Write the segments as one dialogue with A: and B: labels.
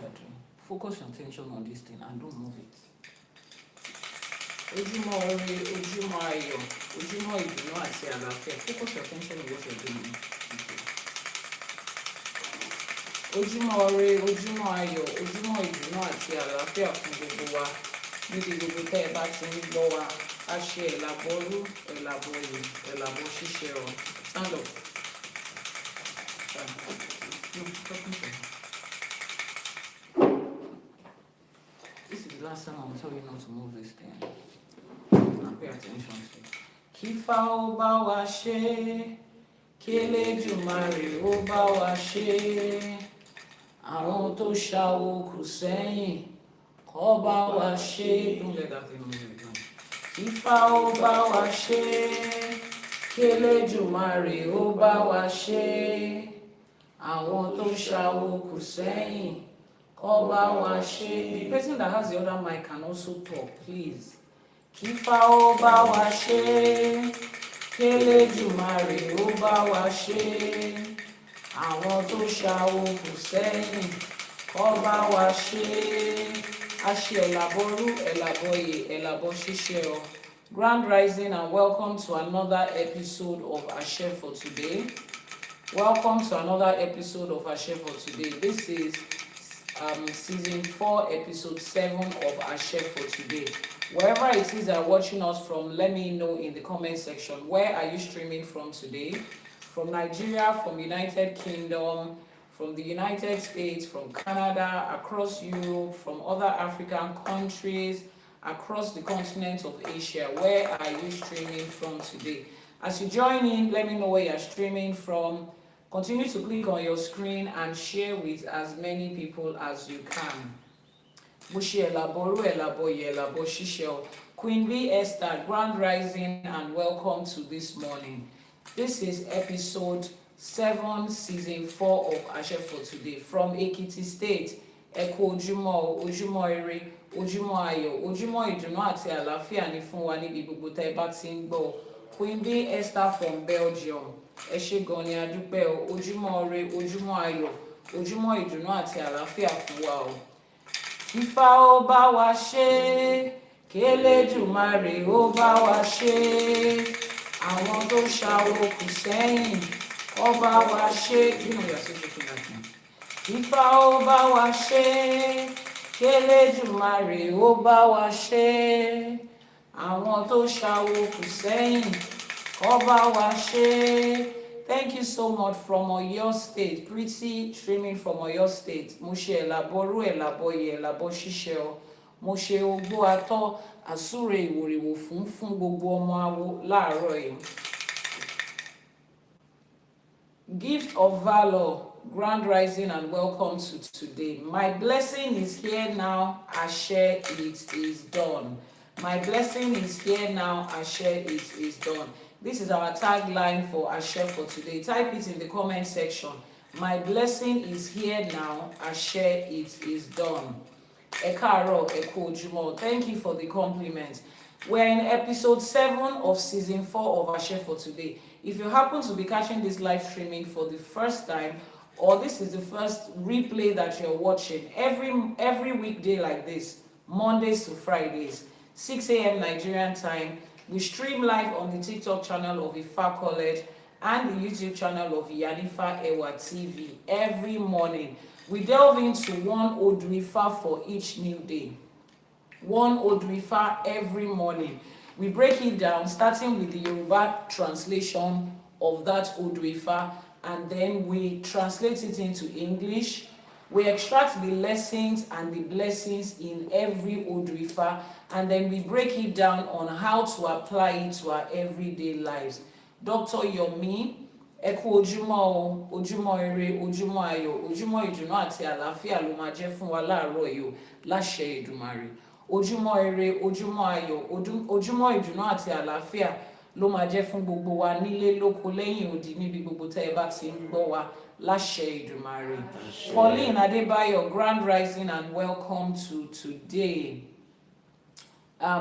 A: you are doing. Focus your attention on this thing and don't move it. Ojúmọ́ ire, ojúmọ́ ayọ̀, ojúmọ́ ìdùnnú àti àlàáfíà. Focus your attention on what you're doing. Ojúmọ́ ire, ojúmọ́ ayọ̀, ojúmọ́ ìdùnnú àti àlàáfíà fún gbogbo wa. Níbi gbogbo tẹ́ ẹ bá ti ń gbọ́ wa, a ṣe Àbọrú, Àbọyè, Àbọṣíṣẹ o. Stand up. This is the last time I'm telling you not to move this thing. Now pay attention to it. Kífá ó bá wa ṣe, kí Elédùmarè ó bá wa ṣe. Àwọn tó ṣàwó kù sẹ́yìn, kó bá wa ṣe. Don't let that thing move you down. Kífá ó bá wa ṣe, kí Elédùmarè ó bá wa ṣe. Àwọn tó ṣàwó kù sẹ́yìn, kó bá wa ṣe. The person that has the other mic can also talk, please. Kífá ó bá wa ṣe, kí Elédùmarè ó bá wa ṣe. Àwọn tó ṣàwó kù sẹ́yìn, kó bá wa ṣe. A ṣe Àbọrú, Àbọyè, Àbọṣíṣẹ o. Grand rising and welcome to another episode of ÌŞΕÉ for today. Welcome to another episode of ÌŞΕÉ for today. This is season 4, episode 7 of ÌŞΕÉ for today. Wherever it is that you're watching us from, let me know in the comment section. Where are you streaming from today? From Nigeria, from United Kingdom, from the United States, from Canada, across Europe, from other African countries, across the continent of Asia. Where are you streaming from today? As you join in, let me know where you're streaming from. Continue to click on your screen and share with as many people as you can. Àbọrú, Àbọyè, Àbọṣíṣẹ. Queen B Esther, grand rising and welcome to this morning. This is episode 7, season 4 of ÌŞΕÉ for today. From Ekiti State, ẹ kú ojúmọ́, ojúmọ́ ire, ojúmọ́ ayọ̀, ojúmọ́ ìdùnnú àti àlàáfíà ni fún wa níbi gbogbo tẹ́ ẹ bá ti ń gbọ́. Queen B Esther from Belgium. Ẹ ṣé gan ni a dúpẹ́ o. Ojúmọ́ ire, ojúmọ́ ayọ̀, ojúmọ́ ìdùnnú àti àlàáfíà fún wa o. Kífá ó bá wa ṣe, kí Elédùmarè ó bá wa ṣe. Àwọn tó ṣàwó kù sẹ́yìn, ó bá wa ṣe. Kífá ó bá wa ṣe, kí Elédùmarè ó bá wa ṣe. Àwọn tó ṣàwó kù sẹ́yìn, ó bá wa ṣe. Thank you so much from Oyo State. Pretty streaming from Oyo State. Mo ṣe Àbọrú, Àbọyè, Àbọṣíṣẹ o. Mo ṣe ogbó atọ́ àsúre ìwòrìwò fún gbogbo ọmọ awo láàárọ̀ yìí. Gift of valor, grand rising and welcome to today. My blessing is here now. ÌŞΕÉ, it is done. My blessing is here now. ԻŞΕÉ, it is done. This is our tagline for ÌŞΕÉ for today. Type it in the comment section. My blessing is here now. ԻŞΕÉ, it is done. Ẹ káàárọ̀, ẹ kú ojúmọ́. Thank you for the compliment. We're in episode 7 of season 4 of ԻŞΕÉ for today. If you happen to be catching this live streaming for the first time, or this is the first replay that you're watching, every weekday like this, Mondays to Fridays, 6 a.m. Nigerian time, we stream live on the TikTok channel of Ifá College and the YouTube channel of Iyanifa Ewa TV every morning. We delve into one Odù Ifá for each new day. One Odù Ifá every morning. We break it down starting with the Yoruba translation of that Odù Ifá, and then we translate it into English. We extract the lessons and the blessings in every Odù Ifá, and then we break it down on how to apply it to our everyday lives. Dr. Yomi, ẹ kú ojúmọ́ o, ojúmọ́ ire, ojúmọ́ ayọ̀, ojúmọ́ ìdùnnú àti àlàáfíà ló máa jẹ́ fún wa láàárọ̀ yìí o, láṣẹ Èdùmàrè. Ojúmọ́ ire, ojúmọ́ ayọ̀, ojúmọ́ ìdùnnú àti àlàáfíà ló máa jẹ́ fún gbogbo wa nílé lóko lẹ́yìn odi níbi gbogbo tẹ́ ẹ bá ti ń gbọ́ wa, láṣẹ Èdùmàrè. Pauline Adébáyọ̀, grand rising and welcome to today.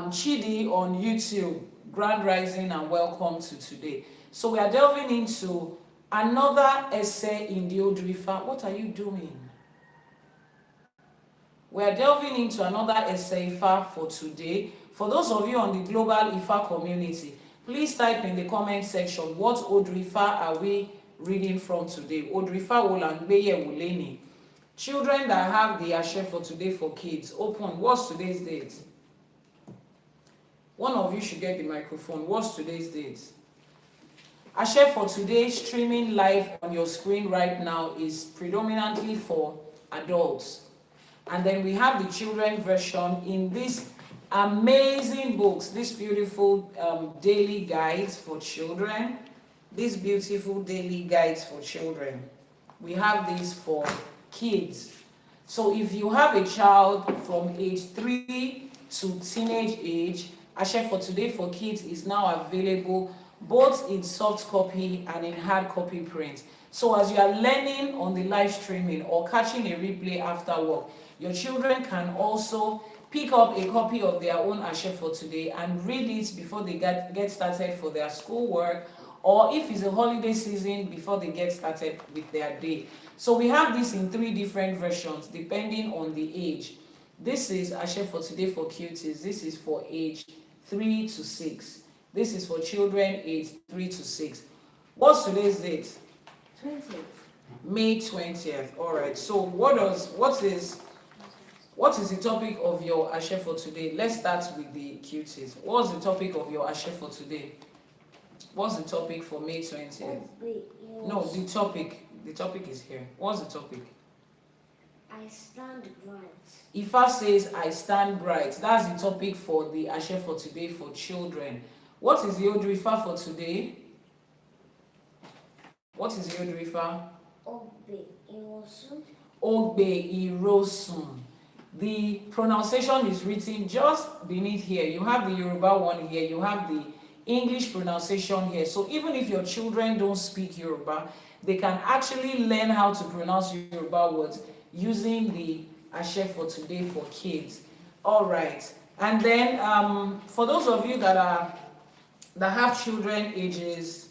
A: Chidi on YouTube, grand rising and welcome to today. So we are delving into another essay in the Odù Ifá. What are you doing? We are delving into another ÌṢÄÉ Ifá for today. For those of you on the global Ifá community, please type in the comment section what Odù Ifá are we reading from today. Odù Ifá wo la ń gbé yẹ̀wò lénìí. Children that have the àṣẹ for today for kids, open. What's today's date? One of you should get the microphone. What's today's date? Àṣẹ for today, streaming live on your screen right now, is predominantly for adults. And then we have the children version in these amazing books, these beautiful daily guides for children. These beautiful daily guides for children. We have these for kids. So if you have a child from age 3 to teenage age, àṣẹ for today for kids is now available both in soft copy and in hard copy print. So as you are learning on the live streaming or catching a replay after work, your children can also pick up a copy of their own àṣẹ for today and read it before they get started for their schoolwork, or if it's a holiday season, before they get started with their day. So we have this in 3 different versions depending on the age. This is àṣẹ for today for cuties. This is for age 3 to 6. This is for children aged 3 to 6. What's today's date?
B: 20th.
A: May 20th. All right. So what is the topic of your àṣẹ for today? Let's start with the cuties. What's the topic of your àṣẹ for today? What's the topic for May 20th? No, the topic. The topic is here. What's the topic?
B: I stand bright.
A: Ifá says, I stand bright. That's the topic for the àṣẹ for today for children. What is the Odù Ifá for today? What is the Odù Ifá? Ogbe Irosun. The pronunciation is written just beneath here. You have the Yoruba one here. You have the English pronunciation here. So even if your children don't speak Yoruba, they can actually learn how to pronounce Yoruba words using the àṣẹ for today for kids. All right. And then for those of you that have children ages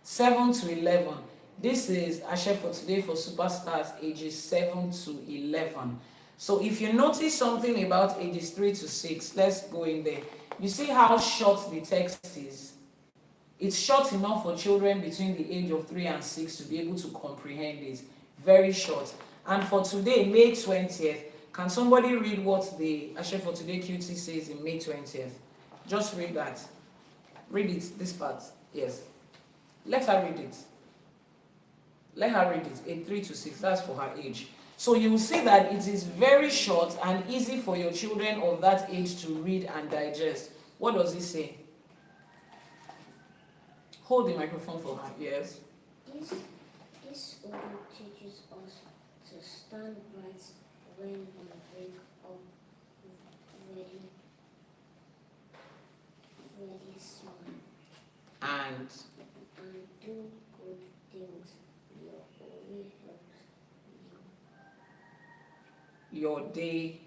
A: 7 to 11, this is àṣẹ for today for superstars ages 7 to 11. So if you notice something about ages 3 to 6, let's go in there. You see how short the text is? It's short enough for children between the age of 3 and 6 to be able to comprehend it. Very short. And for today, May 20th, can somebody read what the àṣẹ for today cutie says in May 20th? Just read that. Read it, this part. Yes. Let her read it. Let her read it. Age 3 to 6, that's for her age. So you will see that it is very short and easy for your children of that age to read and digest. What does it say? Hold the microphone for her. Yes.
B: This Odù teaches us to stand bright when we wake up, ready smile,
A: And
B: do good things.
A: your day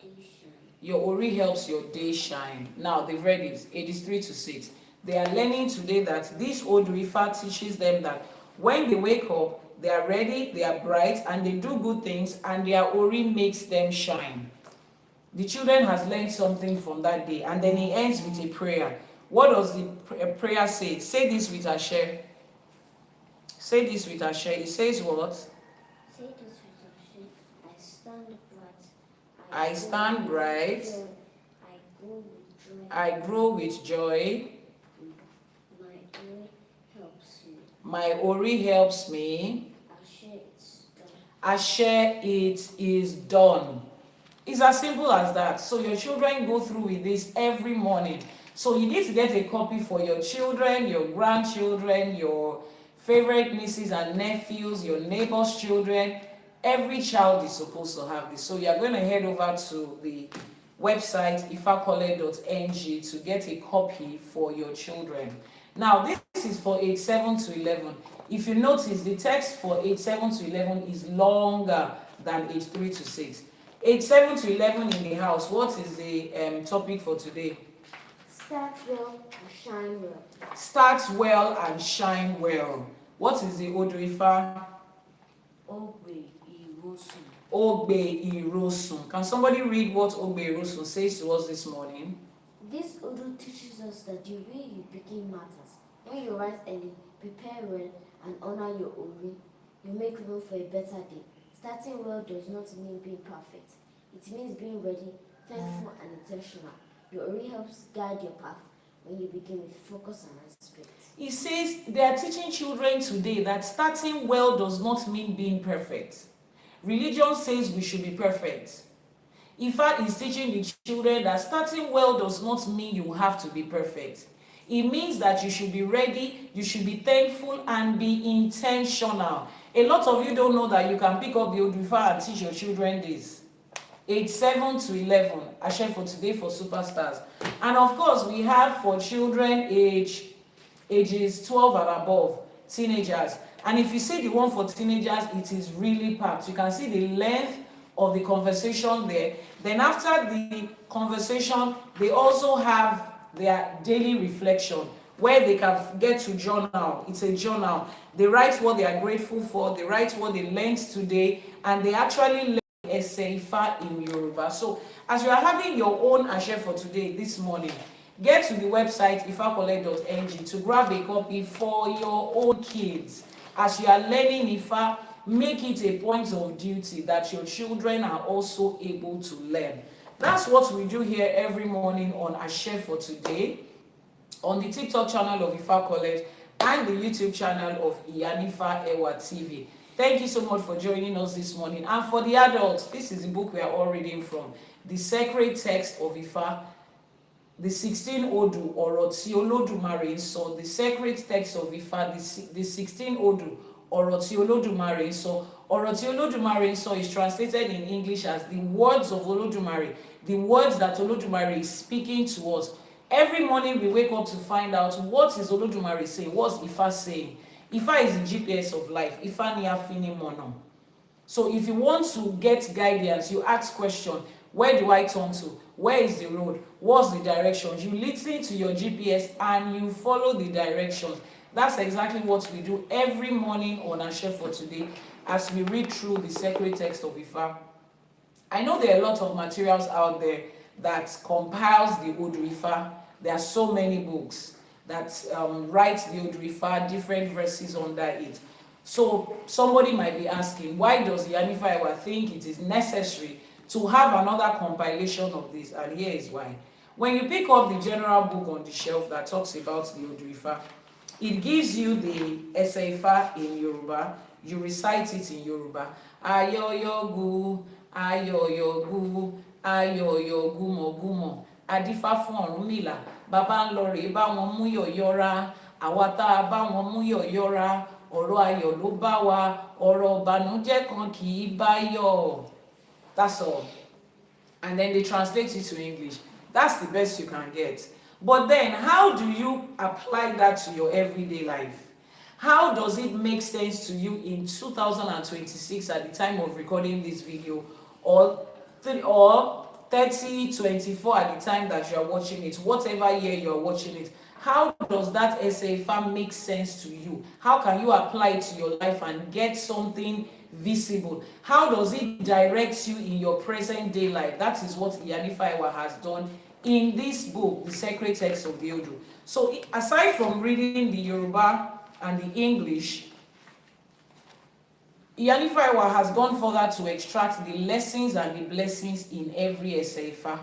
B: shine.
A: Your Ori helps your day shine. Now they've read it, ages 3 to 6. They are learning today that this Odù Ifá teaches them that when they wake up, they are ready, they are bright, and they do good things, and their Ori makes them shine. The children has learned something from that day, and then he ends with a prayer. What does the prayer say? Say this with àṣẹ. Say this with àṣẹ. It says what?
B: Say this with àṣẹ. I stand bright.
A: I stand bright.
B: I grow with joy.
A: I grow with joy.
B: My Ori helps me.
A: My Ori helps me.
B: Àṣẹ, it's done.
A: Àṣẹ, it is done. It's as simple as that. So your children go through with this every morning. So you need to get a copy for your children, your grandchildren, your favorite nieces and nephews, your neighbors' children. Every child is supposed to have this. So you are going to head over to the website ifakole.ng to get a copy for your children. Now this is for age 7 to 11. If you notice, the text for age 7 to 11 is longer than age 3 to 6. Age 7 to 11 in the house, what is the topic for today?
B: Start well and shine well.
A: Start well and shine well. What is the Odù Ifá?
B: Ogbe Irosun.
A: Ogbe Irosun. Can somebody read what Ogbe Irosun says to us this morning?
B: This Odù teaches us that the way you begin matters. When you rise early, prepare well, and honor your Ori, you make room for a better day. Starting well does not mean being perfect. It means being ready, thankful, and intentional. Your Ori helps guide your path when you begin with focus and respect.
A: He says they are teaching children today that starting well does not mean being perfect. Religion says we should be perfect. Ifa is teaching the children that starting well does not mean you have to be perfect. It means that you should be ready, you should be thankful, and be intentional. A lot of you don't know that you can pick up the Odù Ifá and teach your children this. Age 7 to 11, I share for today for superstars. And of course, we have for children ages 12 and above, teenagers. And if you see the one for teenagers, it is really packed. You can see the length of the conversation there. Then after the conversation, they also have their daily reflection where they can get to journal. It's a journal. They write what they are grateful for, they write what they learned today, and they actually learn Ese Ifa in Yoruba. So as you are having your own Ashe for today, this morning, get to the website ifacollect.ng to grab a copy for your own kids. As you are learning Ifa, make it a point of duty that your children are also able to learn. That's what we do here every morning on Ashe for today, on the TikTok channel of Ifa College and the YouTube channel of Iyanifa Ewa TV. Thank you so much for joining us this morning. And for the adults, this is the book we are all reading from, the sacred text of Ifa, the 16 Odù Ọ̀rọ̀ tí Olódùmarè sọ, the sacred text of Ifa, the 16 Odù Ọ̀rọ̀ tí Olódùmarè sọ. Ọ̀rọ̀ tí Olódùmarè sọ is translated in English as the words of Olódùmarè, the words that Olódùmarè is speaking to us. Every morning we wake up to find out what is Olódùmarè saying, what's Ifa saying. Ifa is the GPS of life. Ifa ni afini mono. So if you want to get guidance, you ask question, where do I turn to? Where is the road? What's the directions? You listen to your GPS and you follow the directions. That's exactly what we do every morning on Ashe for today as we read through the sacred text of Ifa. I know there are a lot of materials out there that compiles the Odù Ifá. There are so many books that write the Odù Ifá, different verses under it. So somebody might be asking, why does Iyanifa Ewa think it is necessary to have another compilation of this? And here is why. When you pick up the general book on the shelf that talks about the Odù Ifá, it gives you the Ese Ifa in Yoruba. You recite it in Yoruba. Ayoyogu, ayoyogu, ayoyogu mogumo. Adífá fún Ọ̀rúnmìlà, bàbá ń lọ rèé bá wọn mú yọ̀yọ́ra, àwa tá a bá wọn mú yọ̀yọ́ra, ọ̀rọ̀ ayọ̀ ló bá wa, ọ̀rọ̀ ìbànújẹ́ kan kì í bá yọ̀. That's all. And then they translate it to English. That's the best you can get. But then, how do you apply that to your everyday life? How does it make sense to you in 2026 at the time of recording this video, or 3024 at the time that you are watching it, whatever year you are watching it? How does that Ese Ifa make sense to you? How can you apply it to your life and get something visible? How does it direct you in your present day life? That is what Iyanifa Ewa has done in this book, the sacred text of the Odù. So aside from reading the Yoruba and the English, Iyanifa Ewa has gone further to extract the lessons and the blessings in every Ese Ifa.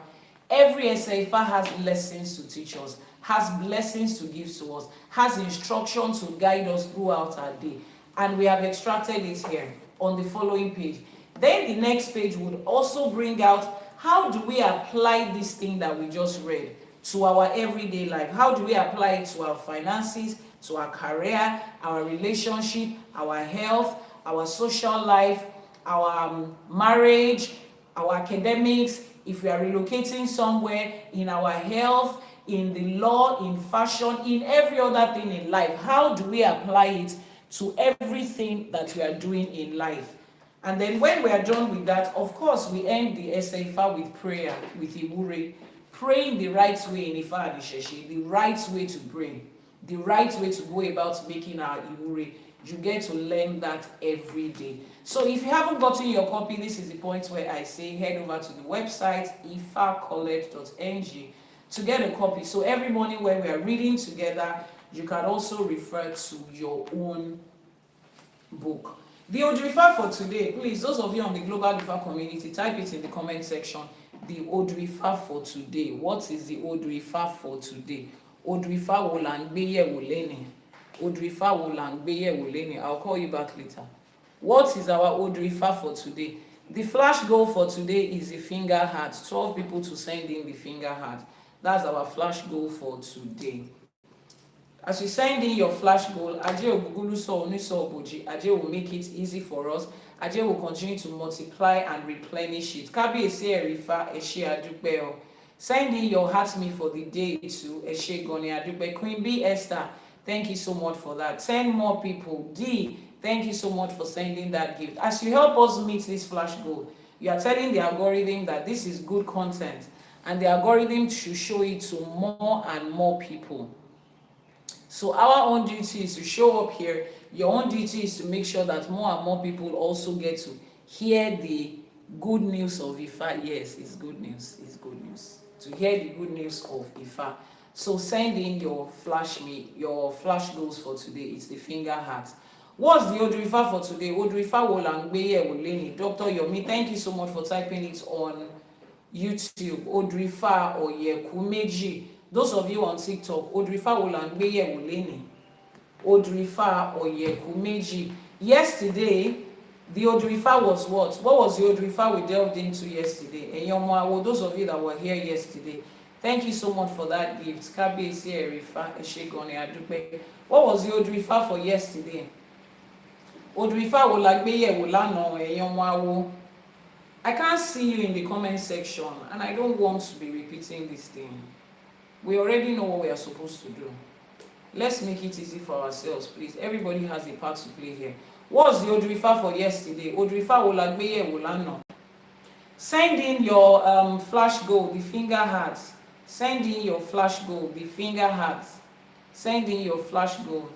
A: Every Ese Ifa has lessons to teach us, has blessings to give to us, has instruction to guide us throughout our day. And we have extracted it here on the following page. Then the next page would also bring out, how do we apply this thing that we just read to our everyday life? How do we apply it to our finances, to our career, our relationship, our health, our social life, our marriage, our academics, if we are relocating somewhere, in our health, in the law, in fashion, in every other thing in life? How do we apply it to everything that we are doing in life? And then when we are done with that, of course, we end the Ese Ifa with prayer, with Iwure, praying the right way in Ifa and ÌṢÄШE, the right way to pray, the right way to go about making our Iwure. You get to learn that every day. So if you haven't gotten your copy, this is the point where I say head over to the website ifacollege.ng to get a copy. So every morning when we are reading together, you can also refer to your own book. The Odù Ifá for today, please, those of you on the Global Ifá community, type it in the comment section. The Odù Ifá for today. What is the Odù Ifá for today? Odù Ifá wo la ń gbé yẹ̀wò lénìí? Odù Ifá wo la ń gbé yẹ̀wò lénìí? I'll call you back later. What is our Odù Ifá for today? The flash goal for today is the finger heart. 12 people to send in the finger heart. That's our flash goal for today. As you send in your flash goal, Ajé Ogugulu so Oniso Oboji, Ajé will make it easy for us. Ajé will continue to multiply and replenish it. Kábíyèsí Ẹ̀rífá, ẹ ṣé àdúpẹ́ o. Send in your heart me for the day to ẹ ṣé gan ni àdúpẹ́. Queen B Esther, thank you so much for that. 10 more people. D, thank you so much for sending that gift. As you help us meet this flash goal, you are telling the algorithm that this is good content, and the algorithm should show it to more and more people. So our own duty is to show up here. Your own duty is to make sure that more and more people also get to hear the good news of Ifá. Yes, it's good news. It's good news. To hear the good news of Ifá. So send in your flash goals for today. It's the finger heart. What's the Odù Ifá for today? Odù Ifá wo la ń gbé yẹ̀wò lénìí. Dr. Yomi, thank you so much for typing it on YouTube. Odù Ifá Oyeku Meji. Those of you on TikTok, Odù Ifá wo la ń gbé yẹ̀wò lénìí. Odù Ifá Oyeku Meji. Yesterday, the Odù Ifá was what? What was the Odù Ifá we delved into yesterday? Ẹ̀yin ọmọ awo, those of you that were here yesterday, thank you so much for that gift. Kábíyèsí Ẹ̀rífá, ẹ ṣé gan ni àdúpẹ́. What was the Odù Ifá for yesterday? Odù Ifá wo la gbé yẹ̀wò lánàá, ẹ̀yin ọmọ awo? I can't see you in the comment section, and I don't want to be repeating this thing. We already know what we are supposed to do. Let's make it easy for ourselves, please. Everybody has a part to play here. What's the Odù Ifá for yesterday? Odù Ifá wo la gbé yẹ̀wò lánàá? Send in your flash goal, the finger hearts. Send in your flash goal, the finger hearts. Send in your flash goal.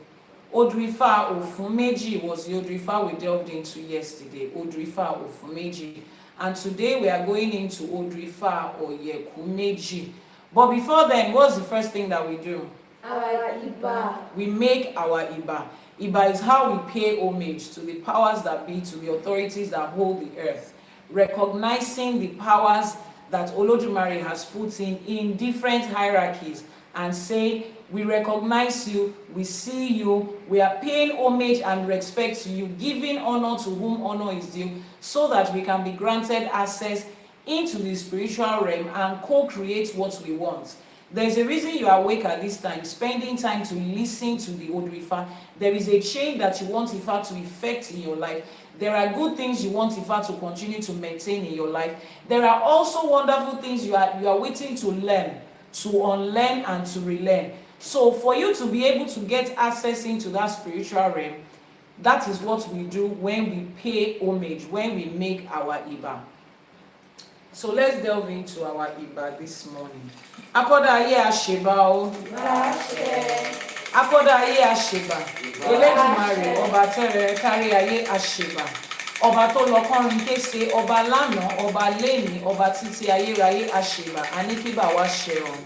A: Odù Ifá Òfún Meji was the Odù Ifá we delved into yesterday. Odù Ifá Òfún Meji. And today we are going into Odù Ifá Oyeku Meji. But before then, what's the first thing that we do?
B: Our Iba.
A: We make our Iba. Iba is how we pay homage to the powers that be, to the authorities that hold the earth, recognizing the powers that Elédùmarè has put in different hierarchies, and say, we recognize you, we see you, we are paying homage and respect to you, giving honor to whom honor is due, so that we can be granted access into the spiritual realm and co-create what we want. There's a reason you are awake at this time, spending time to listen to the Odù Ifá. There is a change that you want Ifá to effect in your life. There are good things you want Ifá to continue to maintain in your life. There are also wonderful things you are waiting to learn, to unlearn and to relearn. So for you to be able to get access into that spiritual realm, that is what we do when we pay homage, when we make our Iba. So let's delve into our Iba this morning. Akọ́dá ayé àṣèbà o. Akọ́dá ayé àṣèbà. Elédùmarè ọba tẹ́rẹ̀ kárí ayé àṣèbà. Ọba tó lọ kọrin kése, ọba lánàá, ọba lénìí, ọba títí ayérayé àṣèbà. Àníkíbà wá ṣẹ̀rùn.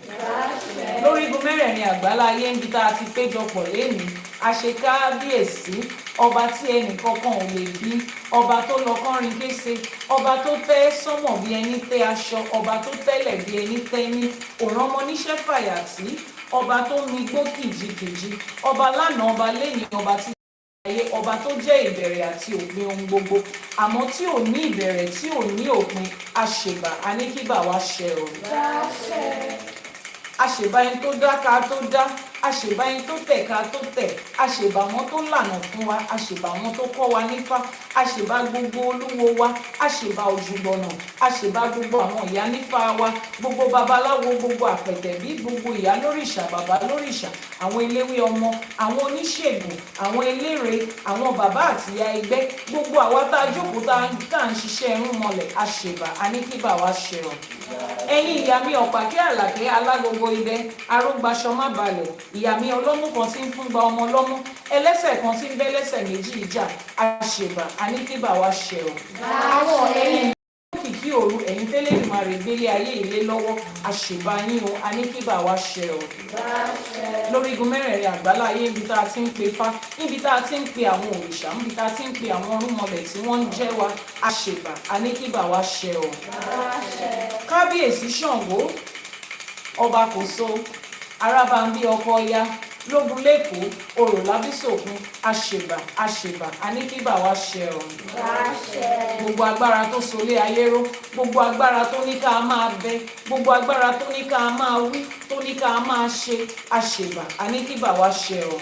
A: Lórígun mẹ́rẹ̀ẹ̀rin àgbálá ayé ń bi tá a ti péjọpọ̀ lénìí. Àṣekábíyèsí, ọba tí ẹnì kankan ò lè bí, ọba tó lọ kọrin kése, ọba tó tẹ́ sánmọ̀ bí ẹni tẹ́ aṣọ, ọba tó tẹ́lẹ̀ bí ẹni tẹ́ni, òrànmọ níṣẹ́ fàyàtì, ọba tó mi gbó kìjikìji, ọba lánàá, ọba lénìí, ọba tí ayé, ọba tó jẹ́ ìbẹ̀rẹ̀ àti òpin ohun gbogbo, àmọ́ tí ò ní ìbẹ̀rẹ̀, tí ò ní òpin, àṣèbà, àníkíbà wá ṣẹ̀rùn. Àṣèbà ẹni tó dá ká tó dá, àṣèbà ẹni tó tẹ̀ ká tó tẹ̀, àṣèbà wọn tó lànà fún wa, àṣèbà wọn tó kọ́ wa nífá, àṣèbà gbogbo olúwo wa, àṣèbà òjùgbọ̀nà, àṣèbà gbogbo àwọn Iyanifa wa, gbogbo babaláwo, gbogbo àpẹ̀tẹ̀bí, gbogbo ìyá lórìṣà, bàbá lórìṣà, àwọn eléwé ọmọ, àwọn oníṣègùn, àwọn eléré, àwọn bàbá àti ìyá ẹgbẹ́, gbogbo àwa tá a jókòó tá à ń ṣiṣẹ́ irúnmọlẹ̀, àṣèbà, àníkíbà wá ṣẹ̀rùn. ẹ̀yin ìyá mi ọ̀pàkẹ́ àlàkẹ́ alágogo idẹ arúgbaṣọ má balẹ̀, ìyá mi ọlọ́mú kan tí ń fún gba ọmọ lọ́mú, ẹlẹ́sẹ̀ kan tí ń bẹ́lẹ́sẹ̀ méjì ìjà, àṣèbà àníkíbà wa ṣẹ̀ ọ́. àwọn ẹ̀yin kìkì òru ẹ̀yin tẹ́lẹ̀dùmarè gbélé ayé ilé lọ́wọ́, àṣèbà yín o àníkíbà wa ṣẹ̀ ọ́. lórígun mẹ́rẹ̀ẹ̀rin àgbáláyé níbi tá a ti ń pe Ifá, níbi tá a ti ń pe àwọn òrìṣà, níbi tá a ti ń pe àwọn ọ̀rúnmọlẹ̀ tí wọ́n ń jẹ́ wa, àṣèbà àníkíbà wa ṣẹ̀ ọ́. kábíyèsí Ṣàngó ọba Kòso, arábàmbí ọkọ Ọya, lógun lẹ́kọ̀ọ́, orò lábísòkun, àṣèbà àníkíbà wa ṣẹ̀ ọ́. gbogbo agbára tó solé ayé ró, gbogbo agbára tó ní ká máa bẹ, gbogbo agbára tó ní ká máa wí, tó ní ká máa ṣe, àṣèbà àníkíbà wa ṣẹ̀ ọ́.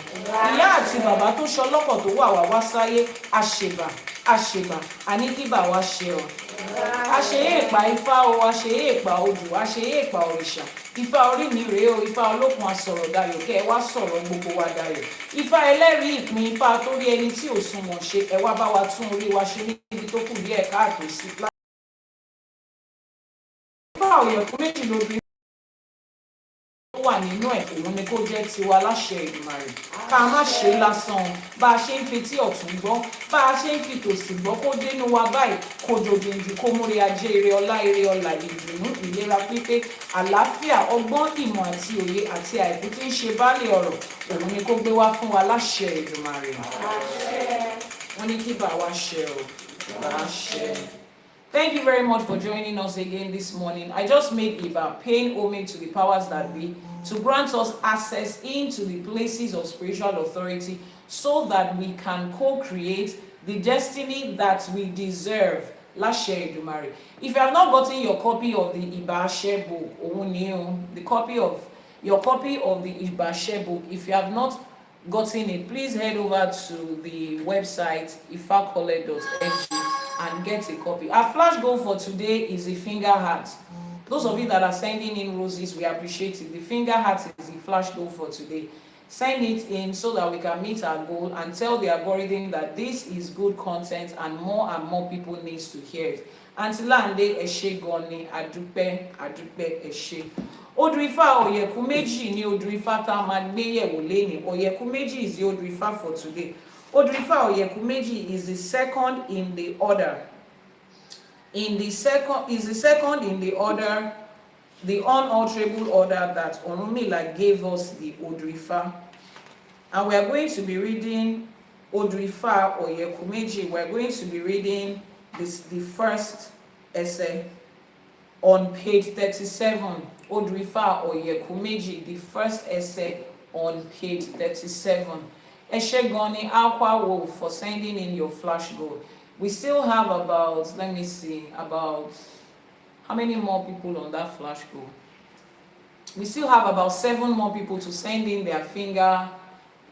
A: ìyá àti bàbá tó ṣọlọ́pọ̀ tó wà wá wá sáyé, àṣèbà àníkíbà wa ṣẹ̀ ọ́. àṣeyé ìpà Ifá o, àṣeyé ìpà Odù, àṣeyé ìpà òrìṣà, Ifá orí mi rèé o, Ifá olókun asọ̀rọ̀ dayọ̀, kẹ́ ẹ wá sọ̀rọ̀ gbogbo wa dayọ̀. Ifá ẹlẹ́rìí ìpín, Ifá torí ẹni tí ò sunwọ̀n ṣe, ẹ wá bá wa tún orí wa ṣe níbi tó kù díẹ̀ káàtó sí. Ifá Oyeku méjì lóbi tó wà nínú ẹ̀, òun ni kó jẹ́ tiwa láṣẹ Èdùmàrè. ká má ṣe lásán, bá a ṣe ń fetí ọ̀tún gbọ́, bá a ṣe ń fi tòsì gbọ́, kó dénú wa báyìí, kó jòjìǹjì, kó múre ajé, ire ọlá ìdùnnú, ìlera pípé, àlàáfíà, ọgbọ́n, ìmọ̀ àti òye àti àìkú tí ń ṣe baálé ọ̀rọ̀, òun ni kó gbé wá fún wa láṣẹ Èdùmàrè. wọ́n ní kí bá wa ṣe o, bá a ṣe. Thank you very much for joining us again this morning. I just made Iba, paying homage to the powers that be, to grant us access into the places of spiritual authority so that we can co-create the destiny that we deserve. Láṣẹ Èdùmàrè. If you have not gotten your copy of the ÌṢÄÉṣẹ book, your copy of the ÌŞÄÉṣẹ book, if you have not gotten it, please head over to the website ifakole.ng and get a copy. Our flash goal for today is a finger heart. Those of you that are sending in roses, we appreciate it. The finger heart is the flash goal for today. Send it in so that we can meet our goal and tell the algorithm that this is good content and more people needs to hear it. Until Ande Eshe Goni Adupe Eshe. Odù Ifá Oyeku Meji ni Odù Ifá tá máa gbé yẹ̀wò lẹ́ni. Oyeku Meji is the Odù Ifá for today. Odù Ifá Oyeku Meji is the second in the order. The second in the order, the unalterable order that Orunmila gave us the Odù Ifá. And we are going to be reading Odù Ifá Oyeku Meji. We are going to be reading the first essay on page 37. Odù Ifá Oyeku Meji, the first essay on page 37. Eshe Goni Akwa Wolf for sending in your flash goal. We still have about, let me see, about how many more people on that flash goal? We still have about 7 more people to send in their finger.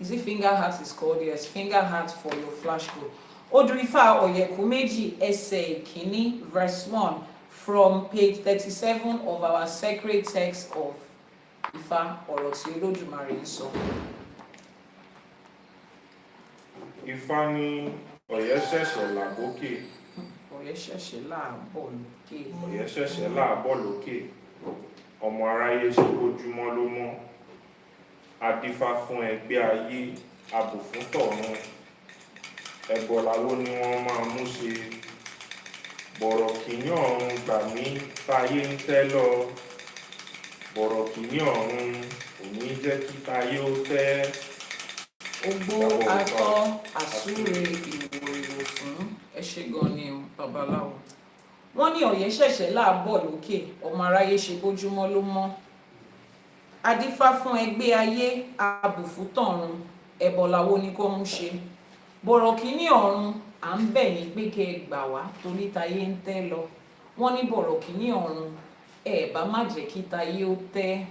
A: Is it finger heart is called? Yes, finger heart for your flash goal. Odù Ifá Oyeku Meji essay Kini verse 1 from page 37 of our sacred text of Ifá ọ̀rọ̀ tí Elédùmarè ń sọ.
C: Ifá ní Ọ̀yẹ́ṣẹ̀ṣẹ̀ làbókè.
A: Ọ̀yẹ́ṣẹ̀ṣẹ̀ làbọ̀ lókè.
C: Ọ̀yẹ́ṣẹ̀ṣẹ̀ làbọ̀ lókè. Ọmọ aráyé ṣe bójúmọ́ ló mọ́. Adífá fún ẹgbẹ́ ayé, abò fún tọ̀run. Ẹbọ làwo ni wọ́n máa mú ṣe. Bọ̀rọ̀ kìíní ọ̀run gbà mí táyé ń tẹ́ lọ. Bọ̀rọ̀ kìíní ọ̀run kò ní jẹ́ kí táyé ó tẹ́.
A: Ogbó atọ́ àsúre ìwò fún Eshe Goni babaláwo. Wọ́n ní Ọ̀yẹ́ṣẹ̀ṣẹ̀ láàbọ̀ lókè, ọmọ aráyé ṣe bójúmọ́ ló mọ́. Adífá fún ẹgbẹ́ ayé, abò fún tọ̀run, ẹbọ làwo ni kó mú ṣe. Bọ̀rọ̀ kìíní ọ̀run à ń bẹ̀ yín pé kẹ́ ẹ gbà wá torí táyé ń tẹ́ lọ. Wọ́n ní bọ̀rọ̀ kìíní ọ̀run ẹ bá má jẹ́ kí táyé ó tẹ́.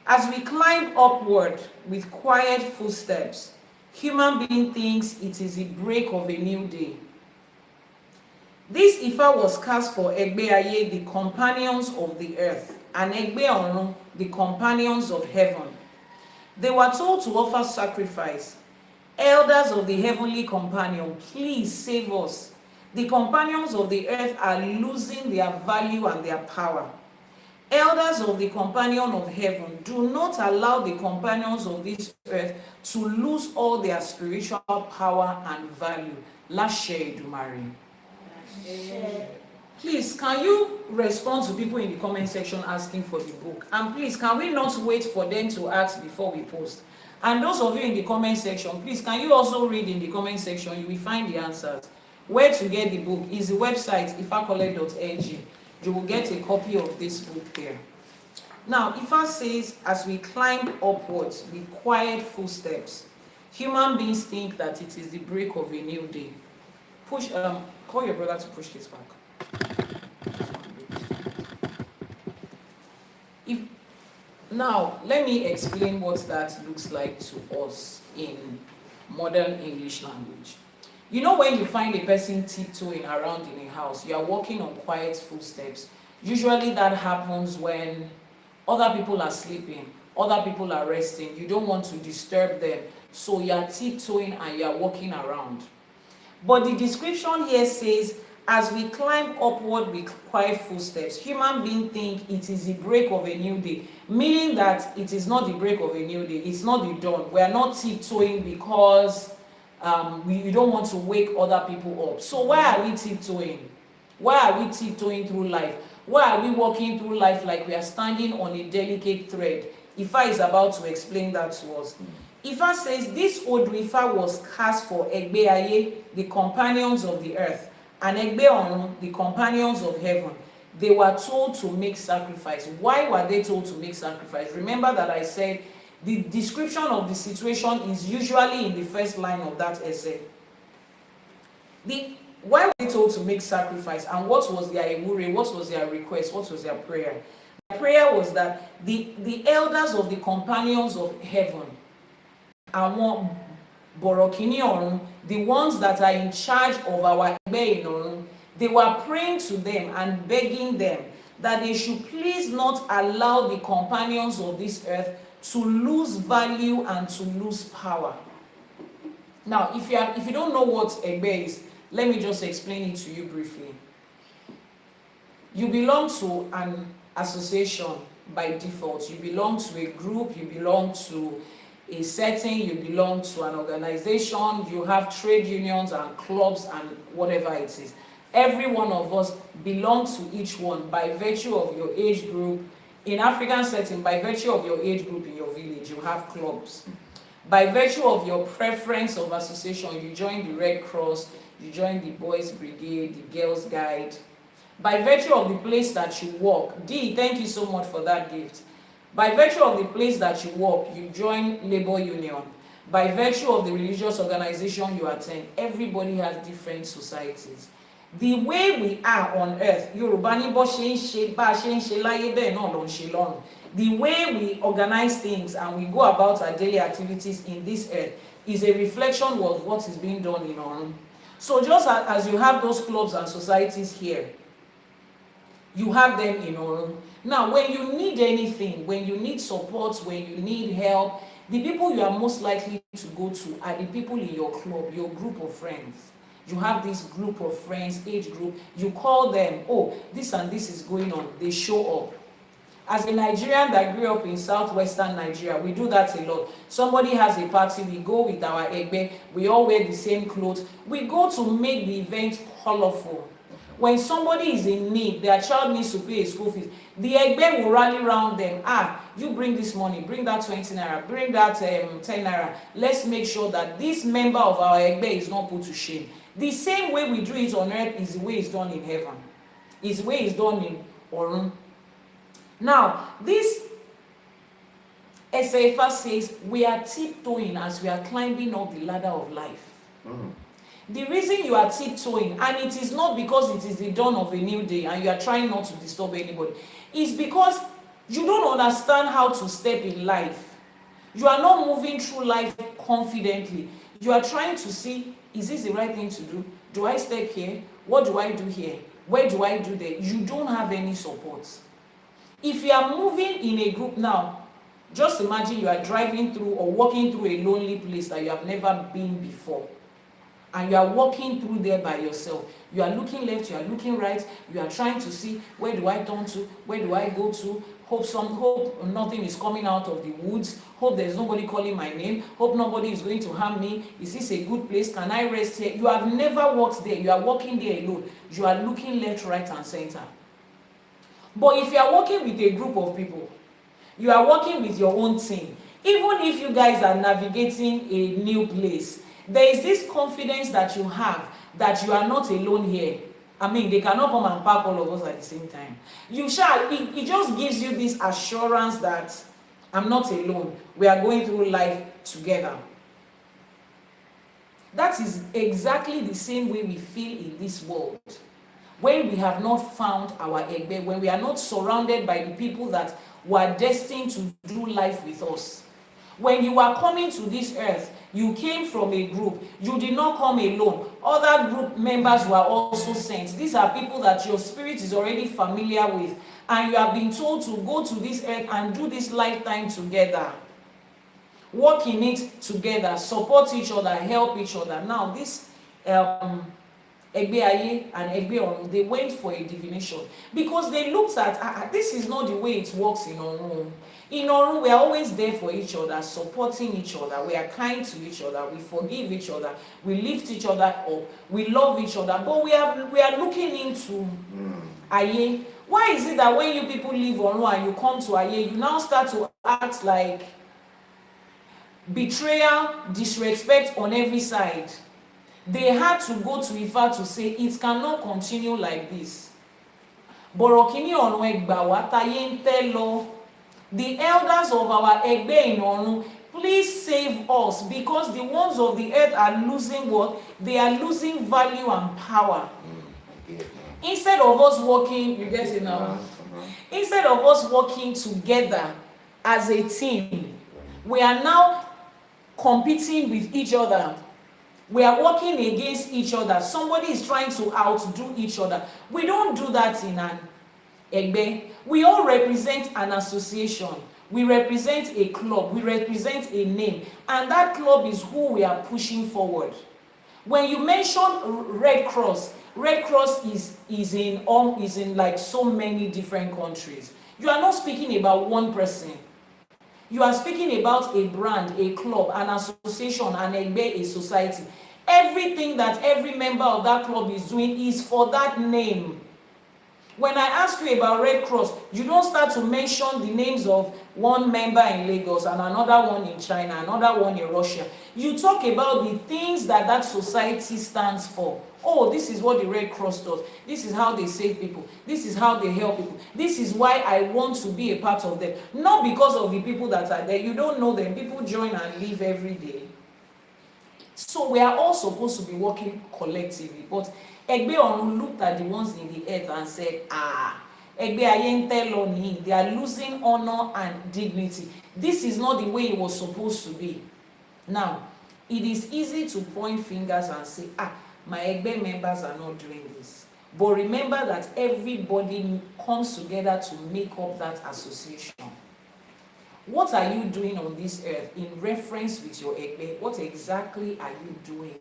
A: As we climb upward with quiet footsteps, human being thinks it is the break of a new day. This Ifá was cast for Egbe Aye, the companions of the earth, and Egbe Ọ̀run, the companions of heaven. They were told to offer sacrifice. Elders of the heavenly companion, please save us. The companions of the earth are losing their value and their power. Elders of the companion of heaven, do not allow the companions of this earth to lose all their spiritual power and value. Láṣẹ Èdùmàrè. Please, can you respond to people in the comment section asking for the book? And please, can we not wait for them to ask before we post? And those of you in the comment section, please, can you also read in the comment section? You will find the answers. Where to get the book is the website ifakole.ng. You will get a copy of this book there. Now, Ifa says, as we climb upwards with quiet footsteps, human beings think that it is the break of a new day. Call your brother to push this back. Now, let me explain what that looks like to us in modern English language. You know, when you find a person tiptoeing around in a house, you are walking on quiet footsteps. Usually that happens when other people are sleeping, other people are resting. You don't want to disturb them, so you are tiptoeing and you are walking around. But the description here says, as we climb upward with quiet footsteps, human beings think it is the break of a new day, meaning that it is not the break of a new day, it's not the dawn. We are not tiptoeing because we don't want to wake other people up. So why are we tiptoeing? Why are we tiptoeing through life? Why are we walking through life like we are standing on a delicate thread? Ifa is about to explain that to us. Ifa says, this Odù Ifá was cast for Egbe, the companions of the earth, and Egbe, the companions of heaven. They were told to make sacrifice. Why were they told to make sacrifice? Remember that I said the description of the situation is usually in the first line of that essay. Why were they told to make sacrifice, and what was their ewure, what was their request, what was their prayer? Their prayer was that the elders of the companions of heaven, àwọn borokini ọ̀run, the ones that are in charge of our ẹgbẹ́ ìnọ̀run, they were praying to them and begging them that they should please not allow the companions of this earth to lose value and to lose power. Now, if you don't know what ẹgbẹ́ is, let me just explain it to you briefly. You belong to an association by default. You belong to a group, you belong to a setting, you belong to an organization, you have trade unions and clubs and whatever it is. Every one of us belongs to each one by virtue of your age group. In African setting, by virtue of your age group in your village, you have clubs. By virtue of your preference of association, you join the Red Cross, you join the Boys Brigade, the Girls Guide. By virtue of the place that you work, D, thank you so much for that gift. By virtue of the place that you work, you join labor union. By virtue of the religious organization you attend, everybody has different societies. The way we are on earth, the way we organize things and we go about our daily activities in this earth is a reflection of what is being done in our own. So just as you have those clubs and societies here, you have them in our own. Now, when you need anything, when you need support, when you need help, the people you are most likely to go to are the people in your club, your group of friends. You have this group of friends, age group, you call them, oh, this and this is going on, they show up. As a Nigerian that grew up in southwestern Nigeria, we do that a lot. Somebody has a party, we go with our egbe, we all wear the same clothes. We go to make the event colorful. When somebody is in need, their child needs to pay a school fees, the egbe will rally around them. You bring this money, bring that 20 naira, bring that 10 naira. Let's make sure that this member of our egbe is not put to shame. The same way we do it on earth is the way it's done in heaven. Is the way it's done in Orun. Now, this Ifa says we are tiptoeing as we are climbing up the ladder of life. The reason you are tiptoeing, and it is not because it is the dawn of a new day and you are trying not to disturb anybody, is because you don't understand how to step in life. You are not moving through life confidently. You are trying to see, is this the right thing to do? Do I step here? What do I do here? Where do I do there? You don't have any support. If you are moving in a group now, just imagine you are driving through or walking through a lonely place that you have never been before. and you are walking through there by yourself. You are looking left, you are looking right, you are trying to see, where do I turn to, where do I go to, hope nothing is coming out of the woods, hope there's nobody calling my name, hope nobody is going to harm me, is this a good place, can I rest here? You have never walked there, you are walking there alone, you are looking left, right and center. But if you are walking with a group of people, you are working with your own team, even if you guys are navigating a new place, there is this confidence that you have that you are not alone here. I mean, they cannot come and park all of us at the same time. It just gives you this assurance that I'm not alone. We are going through life together. That is exactly the same way we feel in this world. When we have not found our Egbe, when we are not surrounded by the people that were destined to do life with us. When you are coming to this earth, you came from a group. You did not come alone. Other group members were also sent. These are people that your spirit is already familiar with. And you have been told to go to this earth and do this lifetime together. Work in it together. Support each other. Help each other. Now, this Egbe and Egbe Orun, they went for a divination. Because they looked at, this is not the way it works in Orun. In Orun, we are always there for each other, supporting each other. We are kind to each other. We forgive each other. We lift each other up. We love each other. But we are looking into Aye. Why is it that when you people leave Orun and you come to Aye, you now start to act like betrayal, disrespect on every side? They had to go to Ifá to say it cannot continue like this. Borokini Orun Egba wa taye nte lo. The elders of our Egbe in Orun, please save us, because the ones of the earth are losing what? They are losing value and power. Instead of us working, you get it now? Instead of us working together as a team, we are now competing with each other. We are working against each other. Somebody is trying to outdo each other. We don't do that in an Egbe. We all represent an association. We represent a club. We represent a name. And that club is who we are pushing forward. When you mention Red Cross is in like so many different countries. You are not speaking about one person. You are speaking about a brand, a club, an association, an Egbe, a society. Everything that every member of that club is doing is for that name. When I ask you about Red Cross, you don't start to mention the names of one member in Lagos and another one in China, another one in Russia. You talk about the things that that society stands for. Oh, this is what the Red Cross does. This is how they save people. This is how they help people. This is why I want to be a part of them. Not because of the people that are there. You don't know them. People join and leave every day. So we are all supposed to be working collectively. But Egbe Orun looked at the ones in the earth and said, Egbe Ayente Loni, they are losing honor and dignity. This is not the way it was supposed to be. Now, it is easy to point fingers and say, my Egbe members are not doing this. But remember that everybody comes together to make up that association. What are you doing on this earth in reference with your Egbe? What exactly are you doing?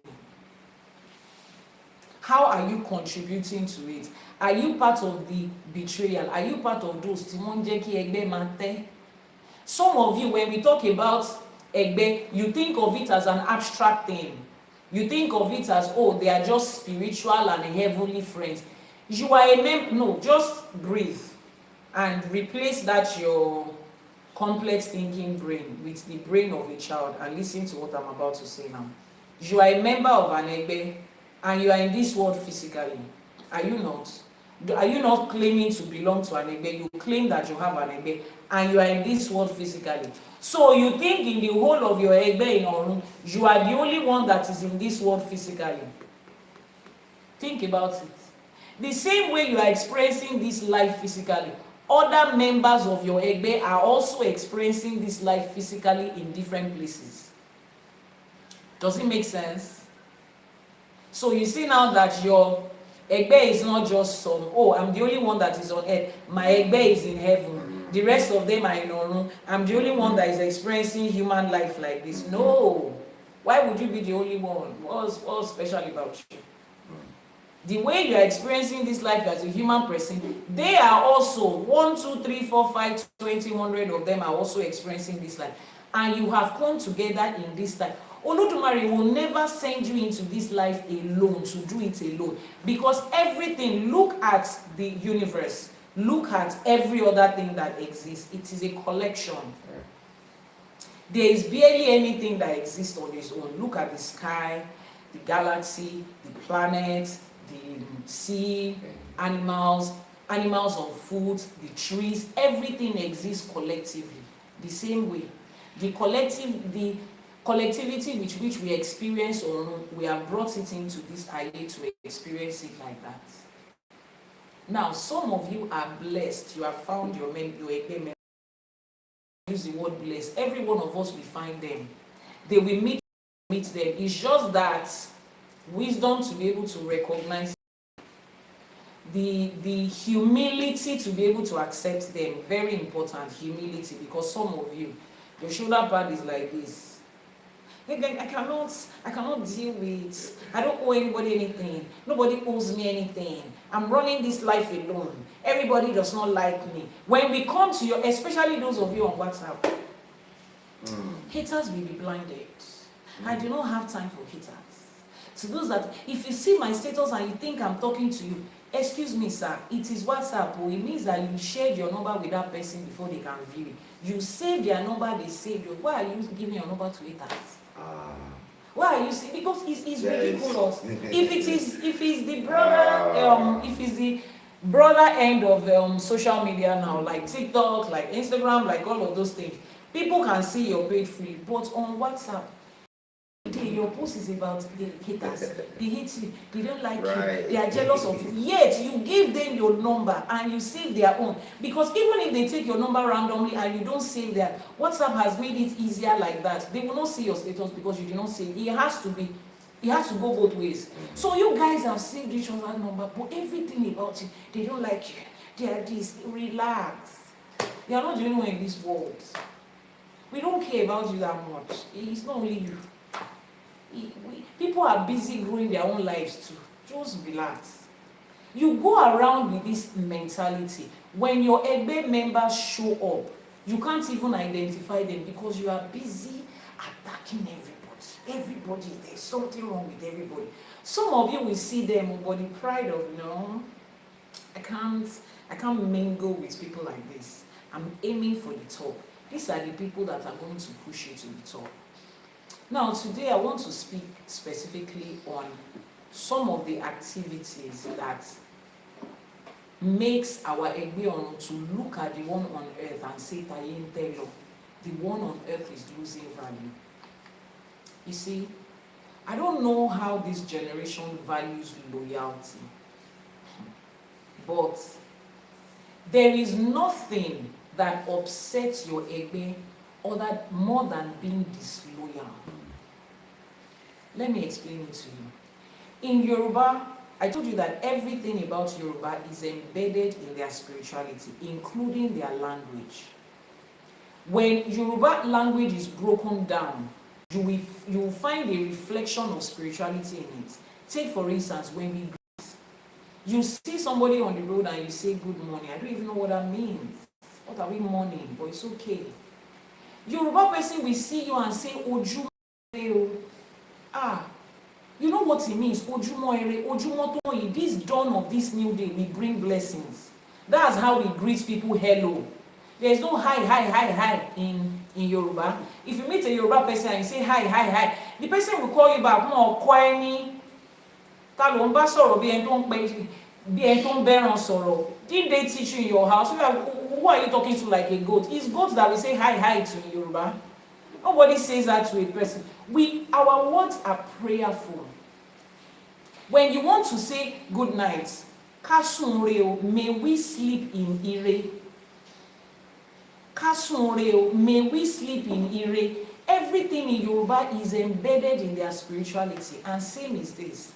A: How are you contributing to it? Are you part of the betrayal? Are you part of those Timonjeki Egbe Mante? Some of you, when we talk about Egbe, you think of it as an abstract thing. You think of it as, oh, they are just spiritual and heavenly friends. You are a member. No, just breathe and replace that your complex thinking brain with the brain of a child and listen to what I'm about to say now. You are a member of an Egbe and you are in this world physically. Are you not? Are you not claiming to belong to an Egbe? You claim that you have an Egbe and you are in this world physically. So you think in the whole of your Egbe in Orun, you are the only one that is in this world physically. Think about it. The same way you are experiencing this life physically, other members of your Egbe are also experiencing this life physically in different places. Does it make sense? So you see now that your Egbe is not just some, oh, I'm the only one that is on earth. My Egbe is in heaven. The rest of them are in Orun. I'm the only one that is experiencing human life like this. No. Why would you be the only one? What's special about you? The way you are experiencing this life as a human person, they are also 1, 2, 3, 4, 5, 20, 100 of them are also experiencing this life. And you have come together in this life. Olódùmarè will never send you into this life alone to do it alone. Because everything, look at the universe, look at every other thing that exists. It is a collection. There is barely anything that exists on its own. Look at the sky, the galaxy, the planets, the sea, animals on foot, the trees, everything exists collectively. The same way. The collectivity with which we experience, or we have brought it into this idea to experience it like that. Now, some of you are blessed. You have found your members. Use the word blessed. Every one of us will find them. They will meet them. It's just that wisdom to be able to recognize, the humility to be able to accept them. Very important, humility, because some of you, your shoulder pad is like this. I cannot deal with, I don't owe anybody anything. Nobody owes me anything. I'm running this life alone. Everybody does not like me. When we come to you, especially those of you on WhatsApp, haters will be blinded. I do not have time for haters. To those that, if you see my status and you think I'm talking to you, excuse me, sir, it is WhatsApp. It means that you shared your number with that person before they can view it. You saved their number, they saved you. Why are you giving your number to haters? Why are you saying? Because it's ridiculous. If it's the brother, if it's the brother end of social media now, like TikTok, like Instagram, like all of those things, people can see your page free. But on WhatsApp, your post is about the haters. They hate you. They don't like you. They are jealous of you. Yet you give them your number and you save their own. Because even if they take your number randomly and you don't save that, WhatsApp has made it easier like that. They will not see your status because you did not save it. It has to go both ways. So you guys have saved each other's number, but everything about you, they don't like you. They are this. Relax. You are not the only one in this world. We don't care about you that much. It's not only you. People are busy growing their own lives too. Just relax. You go around with this mentality. When your Egbe members show up, you can't even identify them because you are busy attacking everybody. Everybody, there's something wrong with everybody. Some of you will see them, but the pride of, no, I can't mingle with people like this. I'm aiming for the top. These are the people that are going to push you to the top. Now, today I want to speak specifically on some of the activities that makes our Egbe to look at the one on earth and say, the one on earth is losing value. You see, I don't know how this generation values loyalty, but there is nothing that upsets your Egbe more than being disloyal. Let me explain it to you. In Yoruba, I told you that everything about Yoruba is embedded in their spirituality, including their language. When Yoruba language is broken down, you will find a reflection of spirituality in it. Take, for instance, when we greet. You see somebody on the road and you say, good morning. I don't even know what that means. What are we mourning? But it's okay. Yoruba person will see you and say, Ojumo ere. You know what it means? Ojumo ere, Ojumo toyin. This dawn of this new day will bring blessings. That's how we greet people. Hello. There's no hi in Yoruba. If you meet a Yoruba person and you say hi, the person will call you back. Mo kwani. Ta lo nba sọ̀rọ̀ bí ẹni tó ń bẹ́ràn sọ̀rọ̀. Did they teach you in your house? Who are you talking to like a goat? It's goats that we say hi to in Yoruba. Nobody says that to a person. Our words are prayerful. When you want to say good night, Kasunreo, may we sleep in ire. Kasunreo, may we sleep in ire. Everything in Yoruba is embedded in their spirituality. And same is this.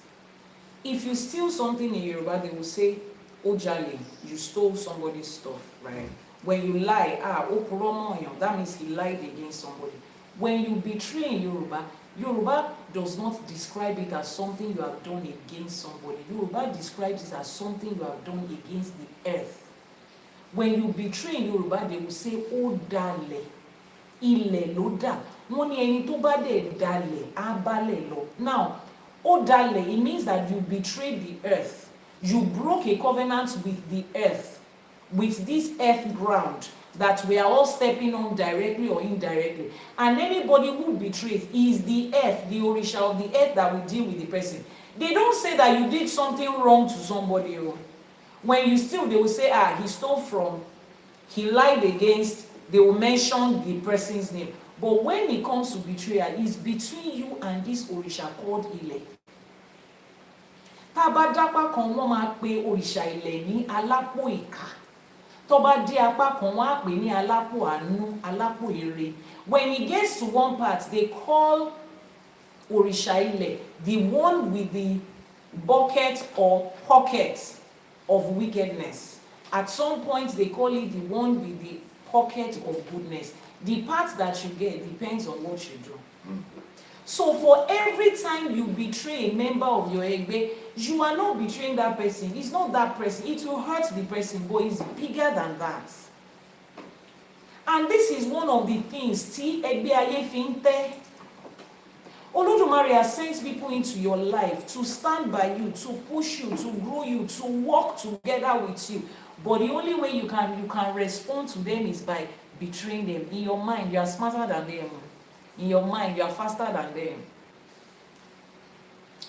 A: If you steal something in Yoruba, they will say, Ojale, you stole somebody's stuff, right? When you lie, that means he lied against somebody. When you betray in Yoruba, Yoruba does not describe it as something you have done against somebody. Yoruba describes it as something you have done against the earth. When you betray in Yoruba, they will say, "Ó dalẹ̀, ilẹ̀ ló dà." Wọ́n ní ẹni tó bá dẹ̀ dalẹ̀, á balẹ̀ lọ. Now, ó dalẹ̀, it means that you betrayed the earth. You broke a covenant with the earth, with this earth ground that we are all stepping on directly or indirectly. And anybody who betrays is the earth, the orisha of the earth that will deal with the person. They don't say that you did something wrong to somebody. When you steal, they will say, he stole from, he lied against, they will mention the person's name. But when it comes to betrayal, it's between you and this orisha called Ile. Tá bá dápá kan wọ́n máa pe òrìṣà ilẹ̀ ní alápò ìkà. Tó bá dé apá kan wọ́n á pè ní alápò àánú, alápò ire. When it gets to one part, they call òrìṣà ilẹ̀ the one with the bucket or pocket of wickedness. At some point, they call it the one with the pocket of goodness. The part that you get depends on what you do. So for every time you betray a member of your egbe, you are not betraying that person. It's not that person. It will hurt the person, but it's bigger than that. And this is one of the things tí egbe ayé fi ń tẹ́. Olódùmarè has sent people into your life to stand by you, to push you, to grow you, to work together with you. But the only way you can respond to them is by betraying them. In your mind, you are smarter than them. In your mind, you are faster than them.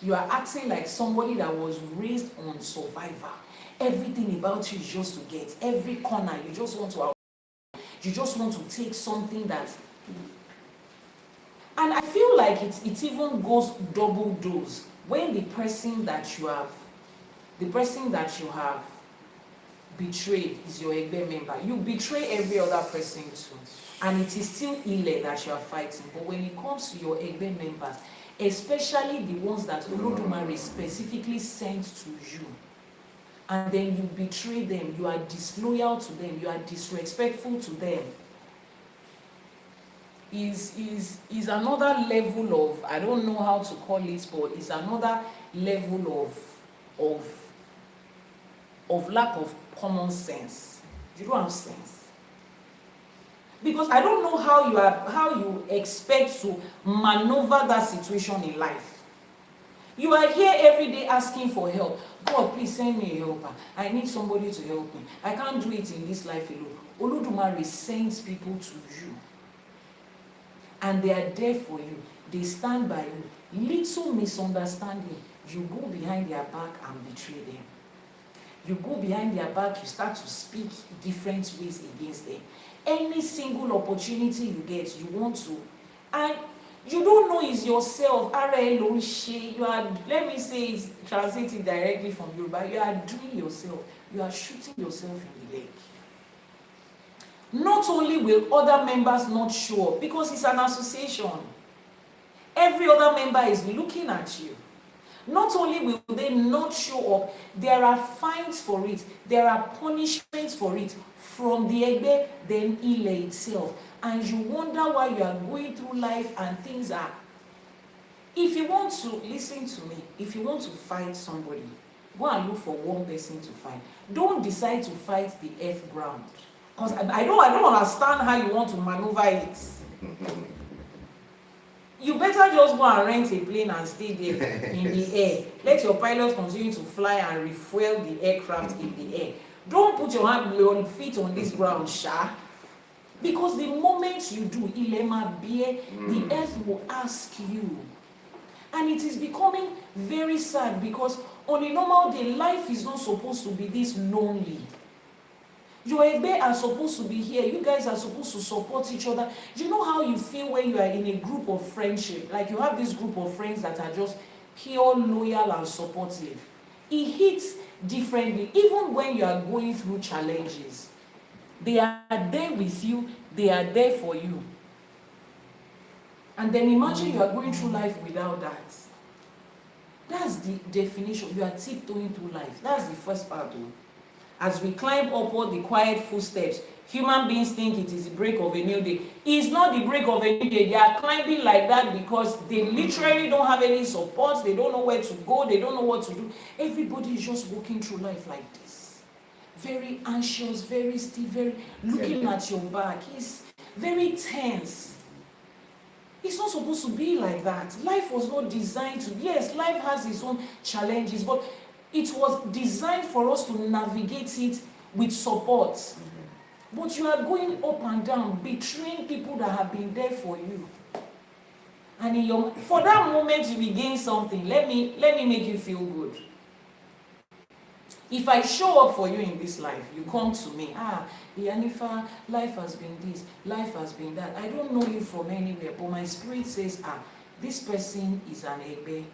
A: You are acting like somebody that was raised on survival. Everything about you is just to get. Every corner, you just want to take something that... And I feel like it even goes double dose when the person that you have betrayed is your egbe member. You betray every other person too. And it is still Ile that you are fighting. But when it comes to your egbe members, especially the ones that Olódùmarè specifically sent to you, and then you betray them, you are disloyal to them, you are disrespectful to them, is another level of, I don't know how to call it, but it's another level of lack of common sense. You don't have sense. Because I don't know how you expect to maneuver that situation in life. You are here every day asking for help. God, please send me a helper. I need somebody to help me. I can't do it in this life alone. Olódùmarè sends people to you. And they are there for you. They stand by you. Little misunderstanding, you go behind their back and betray them. You go behind their back, you start to speak different ways against them. Any single opportunity you get, you want to. And you don't know it's yourself. You are, let me say it's translated directly from Yoruba. You are doing yourself. You are shooting yourself in the leg. Not only will other members not show up, because it's an association. Every other member is looking at you. Not only will they not show up, there are fines for it, there are punishments for it from the Egbe, then Ile itself. And you wonder why you are going through life and things are... If you want to, listen to me, if you want to fight somebody, go and look for one person to fight. Don't decide to fight the earth ground. Because I don't understand how you want to maneuver it. You better just go and rent a plane and stay there in the air. Let your pilot continue to fly and refuel the aircraft in the air. Don't put your feet on this ground, Sha. Because the moment you do, Ilema Bie, the earth will ask you. And it is becoming very sad because on a normal day, life is not supposed to be this lonely. Your Egbe are supposed to be here. You guys are supposed to support each other. You know how you feel when you are in a group of friendship? Like you have this group of friends that are just pure, loyal, and supportive. It hits differently, even when you are going through challenges. They are there with you. They are there for you. And then imagine you are going through life without that. That's the definition. You are tiptoeing through life. That's the first part, though. As we climb upward the quiet footsteps, human beings think it is the break of a new day. It's not the break of a new day. They are climbing like that because they literally don't have any support. They don't know where to go. They don't know what to do. Everybody is just walking through life like this. Very anxious, very stiff, very looking at your back. It's very tense. It's not supposed to be like that. Life was not designed to. Yes, life has its own challenges, but it was designed for us to navigate it with support. But you are going up and down, betraying people that have been there for you. And in your, for that moment you will gain something. Let me make you feel good. If I show up for you in this life, you come to me, Iyanifa, life has been this, life has been that. I don't know you from anywhere, but my spirit says, this person is an Ebe.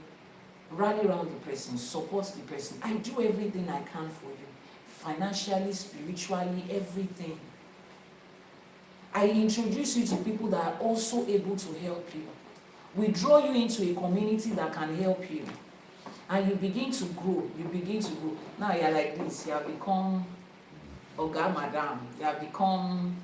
A: Rally around the person, support the person. I do everything I can for you. Financially, spiritually, everything. I introduce you to people that are also able to help you. We draw you into a community that can help you. And you begin to grow, Now you're like this, you have become Oga Madam, you have become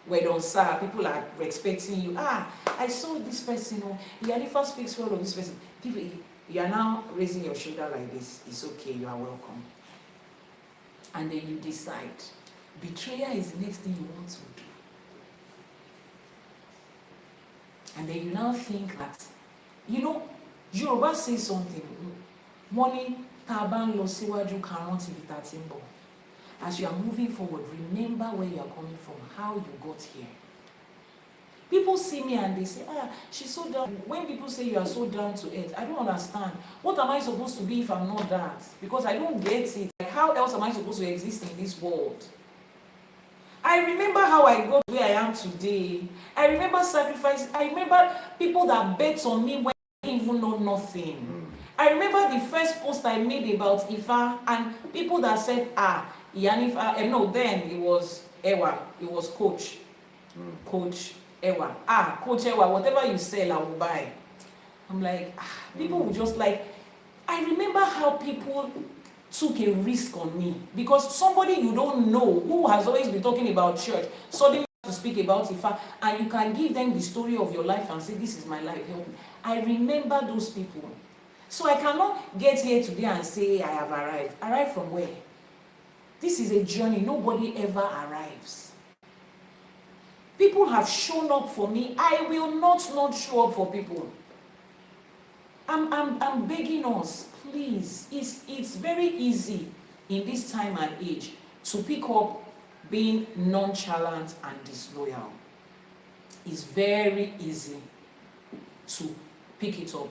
A: Wedon Sir, people are expecting you. I saw this person, Iyanifa speaks well of this person. People, you are now raising your shoulder like this, it's okay, you are welcome. And then you decide, betrayal is the next thing you want to do. And then you now think that, Yoruba says something, money taban lo siwaju karanti bitatimbo. As you are moving forward, remember where you are coming from, how you got here. People see me and they say, she's so down. When people say you are so down to earth, I don't understand. What am I supposed to be if I'm not that? Because I don't get it. Like, how else am I supposed to exist in this world? I remember how I got where I am today. I remember sacrifice. I remember people that bet on me when I didn't even know nothing. I remember the first post I made about Ifa and people that said, Iyanifa, no, then it was Ewa, it was Coach. Coach Ewa. Coach Ewa, whatever you sell, I will buy. I'm like, people would just like, I remember how people took a risk on me because somebody you don't know who has always been talking about church suddenly to speak about Ifa, and you can give them the story of your life and say, this is my life, help me. I remember those people. So I cannot get here today and say I have arrived. Arrived from where? This is a journey. Nobody ever arrives. People have shown up for me. I will not show up for people. I'm begging us, please. It's very easy in this time and age to pick up being nonchalant and disloyal. It's very easy to pick it up.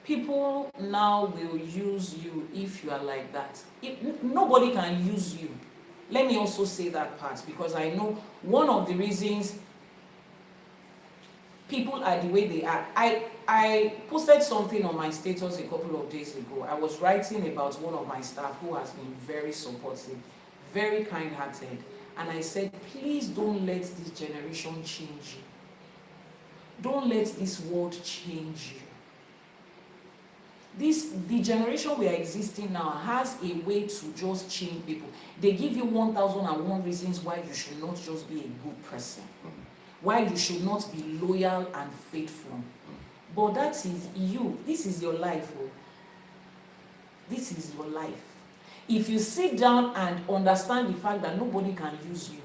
A: People now will use you if you are like that. Nobody can use you. Let me also say that part because I know one of the reasons people are the way they are. I posted something on my status a couple of days ago. I was writing about one of my staff who has been very supportive, very kind-hearted. And I said, please don't let this generation change you. Don't let this world change you. The generation we are existing now has a way to just change people. They give you 1,001 reasons why you should not just be a good person, why you should not be loyal and faithful. But that is you. This is your life. This is your life. If you sit down and understand the fact that nobody can use you,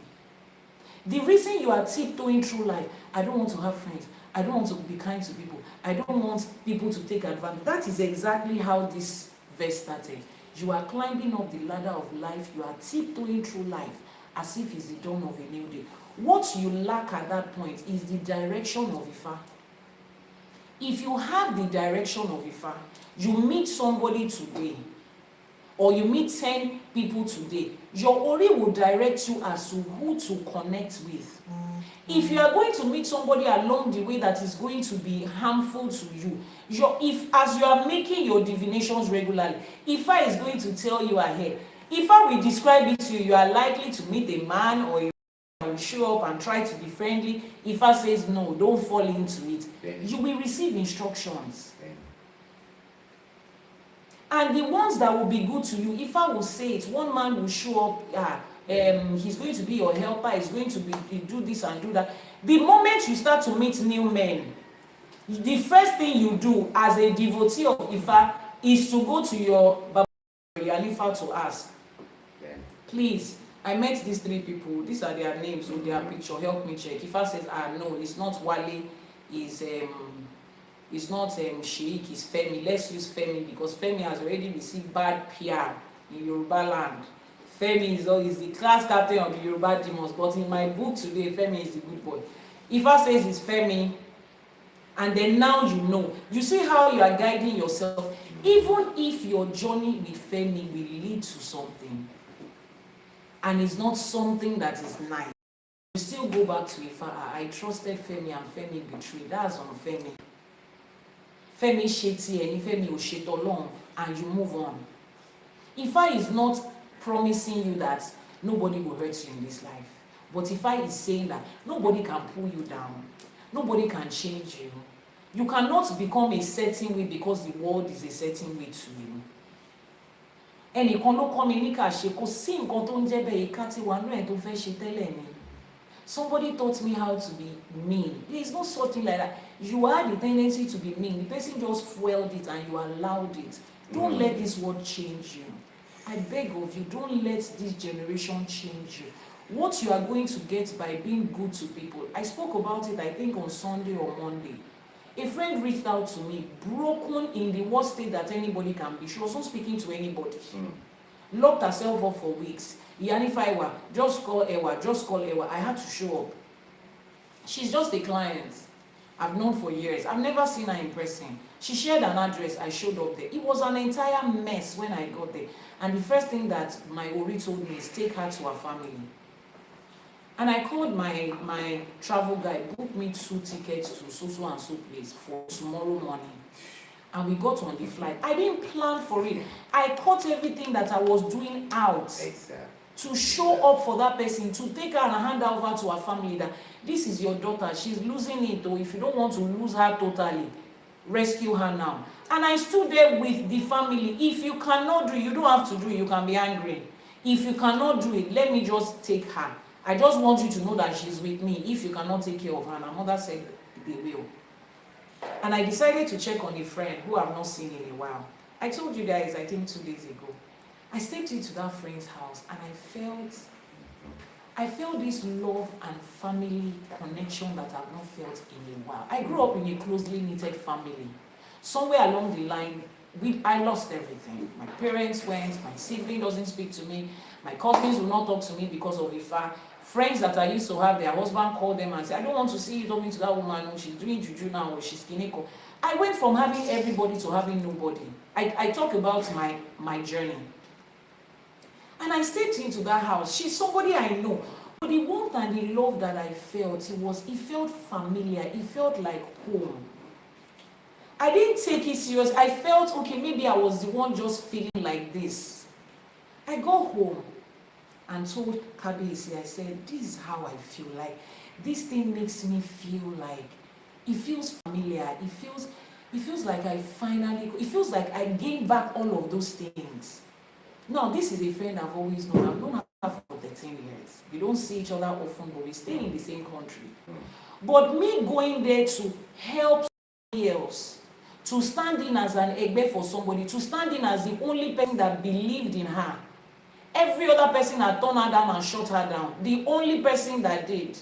A: the reason you are tiptoeing through life, I don't want to have friends, I don't want to be kind to people, I don't want people to take advantage. That is exactly how this verse started. You are climbing up the ladder of life, you are tiptoeing through life as if it's the dawn of a new day. What you lack at that point is the direction of Ifa. If you have the direction of Ifa, you meet somebody today, or you meet 10 people today, your Ori will direct you as to who to connect with. If you are going to meet somebody along the way that is going to be harmful to you, as you are making your divinations regularly, Ifa is going to tell you ahead. Ifa will describe it to you. You are likely to meet a man or a will show up and try to be friendly. Ifa says no, don't fall into it. You will receive instructions. And the ones that will be good to you, if I will say it, one man will show up, he's going to be your helper, he's going to do this and do that. The moment you start to meet new men, the first thing you do as a devotee of Ifa is to go to your Baba Iyanifa to ask, please, I met these 3 people, these are their names with their picture, help me check. Ifa says, no, it's not Wale, it's not Sheikh, it's Femi. Let's use Femi because Femi has already received bad PR in Yoruba land. Femi is the class captain of the Yoruba demons, but in my book today, Femi is the good boy. Ifa says it's Femi, and then now you know. You see how you are guiding yourself. Even if your journey with Femi will lead to something, and it's not something that is nice, you still go back to Ifa. I trusted Femi and Femi betrayed. That's on Femi. Femi sheti and Femi will shit along, and you move on. Ifa is not promising you that nobody will hurt you in this life, but Ifa is saying that nobody can pull you down, nobody can change you. You cannot become a certain way because the world is a certain way to you. Ẹnìkan ló kọ́ mi ní ká ṣe kò sí nǹkan tó ń jẹ́ bẹ́ẹ̀ ìka tí wà nú ẹ̀ tó fẹ́ ṣe tẹ́lẹ̀ ni. Somebody taught me how to be mean. There is no such thing like that. You had the tendency to be mean. The person just fueled it and you allowed it. Don't let this world change you. I beg of you, don't let this generation change you. What you are going to get by being good to people. I spoke about it, I think, on Sunday or Monday. A friend reached out to me, broken in the worst state that anybody can be. She was not speaking to anybody. Locked herself up for weeks. Iyanifa Ewa, just call Ewa, just call Ewa. I had to show up. She's just a client I've known for years. I've never seen her in person. She shared an address. I showed up there. It was an entire mess when I got there. And the first thing that my Ori told me is take her to her family. And I called my travel guy, booked me 2 tickets to so and so place for tomorrow morning. And we got on the flight. I didn't plan for it. I cut everything that I was doing out to show up for that person, to take her and hand her over to her family that this is your daughter. She's losing it, or if you don't want to lose her totally, rescue her now. And I stood there with the family. If you cannot do it, you don't have to do it. You can be angry. If you cannot do it, let me just take her. I just want you to know that she's with me. If you cannot take care of her, and her mother said they will. And I decided to check on a friend who I've not seen in a while. I told you guys, I think 2 days ago. I stepped into that friend's house and I felt this love and family connection that I've not felt in a while. I grew up in a closely knitted family. Somewhere along the line, I lost everything. My parents went, my sibling doesn't speak to me, my cousins will not talk to me because of Ifa. Friends that I used to have, their husband called them and said, I don't want to see you talking to that woman, or she's doing juju now, or she's kineko. I went from having everybody to having nobody. I talk about my journey. And I stepped into that house. She's somebody I know. But the warmth and the love that I felt, it felt familiar. It felt like home. I didn't take it serious. I felt, okay, maybe I was the one just feeling like this. I got home and told Kabisi, I said, this is how I feel like. This thing makes me feel like, it feels familiar. It feels like it feels like I gained back all of those things. Now, this is a friend I've always known. I've known her for 13 years. We don't see each other often, but we stay in the same country. But me going there to help somebody else, to stand in as an egbe for somebody, to stand in as the only person that believed in her. Every other person had turned her down and shut her down. The only person that did.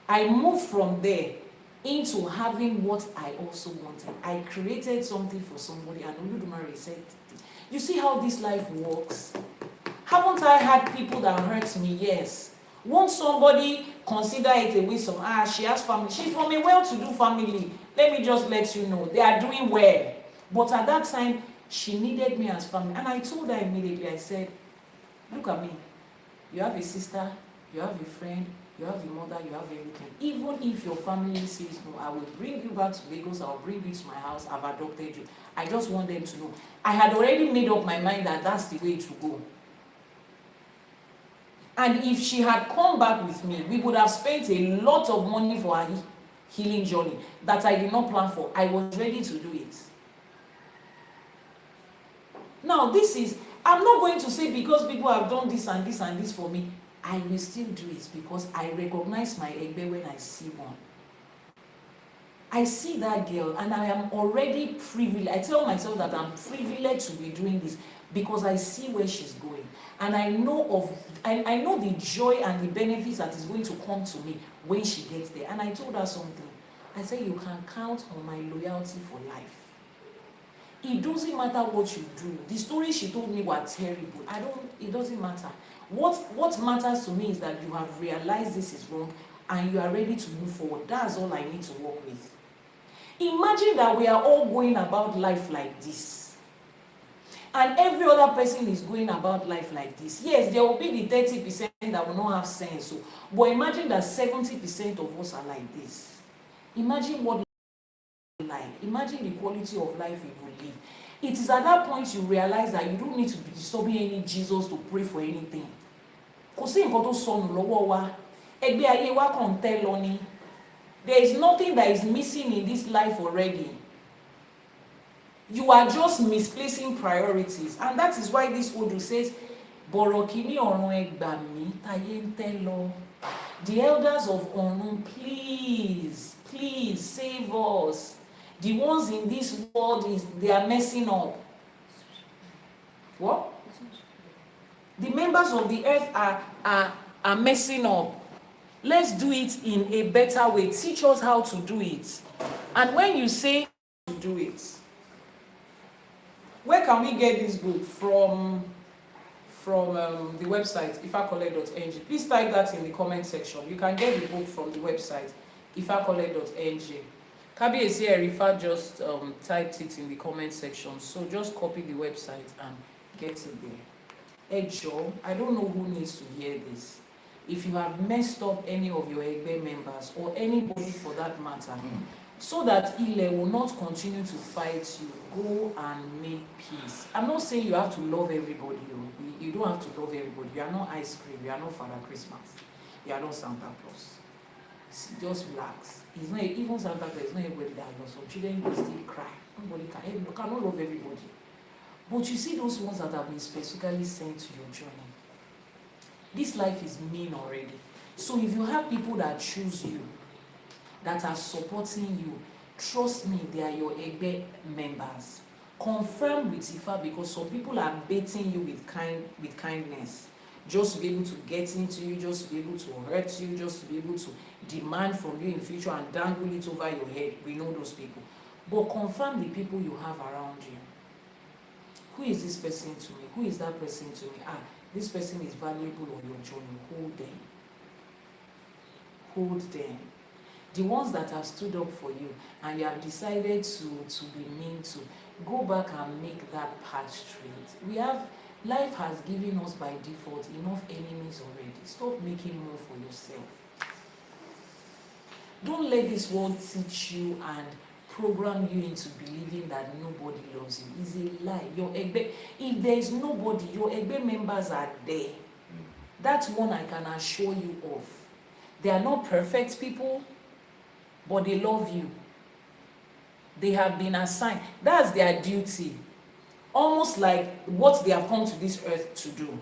A: I moved from there into having what I also wanted. I created something for somebody, and Elédùmarè said, you see how this life works? Haven't I had people that hurt me? Yes. Won't somebody consider it a waste of, she has family. She's from a well-to-do family. Let me just let you know. They are doing well. But at that time, she needed me as family. And I told her immediately, I said, look at me. You have a sister, you have a friend, you have a mother, you have everything. Even if your family says no, I will bring you back to Lagos, I will bring you to my house, I've adopted you. I just want them to know. I had already made up my mind that that's the way to go. And if she had come back with me, we would have spent a lot of money for her healing journey that I did not plan for. I was ready to do it. Now, this is, I'm not going to say because people have done this and this and this for me, I will still do it because I recognize my egbe when I see one. I see that girl and I am already privileged. I tell myself that I'm privileged to be doing this because I see where she's going. And I know the joy and the benefits that is going to come to me when she gets there. And I told her something. I said, you can count on my loyalty for life. It doesn't matter what you do. The stories she told me were terrible. It doesn't matter. What matters to me is that you have realized this is wrong and you are ready to move forward. That's all I need to work with. Imagine that we are all going about life like this. And every other person is going about life like this. Yes, there will be the 30% that will not have sense. So, but imagine that 70% of us are like this. Imagine what life, imagine the quality of life we will live. It is at that point you realize that you don't need to be disturbing any Jesus to pray for anything. There is nothing that is missing in this life already. You are just misplacing priorities. And that is why this Odù says, Borokini ọ̀run ẹ gbà mí, táyé ń tẹ́ lọ. The elders of ọ̀run, please save us. The ones in this world, they are messing up. What? The members of the earth are messing up. Let's do it in a better way. Teach us how to do it. And when you say to do it, where can we get this book? From the website ifakole.ng. Please type that in the comment section. You can get the book from the website ifakole.ng. Kabiyesi Erifa just typed it in the comment section, so just copy the website and get it there. Ejo, I don't know who needs to hear this. If you have messed up any of your Egbe members or anybody for that matter, so that Ile will not continue to fight you, go and make peace. I'm not saying you have to love everybody. You don't have to love everybody. You are not ice cream. You are not Father Christmas. You are not Santa Claus. Just relax. It's not even Santa Claus. It's not everybody that loves. Some children will still cry. Nobody cannot love everybody. But you see those ones that have been specifically sent to your journey. This life is mean already. So if you have people that choose you, that are supporting you, trust me, they are your Egbe members. Confirm with Ifa, because some people are baiting you with kindness, just to be able to get into you, just to be able to hurt you, just to be able to demand from you in future and dangle it over your head. We know those people. But confirm the people you have around you. Who is this person to me? Who is that person to me? This person is valuable on your journey. Hold them. Hold them. The ones that have stood up for you and you have decided to be mean to, go back and make that path straight. Life has given us by default enough enemies already. Stop making more for yourself. Don't let this world teach you and program you into believing that nobody loves you. It's a lie. If there is nobody, your Egbe members are there. That's one I can assure you of. They are not perfect people, but they love you. They have been assigned. That's their duty. Almost like what they have come to this earth to do.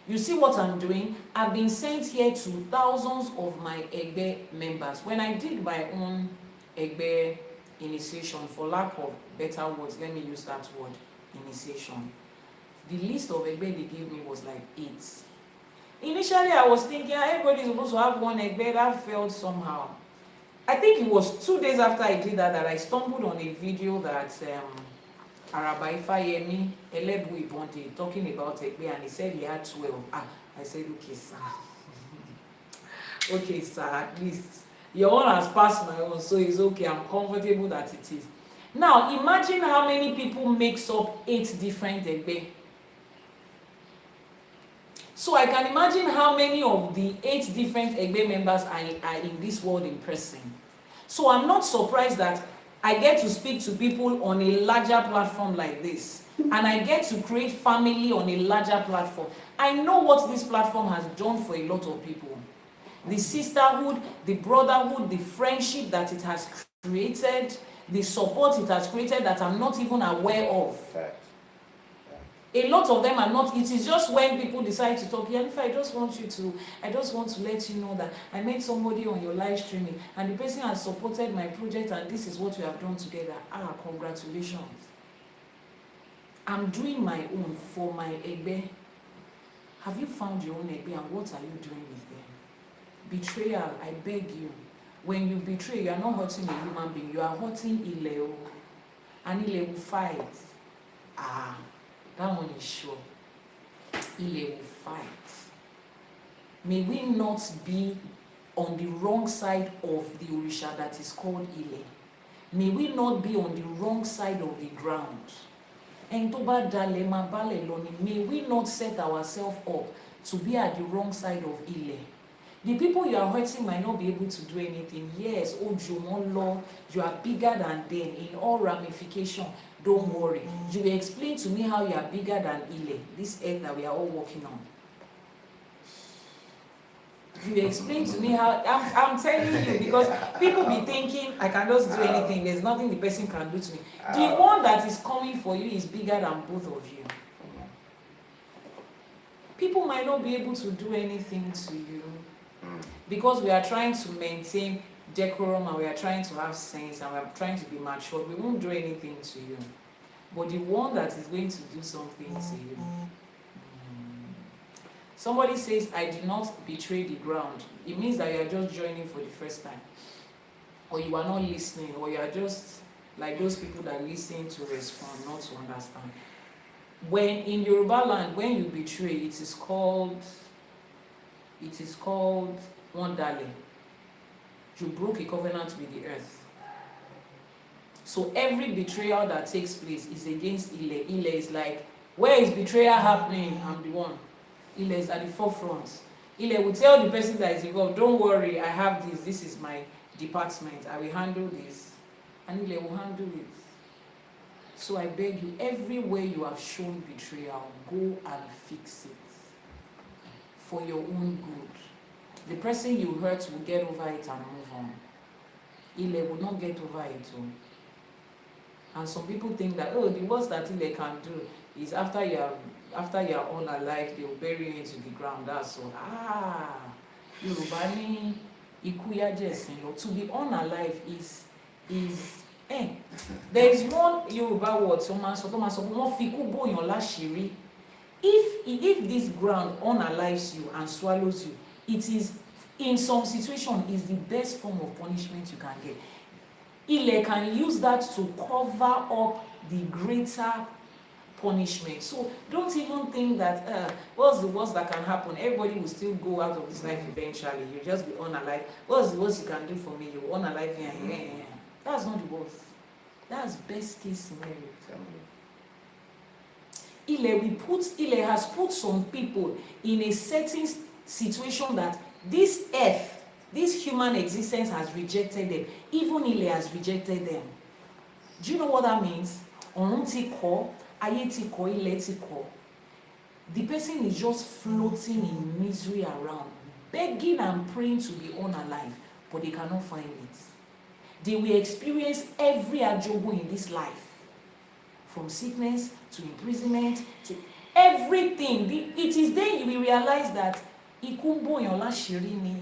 A: You see what I'm doing? I've been sent here to thousands of my Egbe members. When I did my own Egbe initiation, for lack of better words, let me use that word, initiation. The list of Egbe they gave me was like 8. Initially, I was thinking everybody is supposed to have one Egbe. That failed somehow. I think it was 2 days after I did that I stumbled on a video that Iyanifa Ewa, Elédùmarè, talking about Egbe, and he said he had 12. I said, okay, sir. Okay, sir, at least your own has passed my own, so it's okay. I'm comfortable that it is. Now, imagine how many people makes up 8 different Egbe. So I can imagine how many of the 8 different Egbe members are in this world in person. So I'm not surprised that I get to speak to people on a larger platform like this. And I get to create family on a larger platform. I know what this platform has done for a lot of people. The sisterhood, the brotherhood, the friendship that it has created, the support it has created that I'm not even aware of. A lot of them are not. It is just when people decide to talk. Iyanifa, I just want to let you know that I met somebody on your live streaming, and the person has supported my project, and this is what we have done together. Congratulations. I'm doing my own for my egbe. Have you found your own egbe, and what are you doing with them? Betrayal, I beg you. When you betray, you are not hurting a human being. You are hurting Ileo, and Ile will fight. That one is sure. Ile will fight. May we not be on the wrong side of the Orisha that is called Ile. May we not be on the wrong side of the ground. May we not set ourselves up to be at the wrong side of Ile. The people you are hurting might not be able to do anything. Yes, Ojo, you are bigger than them in all ramifications. Don't worry. You will explain to me how you are bigger than Ile, this earth that we are all walking on. You will explain to me how. I'm telling you, because people be thinking I can just do anything. There's nothing the person can do to me. The one that is coming for you is bigger than both of you. People might not be able to do anything to you because we are trying to maintain decorum, and we are trying to have sense, and we are trying to be mature. We won't do anything to you. But the one that is going to do something to you. Somebody says, I did not betray the ground. It means that you are just joining for the first time. Or you are not listening, or you are just like those people that listen to respond, not to understand. When in Yoruba land, when you betray, it is called Wandale. You broke a covenant with the earth. So every betrayal that takes place is against Ile. Ile is like, where is betrayal happening? I'm the one. Ile is at the forefront. Ile will tell the person that is involved, don't worry, I have this is my department, I will handle this. And Ile will handle it. So I beg you, everywhere you have shown betrayal, go and fix it. For your own good. The person you hurt will get over it and move on. Ile will not get over it. And some people think that, the worst that Ile can do is after you are all alive, they will bury you into the ground. That's all. Yoruba ni iku yaje sin lo. To be unalive is there is one Yoruba word, if this ground unalives you and swallows you, it is, in some situation, is the best form of punishment you can get. Ile can use that to cover up the greater punishment. So don't even think that what's the worst that can happen? Everybody will still go out of this life eventually. You'll just be unalive. What's the worst you can do for me? You're unalive here. That's not the worst. That's best case scenario. Ile has put some people in a certain situation that this earth, this human existence has rejected them. Even Ile has rejected them. Do you know what that means? Ọ̀run ti kọ̀, ayé ti kọ̀, ilẹ̀ ti kọ̀. The person is just floating in misery around, begging and praying to be unalive, but they cannot find it. They will experience every ajogun in this life. From sickness to imprisonment to everything. It is then you will realize that ikumbo yon lashiri ni.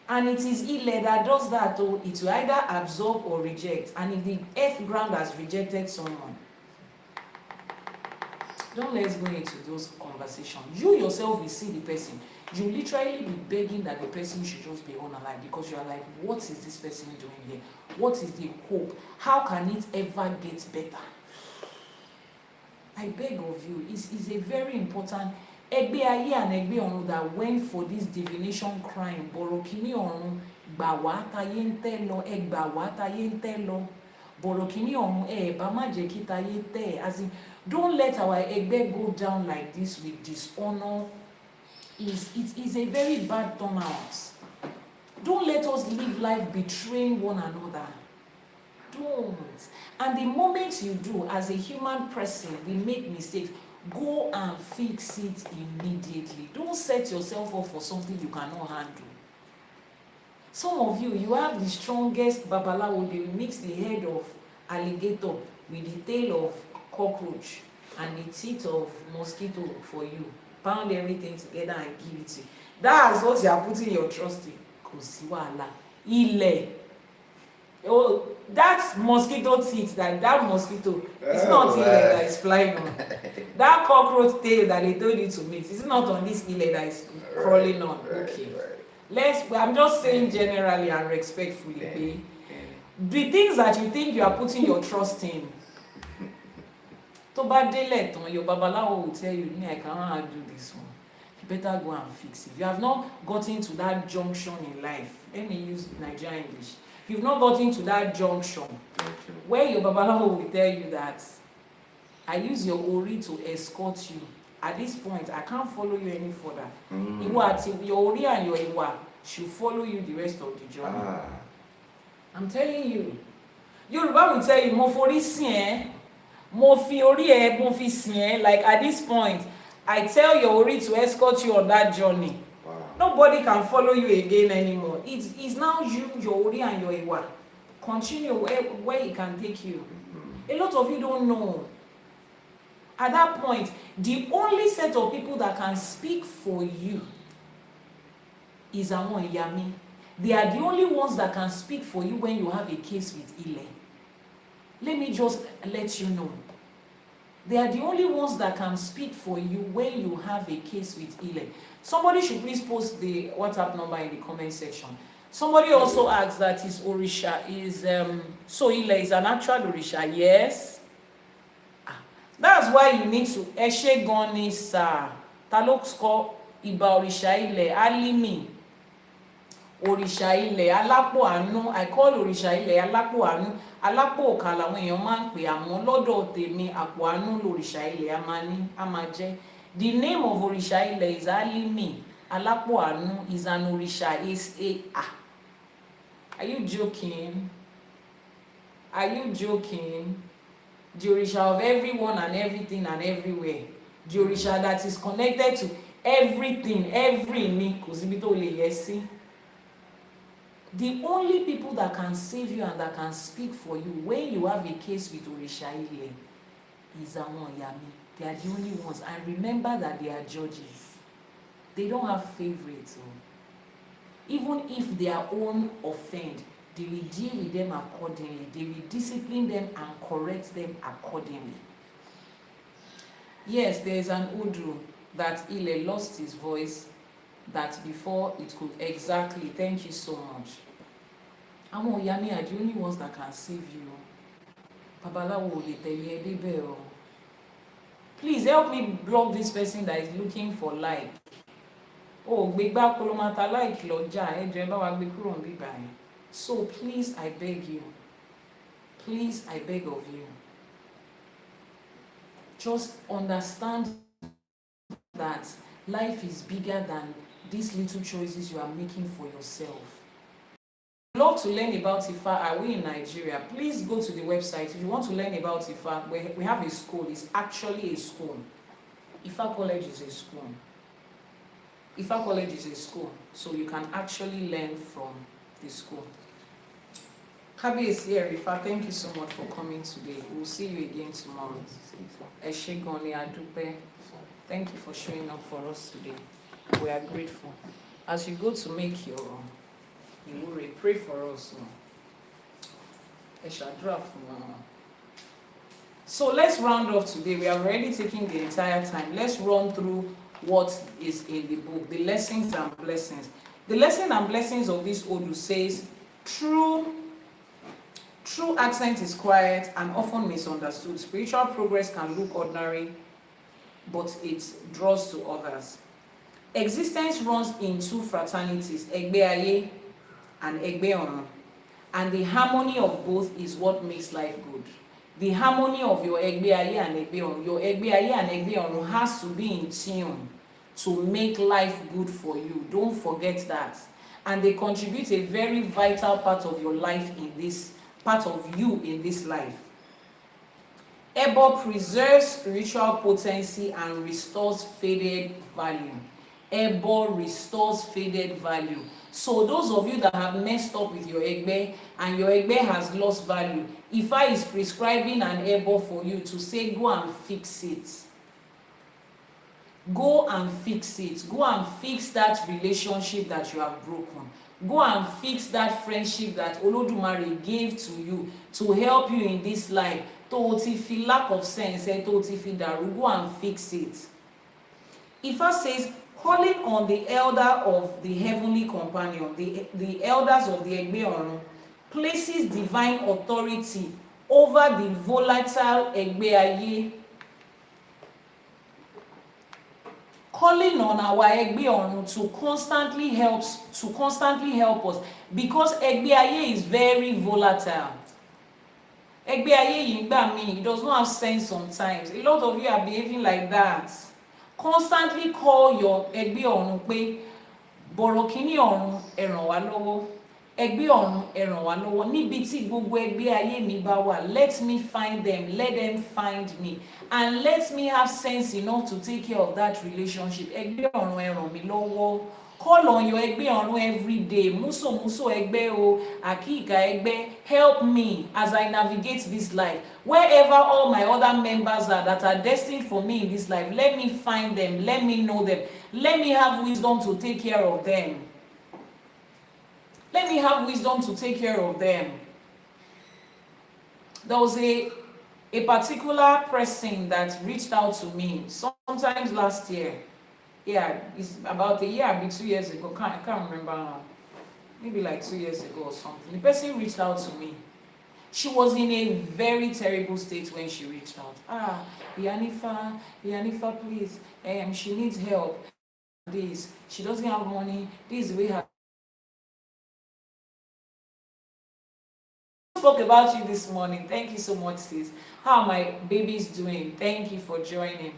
A: And it is Ile that does that. It will either absorb or reject. And if the earth ground has rejected someone, don't let's go into those conversations. You yourself will see the person. You literally be begging that the person should just be unalive, because you are like, what is this person doing here? What is the hope? How can it ever get better? I beg of you, it's a very important Egbe aye and Egbe ọ̀run that went for this divination crime. Borokini ọ̀run gbà wá táyé ń tẹ́ lọ, ẹ gbà wá táyé ń tẹ́ lọ. Borokini ọ̀run bá má jẹ́ kí táyé tẹ́. As in, don't let our Egbe go down like this with dishonor. It is a very bad turnout. Don't let us live life betraying one another. Don't. And the moment you do, as a human person, we make mistakes. Go and fix it immediately. Don't set yourself up for something you cannot handle. Some of you have the strongest babalawo. They will mix the head of alligator with the tail of cockroach and the teeth of mosquito for you, pound everything together and give it to you. That's what you are putting your trust in. Kò sí wàhálà. Ilẹ̀. Oh, that mosquito teeth, that mosquito, it's not Ile that is flying on. That cockroach tail that they told you to meet, it's not on this Ile that is crawling on. Okay. I'm just saying generally and respectfully, the things that you think you are putting your trust in, tó bá délẹ̀ tán, your babalawo will tell you, I cannot do this one. You better go and fix it. You have not gotten to that junction in life. Let me use Nigerian English. You've not gotten to that junction where your babalawo will tell you that I use your ori to escort you. At this point, I can't follow you any further. Your ori and your Ewa should follow you the rest of the journey. I'm telling you. Yoruba will tell you, mo fori sin, mo fi ori mo fi sin. Like at this point, I tell your ori to escort you on that journey. Nobody can follow you again anymore. It's now you, your ori and your Ewa. Continue where it can take you. A lot of you don't know. At that point, the only set of people that can speak for you is àwọn ìyá mi. They are the only ones that can speak for you when you have a case with Ile. Let me just let you know. They are the only ones that can speak for you when you have a case with Ile. Somebody should please post the WhatsApp number in the comment section. Somebody also asked that is Orisha so Ile is an actual Orisha. Yes. That's why you need to Ẹṣé gan ni sir. Ta ló kọ ìbà Orisha Ile Alimi. Orisha Ile Alápò Àánú. I call Orisha Ile Alápò Àánú. Alápò Òkà làwọn èèyàn máa ń pè, àmọ́ lọ́dọ̀ tèmi Àpò Àánú l'Orisha Ile a máa jẹ́. The name of Orisha Ile is Alimi. Alápò Àánú is an Orisha. Are you joking? Are you joking? The Orisha of everyone and everything and everywhere. The Orisha that is connected to everything, every ni kò síbi tó lè yẹ sí. The only people that can save you and that can speak for you when you have a case with Orisha Ile is àwọn ìyá mi. They are the only ones. And remember that they are judges. They don't have favorites. Even if their own offend, they will deal with them accordingly. They will discipline them and correct them accordingly. Yes, there is an Odù that Ile lost his voice, that before it could exactly. Thank you so much. Àwọn ìyá mi are the only ones that can save you. Babalawo lè tẹ̀lé ẹ débẹ̀ o. Please help me block this person that is looking for like. Oh, gbégbá kolomata like lọ́jà ẹ jọ̀ọ́ bá wa gbé kúrò níbí báyìí. So please, I beg you. Please, I beg of you. Just understand that life is bigger than these little choices you are making for yourself. If you love to learn about Ifá, are we in Nigeria? Please go to the website. If you want to learn about Ifá, we have a school. It's actually a school. Ifá College is a school. Ifá College is a school, so you can actually learn from the school. Kabi is here, Ifá. Thank you so much for coming today. We'll see you again tomorrow. Ẹṣé gan ni a dúpẹ́. Thank you for showing up for us today. We are grateful. As you go to make your ìwúre, pray for us. Ẹ ṣàdúrà fún wa. So let's round off today. We have already taken the entire time. Let's run through what is in the book, the lessons and blessings. The lesson and blessings of this Odù says, true accent is quiet and often misunderstood. Spiritual progress can look ordinary, but it draws to others. Existence runs in two fraternities, Ẹgbẹ́ Ayé and Ẹgbẹ́ Ọ̀run, and the harmony of both is what makes life good. The harmony of your Ẹgbẹ́ Ayé and Ẹgbẹ́ Ọ̀run, your Ẹgbẹ́ Ayé and Ẹgbẹ́ Ọ̀run has to be in tune to make life good for you. Don't forget that. And they contribute a very vital part of your life in this, part of you in this life. Ẹbọ preserves spiritual potency and restores faded value. Ẹbọ restores faded value. So those of you that have messed up with your egbe and your egbe has lost value, Ifa is prescribing an ebo for you to say go and fix it. Go and fix it. Go and fix that relationship that you have broken. Go and fix that friendship that Olódùmarè gave to you to help you in this life. Tó ti fi lack of sense, tó ti fi dàrú, go and fix it. Ifa says, calling on the elder of the heavenly companion, the elders of the Egbe Ọ̀run, places divine authority over the volatile Egbe Ayé. Calling on our Egbe Ọ̀run to constantly help us, because Egbe Ayé is very volatile. Egbe Ayé yìí gbà mí, it does not have sense sometimes. A lot of you are behaving like that. Constantly call your Egbe Ọ̀run pé bọ̀rọ̀ kíní ọ̀run ẹ ràn wá lọ́wọ́, Egbe Ọ̀run ẹ ràn wá lọ́wọ́, níbi tí gbogbo Egbe Ayé mi bá wà, let me find them, let them find me, and let me have sense enough to take care of that relationship. Egbe Ọ̀run ẹ ràn mí lọ́wọ́. Call on your Egbe Ọ̀run every day. Muso Egbe o, Akika Egbe, help me as I navigate this life. Wherever all my other members are that are destined for me in this life, let me find them, let me know them, let me have wisdom to take care of them. Let me have wisdom to take care of them. There was a particular person that reached out to me sometimes last year. Yeah, it's about a year, maybe 2 years ago. I can't remember now. Maybe like 2 years ago or something. The person reached out to me. She was in a very terrible state when she reached out. Iyanifa, please. She needs help. This. She doesn't have money. This is the way her. I spoke about you this morning. Thank you so much, sis. How are my babies doing? Thank you for joining.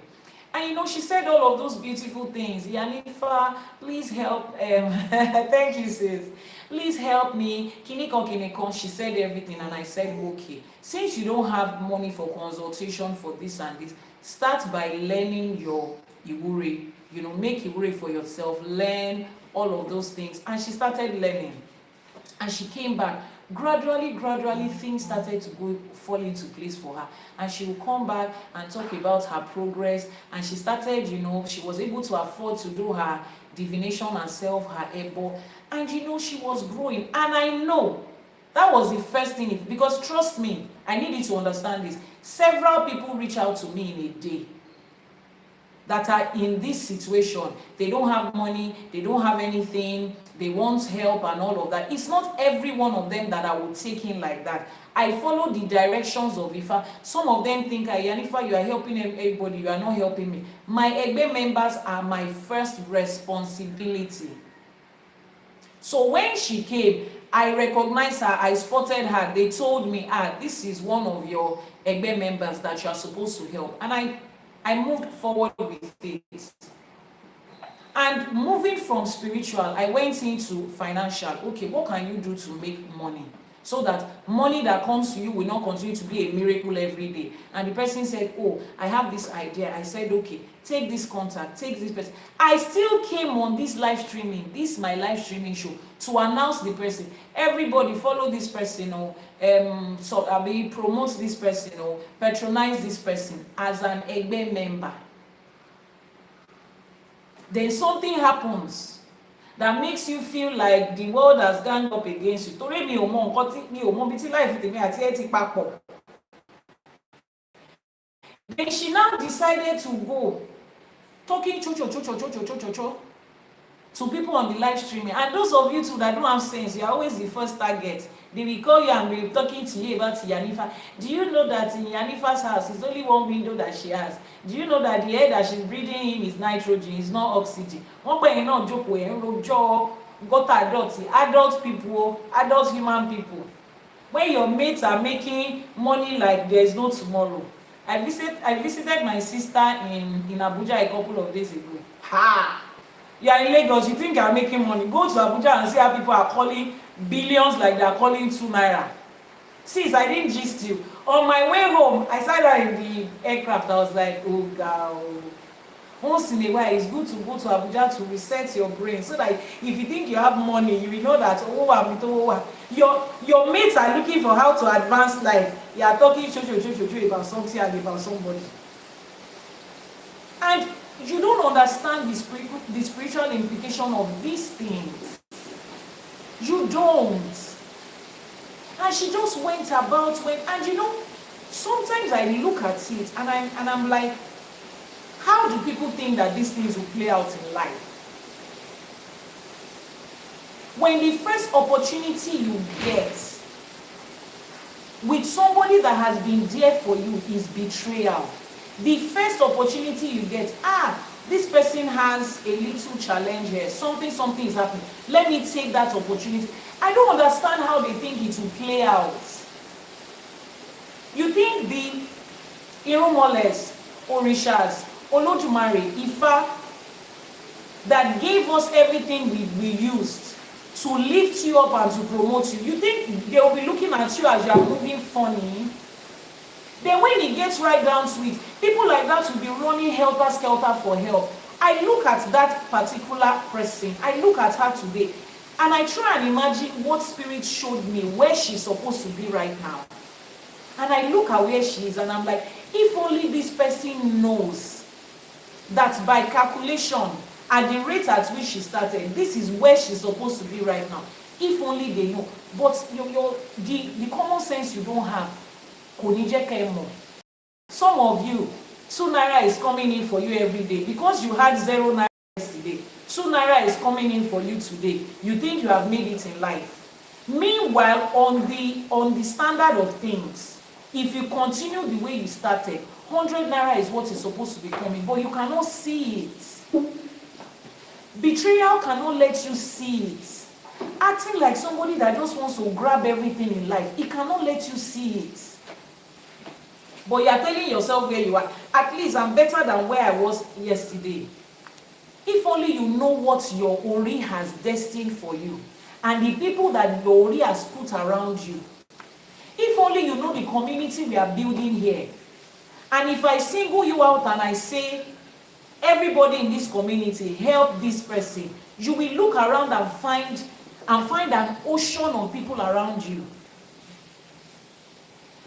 A: And you know, she said all of those beautiful things. Iyanifa, please help. Thank you, sis. Please help me. Kinikon. She said everything, and I said, okay. Since you don't have money for consultation for this and this, start by learning your Iwure. You know, make Iwure for yourself. Learn all of those things. And she started learning. And she came back. Gradually, things started to fall into place for her, and she would come back and talk about her progress. And she started, you know, she was able to afford to do her divination herself, her ebo, and you know, she was growing. And I know that was the first thing, because trust me, I need you to understand this. Several people reach out to me in a day that are in this situation. They don't have money, they don't have anything, they want help and all of that. It's not every one of them that I would take in like that. I follow the directions of Ifa. Some of them think, Iyanifa, you are helping everybody, you are not helping me. My Egbe members are my first responsibility. So when she came, I recognized her, I spotted her. They told me, this is one of your Egbe members that you are supposed to help. And I moved forward with it. And moving from spiritual, I went into financial. Okay, what can you do to make money? So that money that comes to you will not continue to be a miracle every day. And the person said, oh, I have this idea. I said, okay, take this contact, take this person. I still came on this live streaming, this my live streaming show, to announce the person. Everybody follow this person, or so I mean, promote this person, or patronize this person as an Egbe member. Then something happens that makes you feel like the world has ganged up against you. Torí mi ò mọ nǹkan tí mi ò mọ bí tí life tèmi àti ẹ ti papọ̀. Then she now decided to go talking to people on the live streaming. And those of you too that don't have sense, you are always the first target. They will call you and be talking to you about Iyanifa. Do you know that in Iyanifa's house is only one window that she has? Do you know that the air that she's breathing in is nitrogen, is not oxygen? One point not joke got adult people, adult human people. When your mates are making money like there's no tomorrow. I visited my sister in Abuja a couple of days ago. You are in Lagos, you think you are making money. Go to Abuja and see how people are calling billions like they are calling 2 naira. Sis, I didn't gist you. On my way home, I sat there in the aircraft. I was like, oh God. once in a while, it's good to go to Abuja to reset your brain so that if you think you have money, you will know that your mates are looking for how to advance life. You are talking about something and about somebody. And you don't understand the spiritual implication of these things. You don't. And she just went about and you know, sometimes I look at it and I'm like, how do people think that these things will play out in life? When the first opportunity you get with somebody that has been there for you is betrayal. The first opportunity you get, this person has a little challenge here, something is happening. Let me take that opportunity. I don't understand how they think it will play out. You think the Irumoles, Orishas, Olódùmarè, Ifá, that gave us everything we used to lift you up and to promote you, you think they will be looking at you as you are moving funny? Then when it gets right down to it, people like that will be running helter-skelter for help. I look at that particular person, I look at her today, and I try and imagine what spirit showed me where she's supposed to be right now. And I look at where she is and I'm like, if only this person knows that by calculation, at the rate at which she started, this is where she's supposed to be right now. If only they know. But the common sense you don't have. Some of you, 2 naira is coming in for you every day. Because you had 0 naira yesterday, 2 naira is coming in for you today. You think you have made it in life. Meanwhile, on the standard of things, if you continue the way you started, 100 naira is what is supposed to be coming, but you cannot see it. Betrayal cannot let you see it. Acting like somebody that just wants to grab everything in life, it cannot let you see it. But you are telling yourself where you are. At least I'm better than where I was yesterday. If only you know what your Ori has destined for you, and the people that your Ori has put around you. If only you know the community we are building here. And if I single you out and I say, everybody in this community, help this person, you will look around and find an ocean of people around you.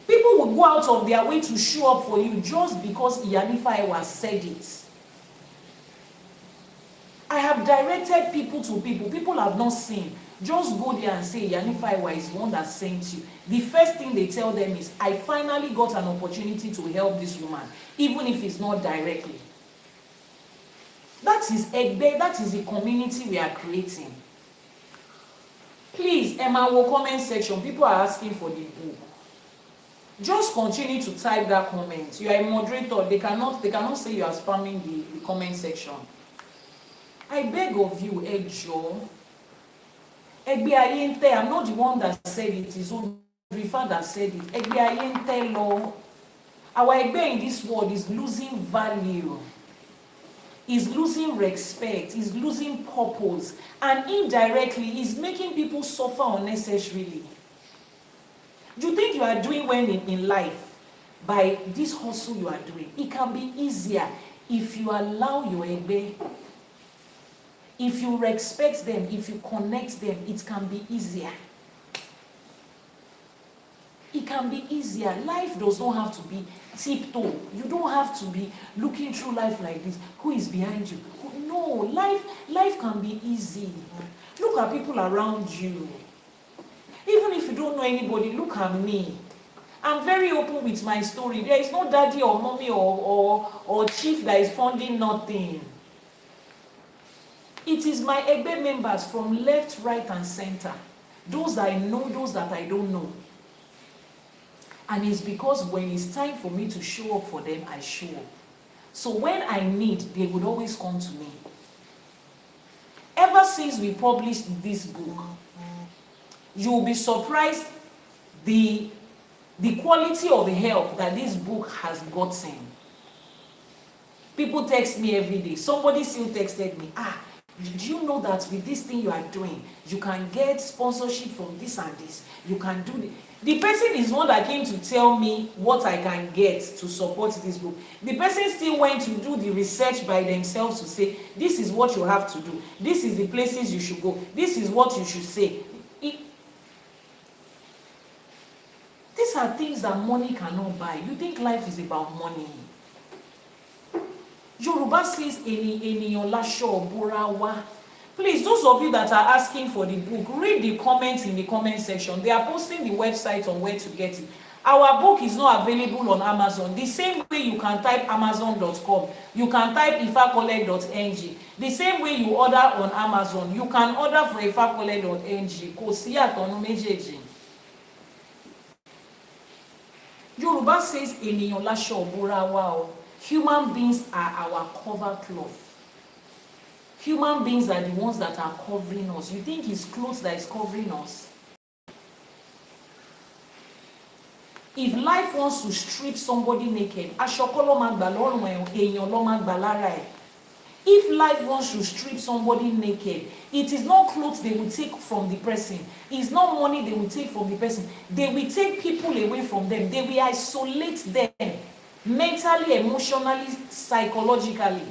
A: People will go out of their way to show up for you just because Iyanifa Ewa said it. I have directed people to people. People have not seen. Just go there and say, Iyanifa Ewa is the one that sent you. The first thing they tell them is, I finally got an opportunity to help this woman, even if it's not directly. That is Egbe, that is the community we are creating. Please, Emma, will comment section. People are asking for the book. Just continue to type that comment. You are a moderator. They cannot say you are spamming the comment section. I beg of you, Ejo. Egbe Ayente, I'm not the one that said it. It's Odù Ifá that said it. Egbe Ayente law. Our Egbe in this world is losing value. Is losing respect, is losing purpose, and indirectly is making people suffer unnecessarily. You think you are doing well in life by this hustle you are doing? It can be easier if you allow your Egbe. If you respect them, if you connect them, it can be easier. It can be easier. Life does not have to be tiptoe. You don't have to be looking through life like this. Who is behind you? No, life can be easy. Look at people around you. Even if you don't know anybody, look at me. I'm very open with my story. There is no daddy or mommy or chief that is funding nothing. It is my Egbe members from left, right, and center. Those I know, those that I don't know. And it's because when it's time for me to show up for them, I show up. So when I need, they would always come to me. Ever since we published this book, you will be surprised the quality of the help that this book has gotten. People text me every day. Somebody still texted me, Do you know that with this thing you are doing, you can get sponsorship from this and this? You can do it. The person is one that came to tell me what I can get to support this book. The person still went to do the research by themselves to say, this is what you have to do. This is the places you should go. This is what you should say. These are things that money cannot buy. You think life is about money? Yoruba says, "Ènìyàn láṣọ ìbora wa." Please, those of you that are asking for the book, read the comments in the comment section. They are posting the website on where to get it. Our book is not available on Amazon. The same way you can type amazon.com, you can type ifakole.ng. The same way you order on Amazon, you can order for ifakole.ng. Kò sí àtọ̀nú méjèèjì. Yoruba says, "Ènìyàn láṣọ ìbora wa." Human beings are our cover cloth. Human beings are the ones that are covering us. You think it's clothes that is covering us? If life wants to strip somebody naked, if life wants to strip somebody naked, it is not clothes they will take from the person. It's not money they will take from the person. They will take people away from them. They will isolate them mentally, emotionally, psychologically.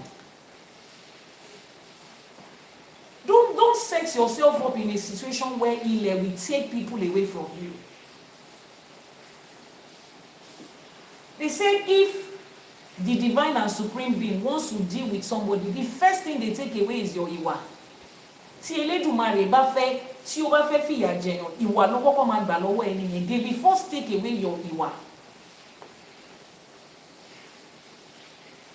A: Don't set yourself up in a situation where Ile will take people away from you. They say if the divine and supreme being wants to deal with somebody, the first thing they take away is your Iwa. Tí Elédùmarè bá fẹ́, tí ó bá fẹ́ fìyà jẹyàn, ìwà ló kọ́kọ́ máa gbà lọ́wọ́ ẹni yẹn. They will first take away your Iwa.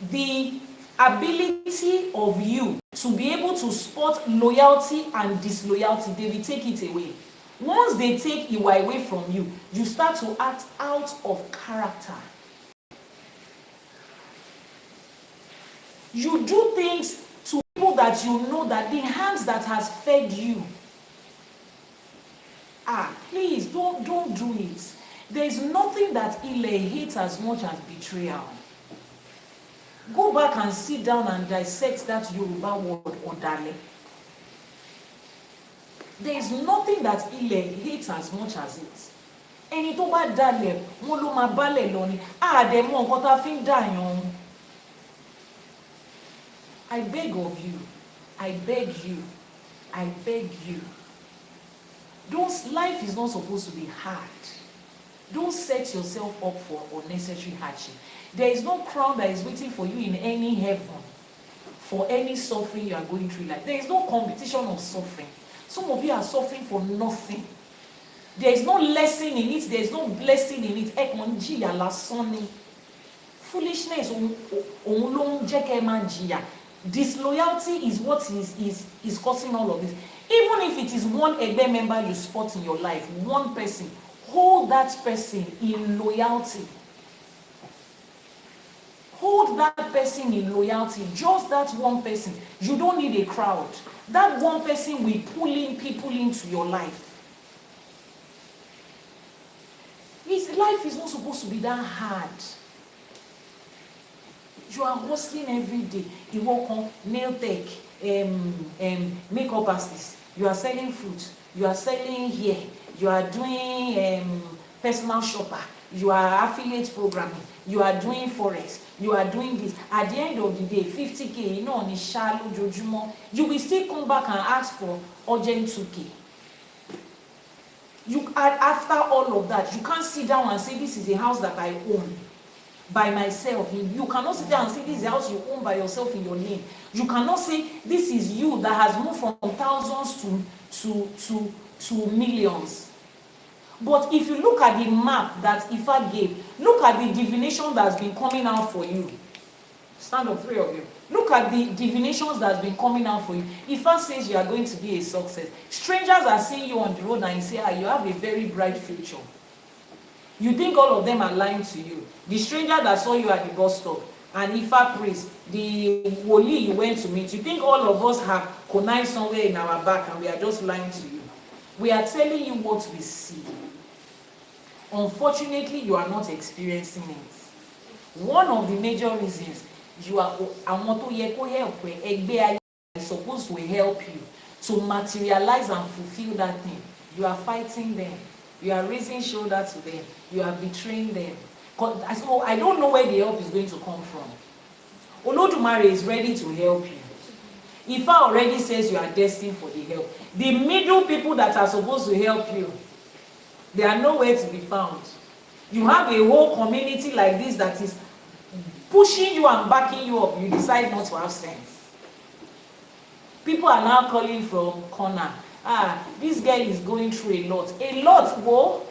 A: The ability of you to be able to spot loyalty and disloyalty, they will take it away. Once they take Iwa away from you, you start to act out of character. You do things to people that you know that the hands that has fed you. Please don't do it. There is nothing that Ile hates as much as betrayal. Go back and sit down and dissect that Yoruba word, Odale. There is nothing that Ile hates as much as it. Ẹni tó bá dalẹ̀, wọ́n ló máa bálẹ̀ lọ ni. Dẹ̀ mọ̀ nǹkan tá fi ń dàyàn. I beg of you, I beg you, I beg you. Life is not supposed to be hard. Don't set yourself up for unnecessary hardship. There is no crown that is waiting for you in any heaven for any suffering you are going through. Like there is no competition of suffering. Some of you are suffering for nothing. There is no lesson in it. There is no blessing in it. Foolishness. Disloyalty is what is causing all of this. Even if it is one Egbe member you spot in your life, one person, hold that person in loyalty. Hold that person in loyalty. Just that one person. You don't need a crowd. That one person will pull in people into your life. Life is not supposed to be that hard. You are hustling every day. You work on nail tech, makeup artists. You are selling fruit. You are selling hair. You are doing personal shopper. You are affiliate programming. You are doing forex. You are doing this. At the end of the day, 50K, you know, you will still come back and ask for urgent 2K. After all of that, you can't sit down and say, this is a house that I own by myself. You cannot sit down and say, this is a house you own by yourself in your name. You cannot say, this is you that has moved from thousands to millions. But if you look at the map that Ifa gave, look at the divination that's been coming out for you. Stand up, 3 of you. Look at the divinations that's been coming out for you. Ifa says you are going to be a success. Strangers are seeing you on the road and you say, you have a very bright future. You think all of them are lying to you. The stranger that saw you at the bus stop, and Ifa priest, the woli you went to meet, you think all of us have connived somewhere in our back and we are just lying to you. We are telling you what we see. Unfortunately, you are not experiencing it. One of the major reasons you are Oyeku help supposed to help you to materialize and fulfill that thing, you are fighting them. You are raising shoulder to them. You are betraying them. So I don't know where the help is going to come from. Elédùmarè is ready to help you. Ifá already says you are destined for the help. The middle people that are supposed to help you, they are nowhere to be found. You have a whole community like this that is pushing you and backing you up. You decide not to have sense. People are now calling from corner. This girl is going through a lot. A lot, whoa.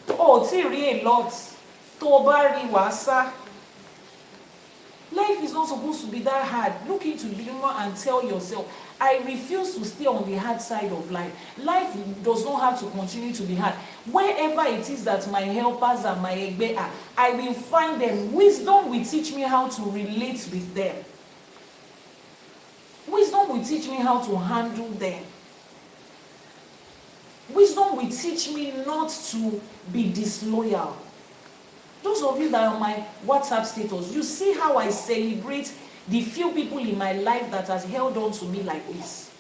A: Oh, it's really a lot. Tobari wasa. Life is not supposed to be that hard. Look into the mirror and tell yourself, I refuse to stay on the hard side of life. Life does not have to continue to be hard. Wherever it is that my helpers and my egbe are, I will find them. Wisdom will teach me how to relate with them. Wisdom will teach me how to handle them. Wisdom will teach me not to be disloyal. Those of you that are on my WhatsApp status, you see how I celebrate the few people in my life that has held on to me like this.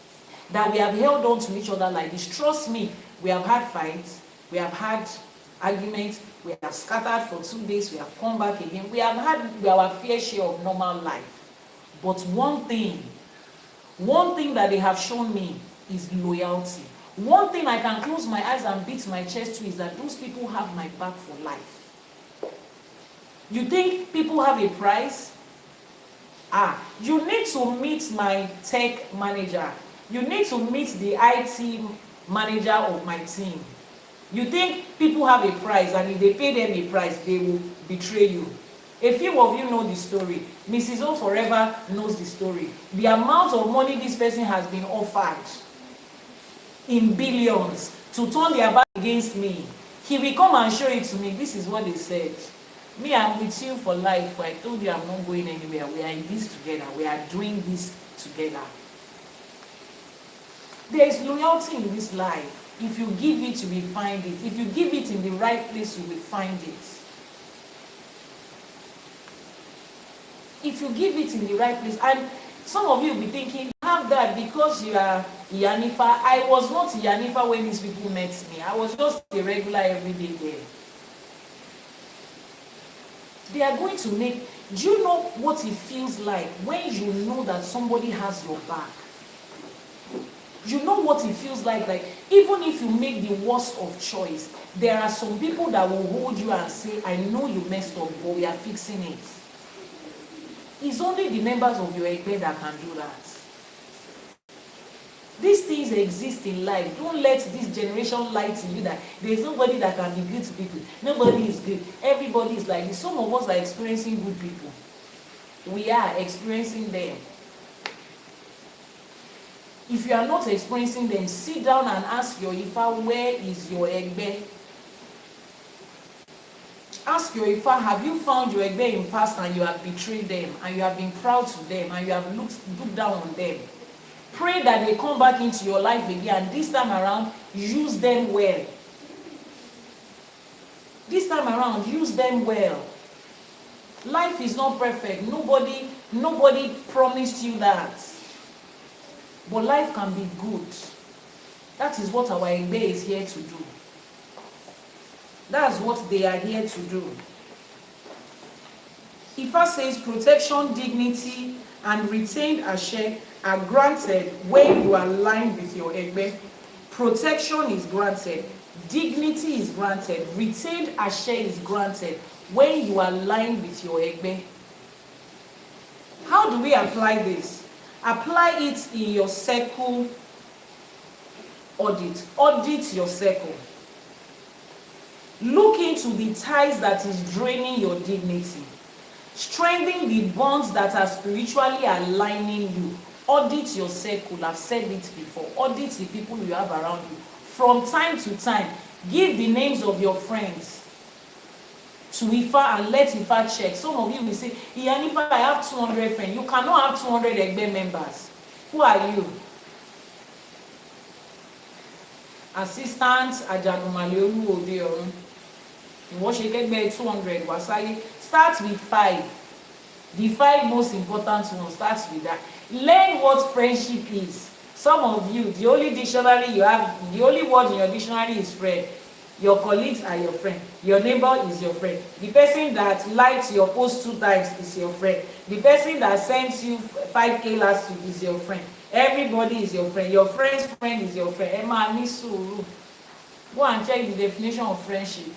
A: That we have held on to each other like this. Trust me, we have had fights, we have had arguments, we have scattered for 2 days, we have come back again. We have had our fair share of normal life. But one thing that they have shown me is loyalty. One thing I can close my eyes and beat my chest to is that those people have my back for life. You think people have a price? You need to meet my tech manager. You need to meet the IT manager of my team. You think people have a price, and if they pay them a price, they will betray you. A few of you know the story. Mrs. O Forever knows the story. The amount of money this person has been offered in billions to turn their back against me. He will come and show it to me. This is what they said. Me, I'm with you for life. I told you I'm not going anywhere. We are in this together. We are doing this together. There is loyalty in this life. If you give it, you will find it. If you give it in the right place, you will find it. If you give it in the right place, and some of you will be thinking, you have that because you are Iyanifa. I was not Iyanifa when these people met me. I was just a regular everyday girl. They are going to make, do you know what it feels like when you know that somebody has your back? You know what it feels like even if you make the worst of choice, there are some people that will hold you and say, I know you messed up, but we are fixing it. It's only the members of your Ekpe that can do that. These things exist in life. Don't let this generation lie to you that there is nobody that can be good to people. Nobody is good. Everybody is like this. Some of us are experiencing good people. We are experiencing them. If you are not experiencing them, sit down and ask your Ifa, where is your Egbe? Ask your Ifa, have you found your Egbe in past and you have betrayed them, and you have been proud to them, and you have looked down on them? Pray that they come back into your life again, and this time around, use them well. This time around, use them well. Life is not perfect. Nobody promised you that. But life can be good. That is what our Egbe is here to do. That's what they are here to do. Ifa says protection, dignity, and retained Ashe are granted when you are aligned with your Egbe. Protection is granted, dignity is granted, retained Ashe is granted when you are aligned with your Egbe. How do we apply this? Apply it in your circle audit. Audit your circle. Look into the ties that is draining your dignity. Strengthen the bonds that are spiritually aligning you. Audit your circle. I've said it before. Audit the people you have around you. From time to time, give the names of your friends to Ifa and let Ifa check. Some of you will say, Iyanifa, I have 200 friends. You cannot have 200 Egbe members. Who are you? Assistant Ajagunmale Oluode. You watch Egbe 200. Wasaye. Start with 5. The 5 most important ones. Start with that. Learn what friendship is. Some of you, the only dictionary you have, the only word in your dictionary is friend. Your colleagues are your friend. Your neighbor is your friend. The person that likes your post 2 times is your friend. The person that sends you 5K last week is your friend. Everybody is your friend. Your friend's friend is your friend. Emma Nisuru. Go and check the definition of friendship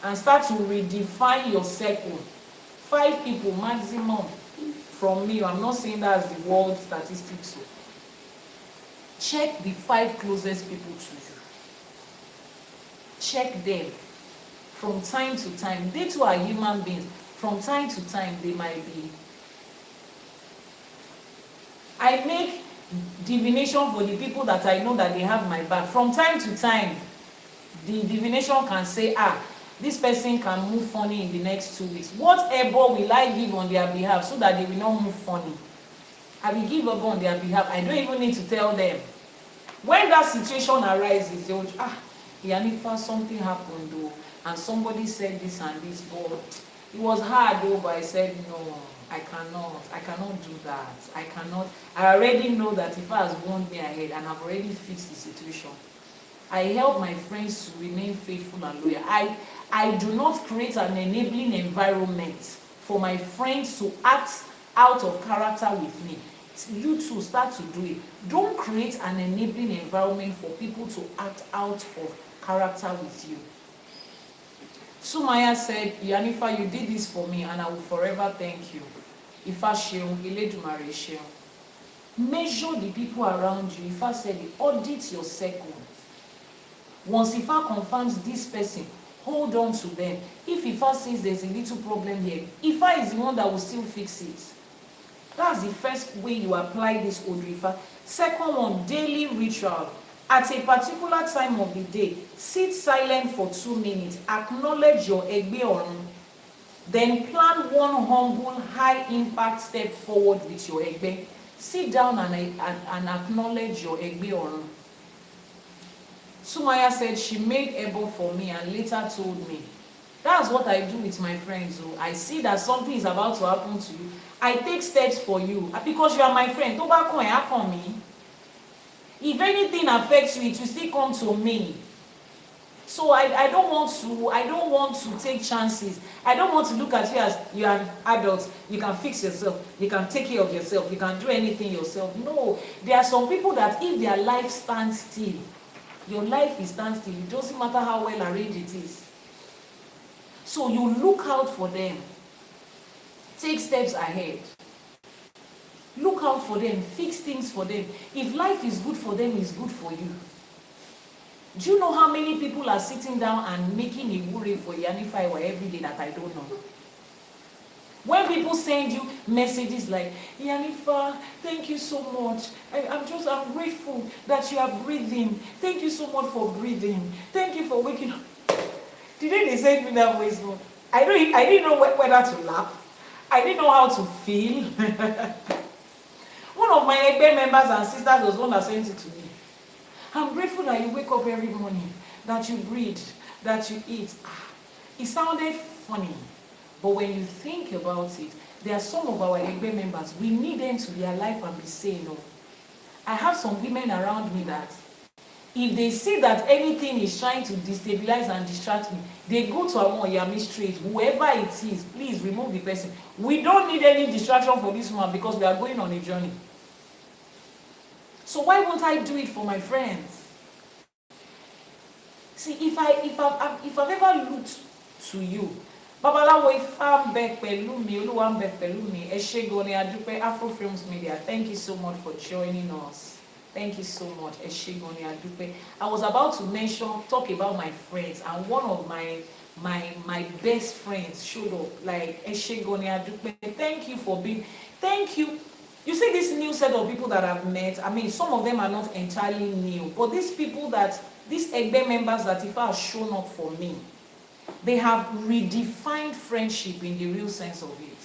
A: and start to redefine your circle. 5 people maximum from me. I'm not saying that's the world statistics. So check the 5 closest people to you. Check them from time to time. They too are human beings. From time to time, they might be. I make divination for the people that I know that they have my back. From time to time, the divination can say, this person can move funny in the next 2 weeks. What ebo will I give on their behalf so that they will not move funny? I will give ebo on their behalf. I don't even need to tell them. When that situation arises, they will, Iyanifa, something happened though, and somebody said this and this, but it was hard though, but I said, no, I cannot do that. I already know that if I has warned me ahead and I've already fixed the situation. I help my friends to remain faithful and loyal. I do not create an enabling environment for my friends to act out of character with me. You too start to do it. Don't create an enabling environment for people to act out of character with you. Sumaya said, Iyanifa, you did this for me and I will forever thank you. Ifa sheun, Elédùmarè sheun. Measure the people around you. Ifa said, audit your circle. Once Ifa confirms this person, hold on to them. If Ifa says there's a little problem here, Ifa is the one that will still fix it. That's the first way you apply this Odù Ifá. Second one, daily ritual. At a particular time of the day, sit silent for 2 minutes. Acknowledge your Egbe Ọ̀run. Then plan one humble, high-impact step forward with your Egbe. Sit down and acknowledge your Egbe Ọ̀run. Sumaya said she made ebo for me and later told me. That's what I do with my friends. So I see that something is about to happen to you. I take steps for you because you are my friend. Tobacco and happen me. If anything affects you, it will still come to me. So I don't want to take chances. I don't want to look at you as you are an adult. You can fix yourself. You can take care of yourself. You can do anything yourself. No, there are some people that if their life stands still, your life is standstill. It doesn't matter how well arranged it is. So you look out for them. Take steps ahead. Look out for them. Fix things for them. If life is good for them, it's good for you. Do you know how many people are sitting down and making a worry for Iyanifa Ewa every day that I don't know? When people send you messages like, Iyanifa, thank you so much. I'm grateful that you are breathing. Thank you so much for breathing. Thank you for waking up. The day they sent me that voice note, I didn't know whether to laugh. I didn't know how to feel. One of my Egbe members and sisters was one that sent it to me. I'm grateful that you wake up every morning, that you breathe, that you eat. It sounded funny, but when you think about it, there are some of our Egbe members, we need them to be alive and be sane. No. I have some women around me that if they see that anything is trying to destabilize and distract me, they go to Àbọyè straight. Whoever it is, please remove the person. We don't need any distraction for this one because we are going on a journey. So why won't I do it for my friends? See, if I've ever looked to you, Babalawo Ifá mbẹ pẹ̀lú mi, Olúwa mbẹ pẹ̀lú mi, ẹ ṣé gan ni a dúpẹ́. Afro Films Media, thank you so much for joining us. Thank you so much. Ẹ ṣé gan ni a dúpẹ́. I was about to talk about my friends, and one of my best friends showed up. Like, ẹ ṣé gan ni a dúpẹ́. Thank you for being. Thank you. You see this new set of people that I've met, I mean, some of them are not entirely new, but these Egbe members that Ifa has shown up for me, they have redefined friendship in the real sense of it.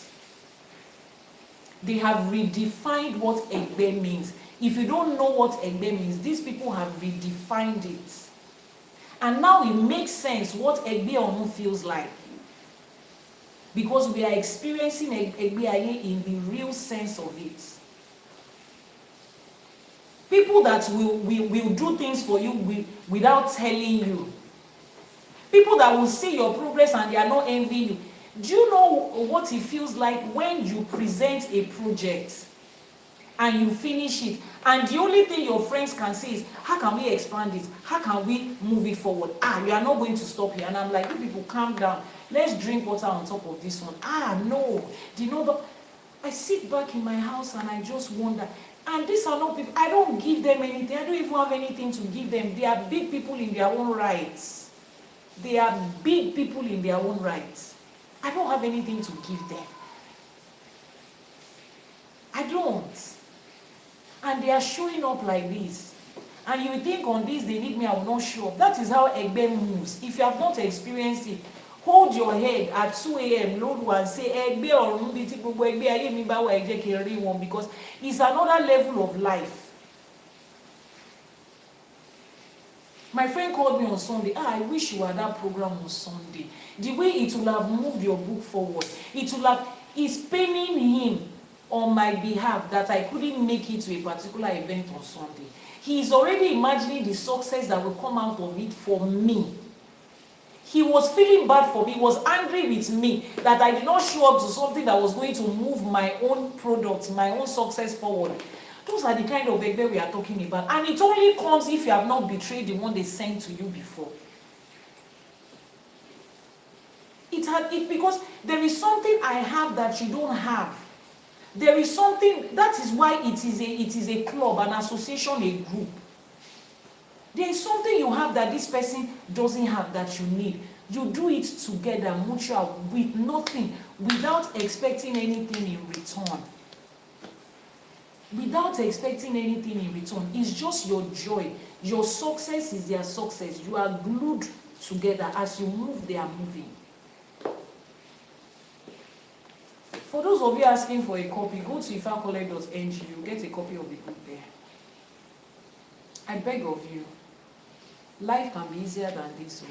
A: They have redefined what Egbe means. If you don't know what Egbe means, these people have redefined it. And now it makes sense what Egbe Ọ̀run feels like. Because we are experiencing Egbe Ayé in the real sense of it. People that will do things for you without telling you. People that will see your progress and they are not envying you. Do you know what it feels like when you present a project and you finish it, and the only thing your friends can say is, how can we expand it? How can we move it forward? You are not going to stop here. And I'm like, you people, calm down. Let's drink water on top of this one. No. Do you know that? I sit back in my house and I just wonder. And these are not people, I don't give them anything. I don't even have anything to give them. They are big people in their own rights. They are big people in their own rights. I don't have anything to give them. I don't. And they are showing up like this. And you think on this they need me, I will not show up. That is how Egbe moves. If you have not experienced it, hold your head at 2 a.m. Lord and say, Egbe or Egbe, because it's another level of life. My friend called me on Sunday. I wish you were at that program on Sunday. The way it will have moved your book forward. It's paining him on my behalf that I couldn't make it to a particular event on Sunday. He is already imagining the success that will come out of it for me. He was feeling bad for me. He was angry with me that I did not show up to something that was going to move my own product, my own success forward. Those are the kind of Egbe we are talking about. And it only comes if you have not betrayed the one they sent to you before. Because there is something I have that you don't have. There is something, that is why it is a club, an association, a group. There is something you have that this person doesn't have that you need. You do it together, mutual, with nothing, without expecting anything in return. Without expecting anything in return. It's just your joy. Your success is their success. You are glued together. As you move, they are moving. For those of you asking for a copy, go to ifacollect.ng. You get a copy of the book there. I beg of you, life can be easier than this.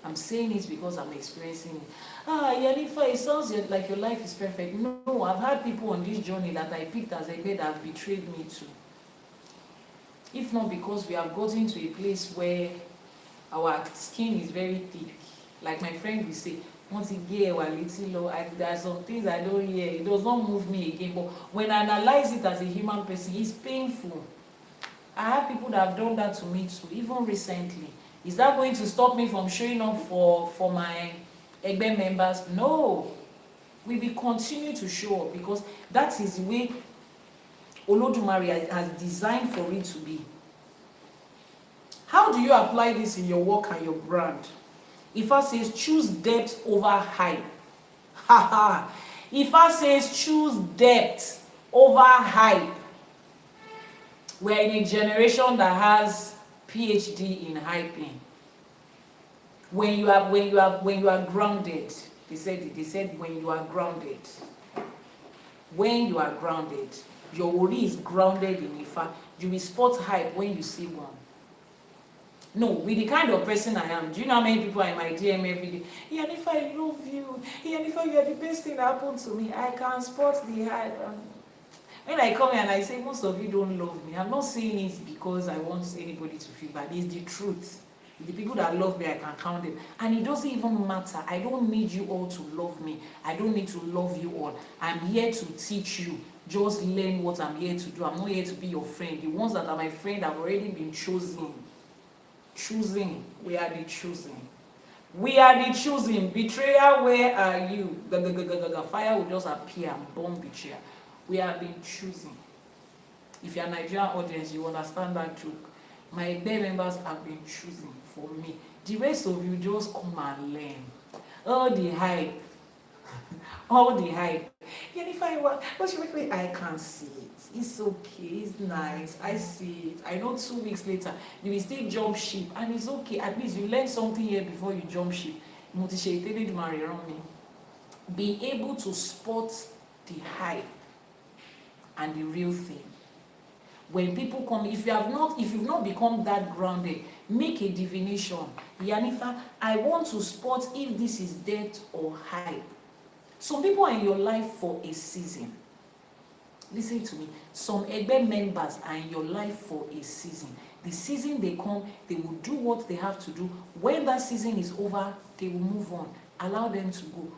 A: I'm saying it because I'm experiencing it. Iyanifa, it sounds like your life is perfect. No, I've had people on this journey that I picked as a bed that have betrayed me too. If not because we have gotten to a place where our skin is very thick. Like my friend will say, once it get a little low, there are some things I don't hear. It does not move me again. But when I analyze it as a human person, it's painful. I have people that have done that to me too, even recently. Is that going to stop me from showing up for my Egbe members? No. We will continue to show up because that is the way Elédùmarè has designed for it to be. How do you apply this in your work and your brand? Ifa says choose depth over hype. Ifa says choose depth over hype. We're in a generation that has PhD in hyping. When you are grounded, they said when you are grounded. When you are grounded, your ori is grounded in Ifa. You will spot hype when you see one. No, with the kind of person I am, do you know how many people are in my DM every day? Iyanifa, I love you. Iyanifa, you are the best thing that happened to me. I can spot the hype. When I come here and I say most of you don't love me, I'm not saying it because I want anybody to feel bad. It's the truth. The people that love me, I can count them. And it doesn't even matter. I don't need you all to love me. I don't need to love you all. I'm here to teach you. Just learn what I'm here to do. I'm not here to be your friend. The ones that are my friend have already been chosen. We are the choosing. We are the choosing. Betrayal, where are you? The fire will just appear and bomb betrayal. We have been choosing. If you're a Nigerian audience, you understand that joke. My band members have been choosing for me. The rest of you just come and learn. All the hype. All the hype. I can see it. It's okay. It's nice. I see it. I know 2 weeks later, you will still jump ship. And it's okay. At least you learn something here before you jump ship. Be able to spot the hype and the real thing. When people come, if you've not become that grounded, make a divination. Iyanifa, I want to spot if this is depth or hype. Some people are in your life for a season. listen to me. Some Egbe members are in your life for a season. The season they come, they will do what they have to do. When that season is over, they will move on. Allow them to go.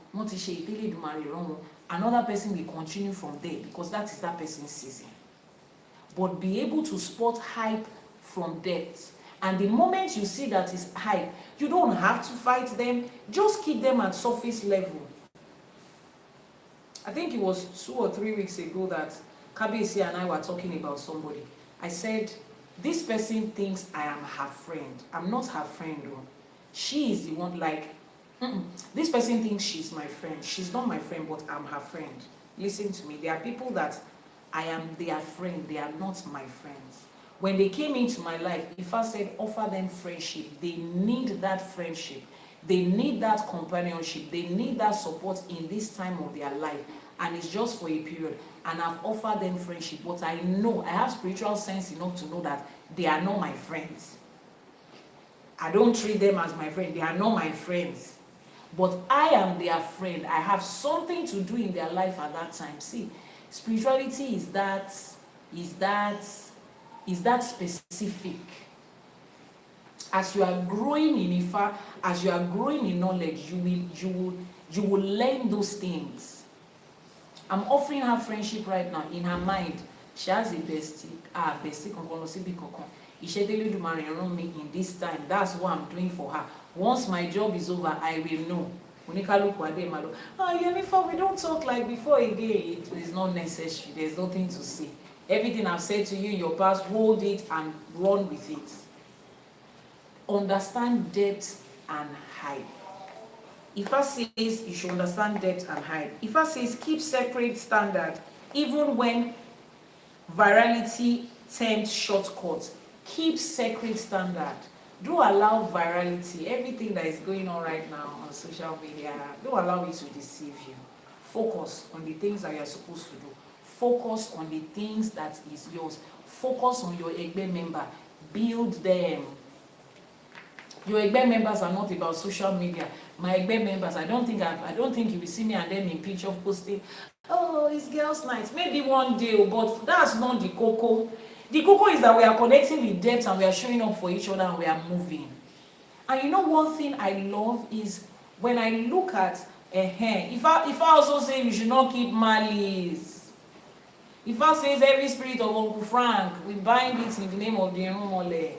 A: Another person will continue from there because that is that person's season. But be able to spot hype from depth. And the moment you see that is hype, you don't have to fight them. Just keep them at surface level. I think it was 2 or 3 weeks ago that Kabesi and I were talking about somebody. I said, this person thinks I am her friend. I'm not her friend though. She is the one, like, this person thinks she's my friend. She's not my friend, but I'm her friend. Listen to me. There are people that I am their friend. They are not my friends. When they came into my life, if I said offer them friendship, they need that friendship. They need that companionship. They need that support in this time of their life. And it's just for a period. And I've offered them friendship. But I know, I have spiritual sense enough to know that they are not my friends. I don't treat them as my friend. They are not my friends. But I am their friend. I have something to do in their life at that time. See, spirituality is that specific. As you are growing in Ifa, as you are growing in knowledge, you will learn those things. I'm offering her friendship right now. In her mind, she has a bestie. Elédùmarè run me in this time. That's what I'm doing for her. Once my job is over, I will know. Iyanifa, we don't talk like before again. It is not necessary. There's nothing to say. Everything I've said to you in your past, hold it and run with it. Understand depth and height. Ifa says you should understand depth and height. Ifa says keep separate standard even when virality tempts shortcuts. Keep sacred standard. Don't allow virality, everything that is going on right now on social media, don't allow it to deceive you. Focus on the things that you are supposed to do. Focus on the things that is yours. Focus on your Egbe member. Build them. Your Egbe members are not about social media. My Egbe members, I don't think you will see me and them in picture posting, oh, it's girls' night. Maybe one day, but that's not the cocoa. The cocoa is that we are connecting with depth and we are showing up for each other and we are moving. And you know one thing I love is when I look at if I also say we should not keep malice. If I says every spirit of Uncle Frank, we bind it in the name of the Irumole.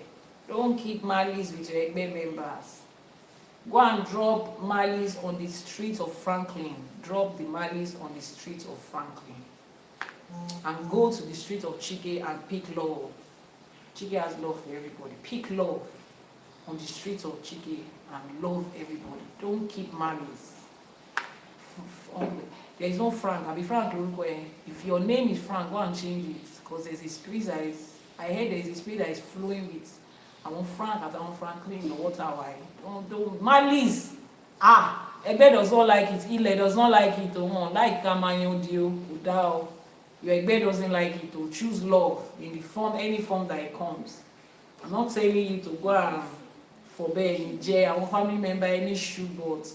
A: Don't keep malice with your Egbe members. Go and drop malice on the streets of Franklin. Drop the malice on the streets of Franklin. And go to the street of Chike and pick love. Chike has love for everybody. Pick love on the streets of Chike and love everybody. Don't keep malice. There is no Frank. I'll be Frank. If your name is Frank, go and change it. Because there's a spirit that is, I heard there's a spirit that is flowing with. I want Frank, I want Franklin in the water. Why? Don't malice. Egbe does not like it. Ile does not like it. Like Kamanyodio, Udao. Your Egbe doesn't like it to choose love in the form, any form that it comes. I'm not telling you to go and forbear in jail, our family member, any shoe, but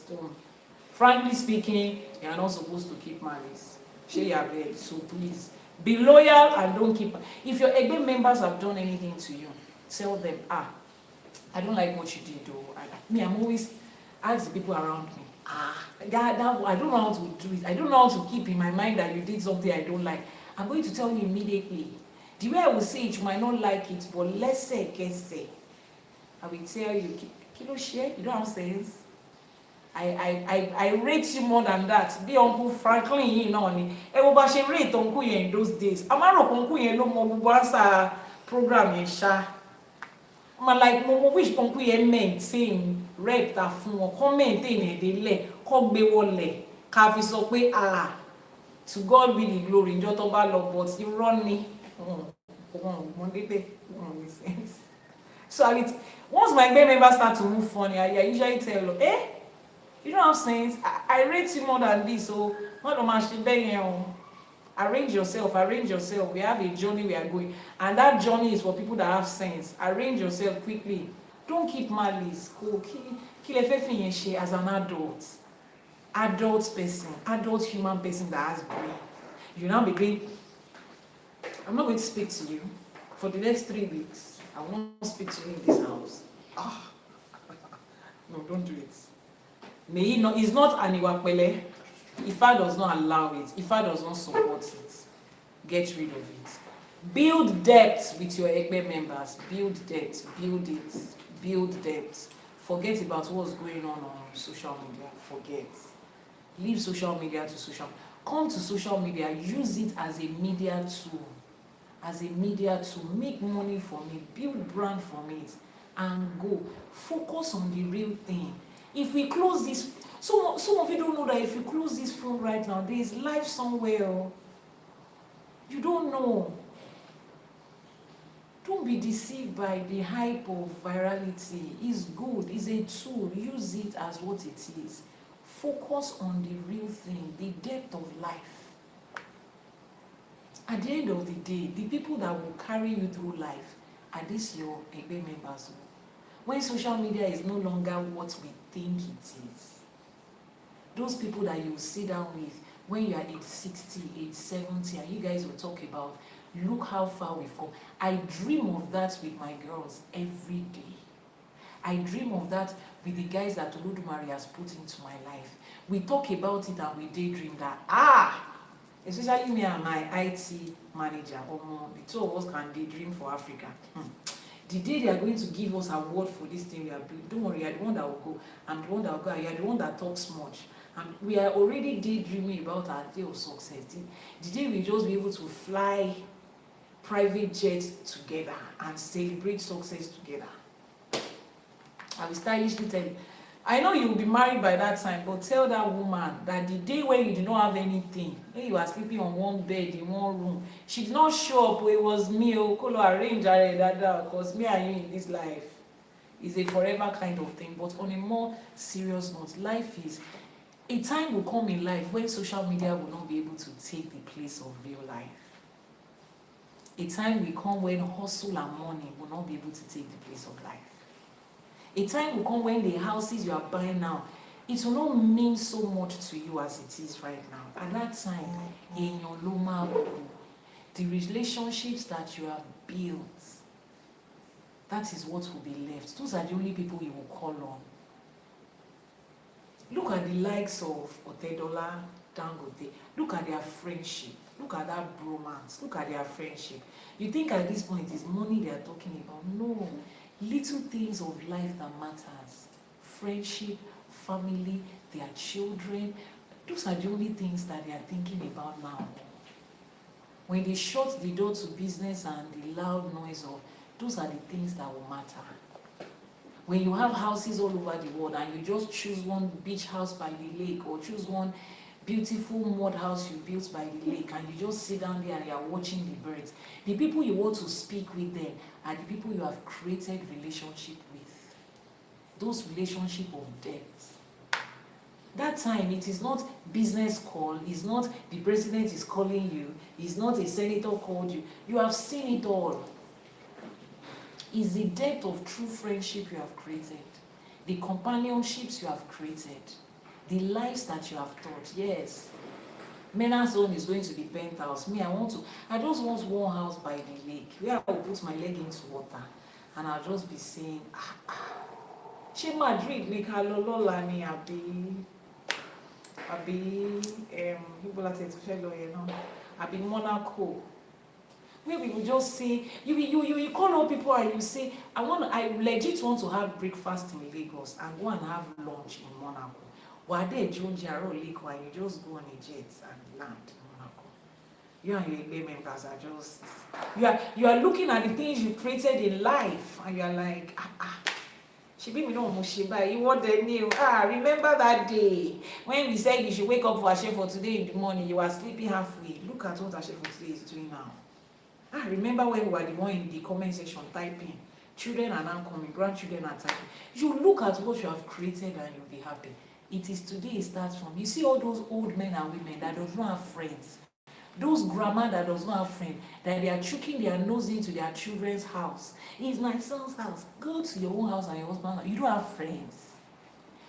A: frankly speaking, you are not supposed to keep malice. So please, be loyal and don't keep. If your Egbe members have done anything to you, tell them, I don't like what you did, though. I'm always ask the people around me, I don't know how to do it. I don't know how to keep in my mind that you did something I don't like. I'm going to tell you immediately. The way I will say it, you might not like it, but let's say, I will tell you, kilo share, you don't have sense. I rate you more than that. Be Uncle Franklin, you know, everybody rate Uncle in those days. I'm not Uncle no more answer program in Sha. I'm like, Momo wish Uncle meant saying rep that phone comment in the le, come be wole, carve so way to God be the glory in Jotoba love, but you run me. So once my baby members start to move funny, I usually tell them, you know what I'm saying? I rate you more than this, so not much arrange yourself. We have a journey we are going, and that journey is for people that have sense. Arrange yourself quickly. Don't keep malice. Kill as an adult person, adult human person that has brain. You now begin I'm not going to speak to you for the next 3 weeks. I will not speak to you in this house. No, don't do it. May he not, it's not an Iwapele. Ifá does not allow it. Ifá does not support it. Get rid of it. Build depth with your Egbe members. Build depth. Build it. Build depth. Forget about what's going on social media. Forget. Leave social media to social. Come to social media. Use it as a media tool. As a media tool. Make money from it. Build brand from it. And go. Focus on the real thing. If we close this, some of you don't know that if you close this phone right now, there is life somewhere. You don't know. Don't be deceived by the hype of virality. It's good. It's a tool. Use it as what it is. Focus on the real thing, the depth of life. At the end of the day, the people that will carry you through life are these your Egbe members. When social media is no longer what we think it is, those people that you will sit down with when you are age 60, age 70, and you guys will talk about, look how far we've come. I dream of that with my girls every day. I dream of that with the guys that Elédùmarè has put into my life. We talk about it and we daydream that, especially me and my IT manager, the two of us can daydream for Africa. The day they are going to give us an award for this thing we are doing, don't worry, you are the one that will go. I'm the one that will go, you are the one that talks much. And we are already daydreaming about our day of success. The day we just be able to fly private jets together and celebrate success together. I will stylishly tell you, I know you will be married by that time, but tell that woman that the day when you did not have anything, when you were sleeping on one bed in one room, she did not show up. It was me, Kolo arrange that because me and you in this life is a forever kind of thing. But on a more serious note, life is a time will come in life when social media will not be able to take the place of real life. A time will come when hustle and money will not be able to take the place of life. A time will come when the houses you are buying now, it will not mean so much to you as it is right now. At that time, in your Loma, the relationships that you have built, that is what will be left. Those are the only people you will call on. Look at the likes of Otedola, Dangote. Look at their friendship. Look at that bromance. Look at their friendship. You think at this point it's money they are talking about? No. Little things of life that matters. Friendship, family, their children. Those are the only things that they are thinking about now. When they shut the door to business and the loud noise of, those are the things that will matter. When you have houses all over the world and you just choose one beach house by the lake or choose one beautiful mud house you built by the lake and you just sit down there and you are watching the birds, the people you want to speak with them are the people you have created relationship with. Those relationship of depth. That time, it is not business call, it's not the president is calling you, it's not a senator called you. You have seen it all. It's the depth of true friendship you have created, the companionships you have created, the lives that you have taught. Yes, Mena's own is going to be penthouse. Me, I just want one house by the lake where I will put my leg into water and I'll just be saying, She Madrid, make her lola ni Abi Monaco. Where we will just say, you call all people and you say, I legit want to have breakfast in Lagos and go and have lunch in Monaco. Wade Jonjaro Lake, and you just go on a jet and land in Monaco. You and your Egbe members are just, you are looking at the things you created in life and you are like, She be me no Mushiba, you want the new. Remember that day when we said you should wake up for Ashe for today in the morning, you are sleeping halfway. Look at what Ashe for today is doing now. Remember when we were the one in the comment section typing, children are now coming, grandchildren are typing. You look at what you have created and you'll be happy. It is today it starts from. You see all those old men and women that does not have friends. Those grandma that does not have friends, that they are choking their nose into their children's house. It's my son's house. Go to your own house and your husband's house. You don't have friends.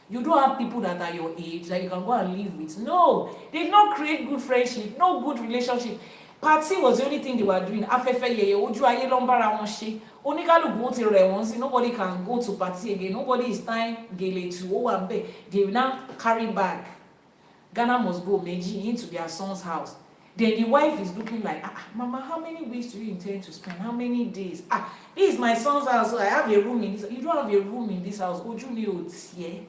A: You don't have people that are your age that you can go and live with. No, they did not create good friendship, no good relationship. Party was the only thing they were doing. Afẹ́fẹ́ yẹ̀yẹ̀ ojú ayé ló ń bára wọn ṣe. Oníkálùkù ó ti rẹ̀ wọ́n sí. Nobody can go to party again. Nobody is tying gèlè to Owambe. They will now carry bag. Ghana must go Meji into their son's house. Then the wife is looking like, Mama, how many weeks do you intend to spend? How many days? This is my son's house, so I have a room in this. You don't have a room in this house. Oju ni o tie.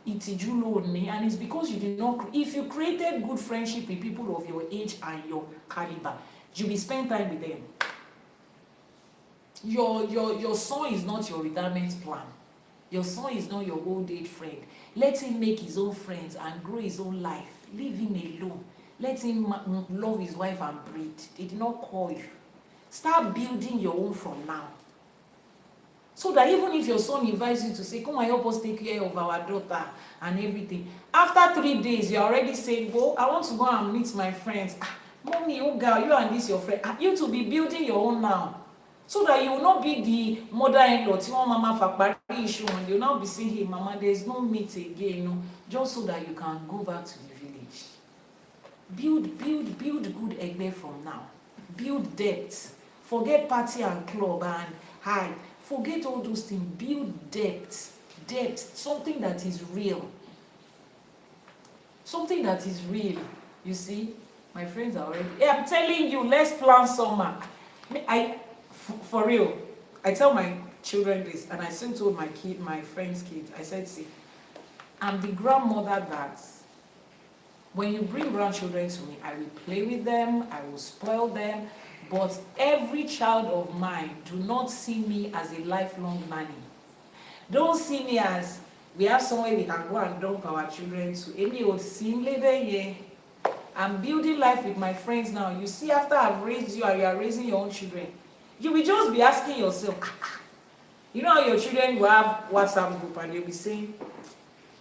A: Itiju lo ni, and it's because you did not. If you created good friendship with people of your age and your caliber, you will spend time with them. Your son is not your retirement plan. Your son is not your old age friend. Let him make his own friends and grow his own life. Leave him alone. Let him love his wife and breed. They did not call you. Start building your own from now. So that even if your son invites you to say, come and help us take care of our daughter and everything, after 3 days, you're already saying, well, I want to go and meet my friends. Mommy, oh girl, you and this your friend. You to be building your own now. So that you will not be the mother-in-law, mama for issue, and you'll not be saying, hey, mama, there's no meat again, no, just so that you can go back to the village. Build good egbe from now. Build depth. Forget party and club and hide. Forget all those things. Build depth. Depth. Something that is real. Something that is real. You see, my friends are already. Hey, I'm telling you, let's plan summer. For real, I tell my children this, and I still told my friends' kids, I said, see, I'm the grandmother that when you bring grandchildren to me, I will play with them, I will spoil them, but every child of mine, do not see me as a lifelong nanny. Don't see me as, we have somewhere we can go and dump our children to. Any old scene later, yeah. I'm building life with my friends now. You see, after I've raised you and you are raising your own children, you will just be asking yourself, you know how your children will have WhatsApp group and they'll be saying,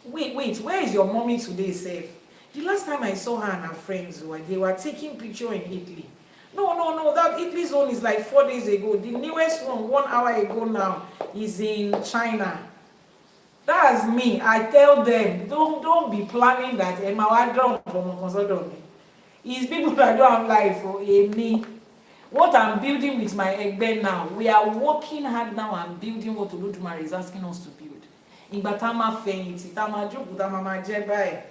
A: wait, where is your mommy today, safe? The last time I saw her and her friends, they were taking picture in Italy. No, that Italy zone is like 4 days ago. The newest one, 1 hour ago now, is in China. That's me. I tell them, don't be planning that. It's people that don't have life for me. What I'm building with my Egbe now, we are working hard now and building what Elédùmarè is asking us to build. Ìgbà tá máa fẹ̀yìntì, tá máa jókòó, tá máa jẹ báyìí,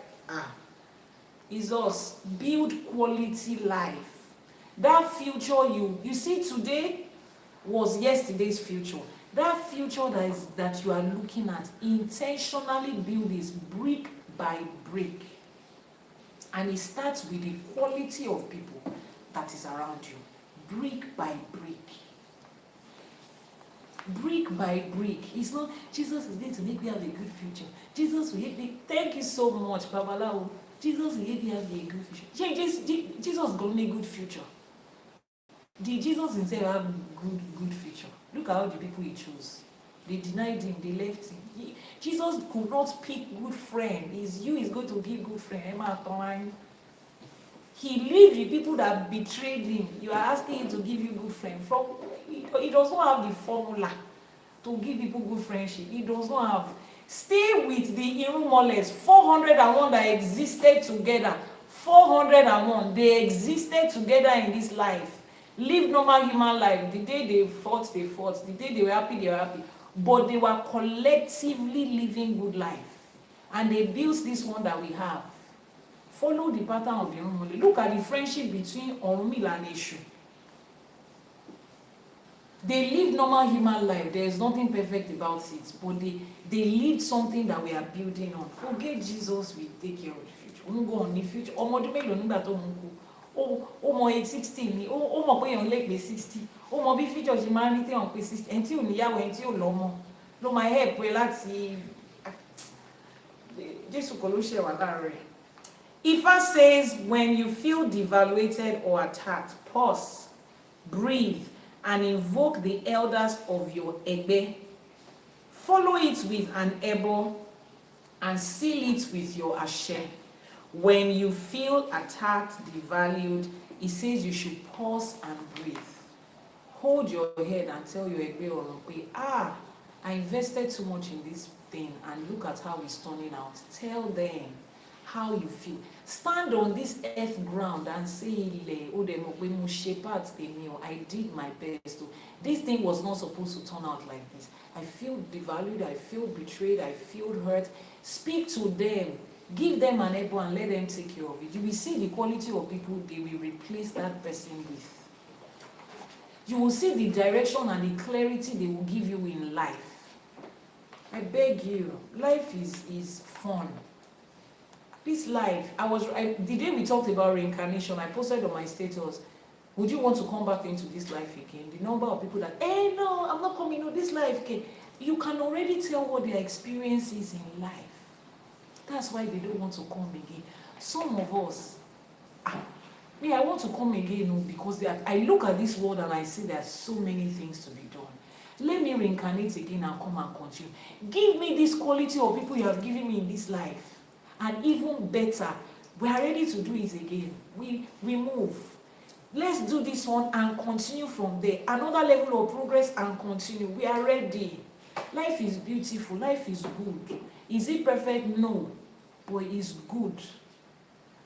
A: is us. Build quality life. That future you see today was yesterday's future. That future that you are looking at, intentionally build this brick by brick. And it starts with the quality of people that is around you. Brick by brick. Brick by brick. It's not, Jesus is there to make me have a good future. Jesus will help me. Thank you so much, Babalawo. Jesus will help me have a good future. Jesus got me a good future. Did Jesus himself have good future? Look at all the people he chose. They denied him, they left him. Jesus could not pick good friend. It's you is going to be a good friend. He lived with people that betrayed him. You are asking him to give you good friend. He does not have the formula to give people good friendship. He does not have. Stay with the Irumoles, 401 that existed together. 401, they existed together in this life. Live normal human life. The day they fought, they fought. The day they were happy, they were happy. But they were collectively living good life. And they built this one that we have. Follow the pattern of Irumole. Look at the friendship between Orunmila and Eshu. They live normal human life. There is nothing perfect about it. But they lived something that we are building on. Forget Jesus will take care of the future. We don't go on the future. Omo age 16 ni omo pé èèyàn lè pé 60 omo bí future ṣe máa ń rí téèyàn pé 60 ẹni tí ò níyàwó ẹni tí ò lọ́mọ ló máa help ẹ láti Jésù kọ́ ló ṣe wà láàárọ̀ ẹ̀. Ifá says when you feel devaluated or attacked, pause, breathe, and invoke the elders of your Egbe. Follow it with an Ebo and seal it with your Ashe. When you feel attacked, devalued, it says you should pause and breathe. Hold your head and tell your Egbe or Oronpe, I invested too much in this thing and look at how it's turning out. Tell them, how you feel. Stand on this earth ground and say, I did my best. This thing was not supposed to turn out like this. I feel devalued, I feel betrayed, I feel hurt. Speak to them. Give them an elbow and let them take care of it. You will see the quality of people they will replace that person with. You will see the direction and the clarity they will give you in life. I beg you, life is fun. This life, the day we talked about reincarnation, I posted on my status, would you want to come back into this life again? The number of people that, hey, no, I'm not coming to this life again. You can already tell what their experience is in life. That's why they don't want to come again. Some of us, I want to come again because I look at this world and I see there's so many things to be done. Let me reincarnate again and come and continue. Give me this quality of people you have given me in this life. And even better, we are ready to do it again. We move. Let's do this one and continue from there. Another level of progress and continue. We are ready. Life is beautiful. Life is good. Is it perfect? No. But it's good.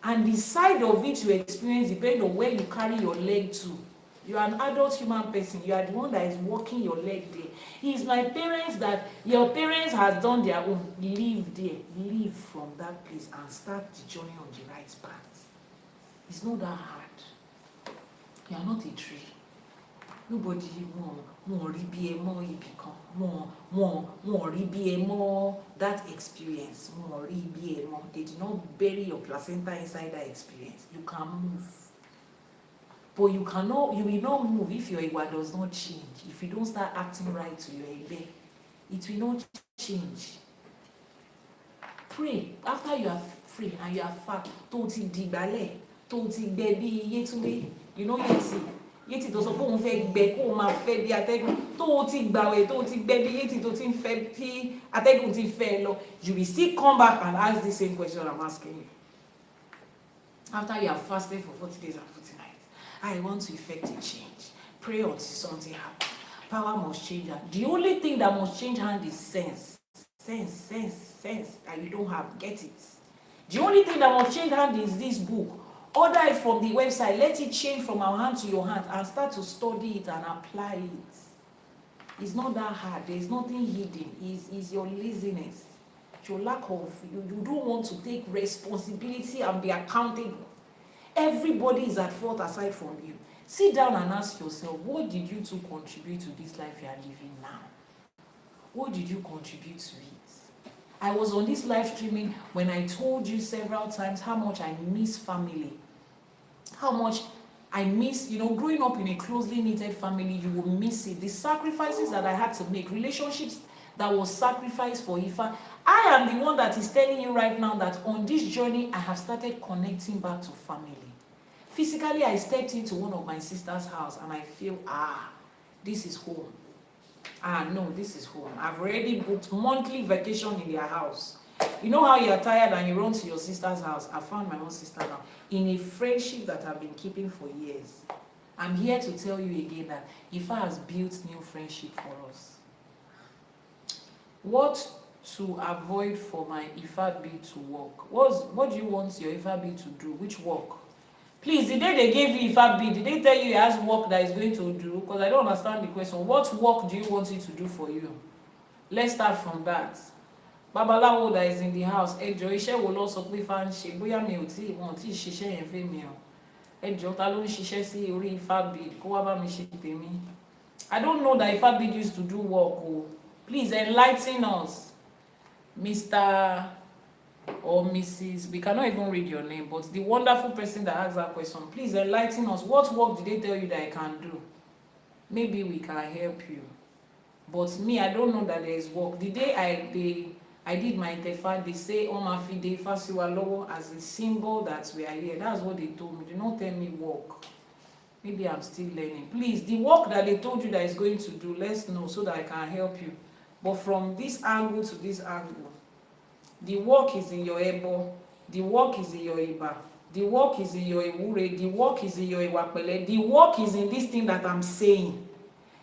A: And the side of it you experience depends on where you carry your leg to. You are an adult human person. You are the one that is walking your leg there. It's my parents that your parents has done their own. Live there. Live from that place and start the journey on the right path. It's not that hard. You are not a tree. Nobody more that experience. They did not bury your placenta inside that experience. You can move. But you will not move if your Ewa does not change. If you don't start acting right to your Ebe, it will not change. Pray. After you are free and you are fat, Toti Dibale, Toti Baby Yetunde, you know Yeti to so fe gbe ko ma fe bi ategun to ti gbawe to ti gbe bi Yeti to ti fe ti ategun ti fe lo, you will still come back and ask the same question I'm asking you. After you have fasted for 40 days and 40 nights, I want to effect a change. Pray until something happens. Power must change hand. The only thing that must change hand is sense. Sense that you don't have. Get it. The only thing that must change hand is this book. Order it from the website. Let it change from our hand to your hand and start to study it and apply it. It's not that hard. There's nothing hidden. It's your laziness. Your lack of, you don't want to take responsibility and be accountable. Everybody is at fault aside from you. Sit down and ask yourself, what did you two contribute to this life you are living now? What did you contribute to it? I was on this live streaming when I told you several times how much I miss family. How much I miss, growing up in a closely knitted family, you will miss it. The sacrifices that I had to make, relationships that was sacrificed for Ifa. I am the one that is telling you right now that on this journey, I have started connecting back to family. Physically, I stepped into one of my sister's house and I feel, this is home. No, this is home. I've already booked monthly vacation in their house. You know how you're tired and you run to your sister's house? I found my own sister now in a friendship that I've been keeping for years. I'm here to tell you again that Ifa has built new friendship for us. What to avoid for my Ifa bid to work? What do you want your Ifa bid to do? Which work? Please, the day they gave you Ifa bid, did they tell you he has work that is going to do? Because I don't understand the question. What work do you want it to do for you? Let's start from that. Babalawo that is in the house, ẹjọ́ iṣẹ́ wo ló sọ pé Ifá ń ṣe, bóyá mi ò tí wọn tí ṣiṣẹ́ yẹn fẹ́ mi o. Ẹjọ́ ta ló ń ṣiṣẹ́ sí orí Ifá bid kó wá bá mi ṣe tèmi. I don't know that Ifá bid used to do work. Oh. Please enlighten us, Mr. or Mrs. We cannot even read your name, but the wonderful person that asked that question, please enlighten us. What work did they tell you that I can do? Maybe we can help you. But me, I don't know that there is work. The day I did my Tefa, they say Omafide Fasiwalowo as a symbol that we are here. That's what they told me. Do not tell me work. Maybe I'm still learning. Please, the work that they told you that is going to do, let's know so that I can help you. But from this angle to this angle, the work is in your Ebo, the work is in your Iba, the work is in your Ewure, the work is in your Iwapele, the work is in this thing that I'm saying.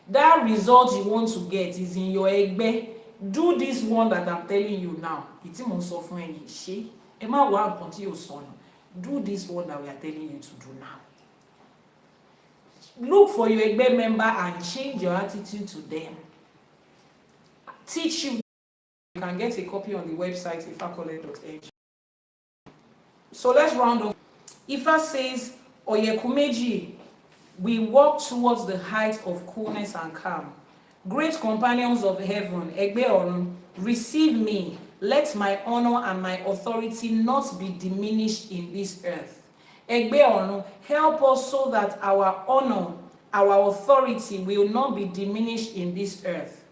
A: That result you want to get is in your Egbe. Do this one that I'm telling you now. Iti mo sọ fún ẹ yìí ṣe. Emma one continue son. Do this one that we are telling you to do now. Look for your Egbe member and change your attitude to them. Teach you. You can get a copy on the website ifakole.ng. So let's round up. Ifa says, Oyeku Meji, we walk towards the height of coolness and calm. Great companions of heaven, Egbe Orun, receive me. Let my honor and my authority not be diminished in this earth. Egbe Orun, help us so that our honor, our authority will not be diminished in this earth.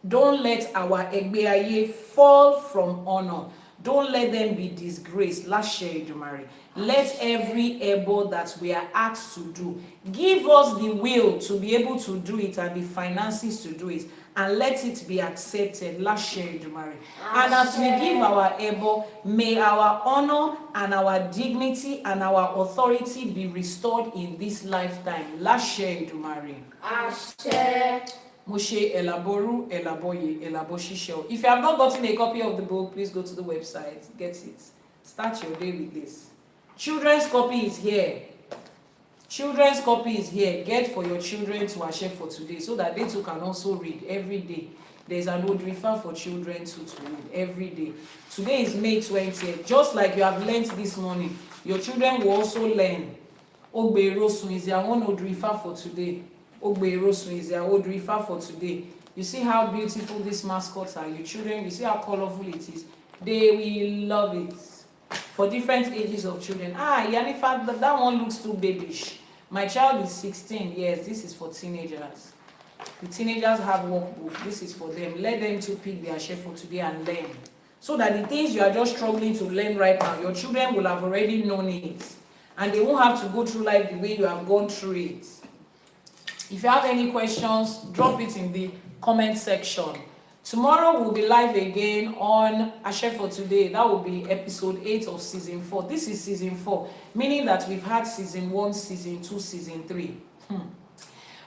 A: Don't let our Egbe fall from honor. Don't let them be disgraced. Elédùmarè. Let every ebo that we are asked to do, give us the will to be able to do it and the finances to do it, and let it be accepted. Elédùmarè. And as we give our ebo, may our honor and our dignity and our authority be restored in this lifetime. Elédùmarè. Moshe Àbọrú, Àbọyè, Àbọṣíṣẹ. If you have not gotten a copy of the book, please go to the website, get it. Start your day with this. Children's copy is here. Children's copy is here. Get for your children to share for today so that they too can also read every day. There's an Odù Ifá for children too to read every day. Today is May 20th. Just like you have learned this morning, your children will also learn. Ogberosun is their own Odù Ifá for today. Ogberosun is their Odù Ifá for today. You see how beautiful these mascots are, your children. You see how colorful it is. They will love it. For different ages of children. Iyanifa, that one looks too babyish. My child is 16 years. This is for teenagers. The teenagers have workbook. This is for them. Let them to pick their share for today and learn. So that the things you are just struggling to learn right now, your children will have already known it. And they won't have to go through life the way you have gone through it. If you have any questions, drop it in the comment section. Tomorrow we'll be live again on Ashe for Today. That will be episode 8 of season 4. This is season 4, meaning that we've had season 1, season 2, season 3.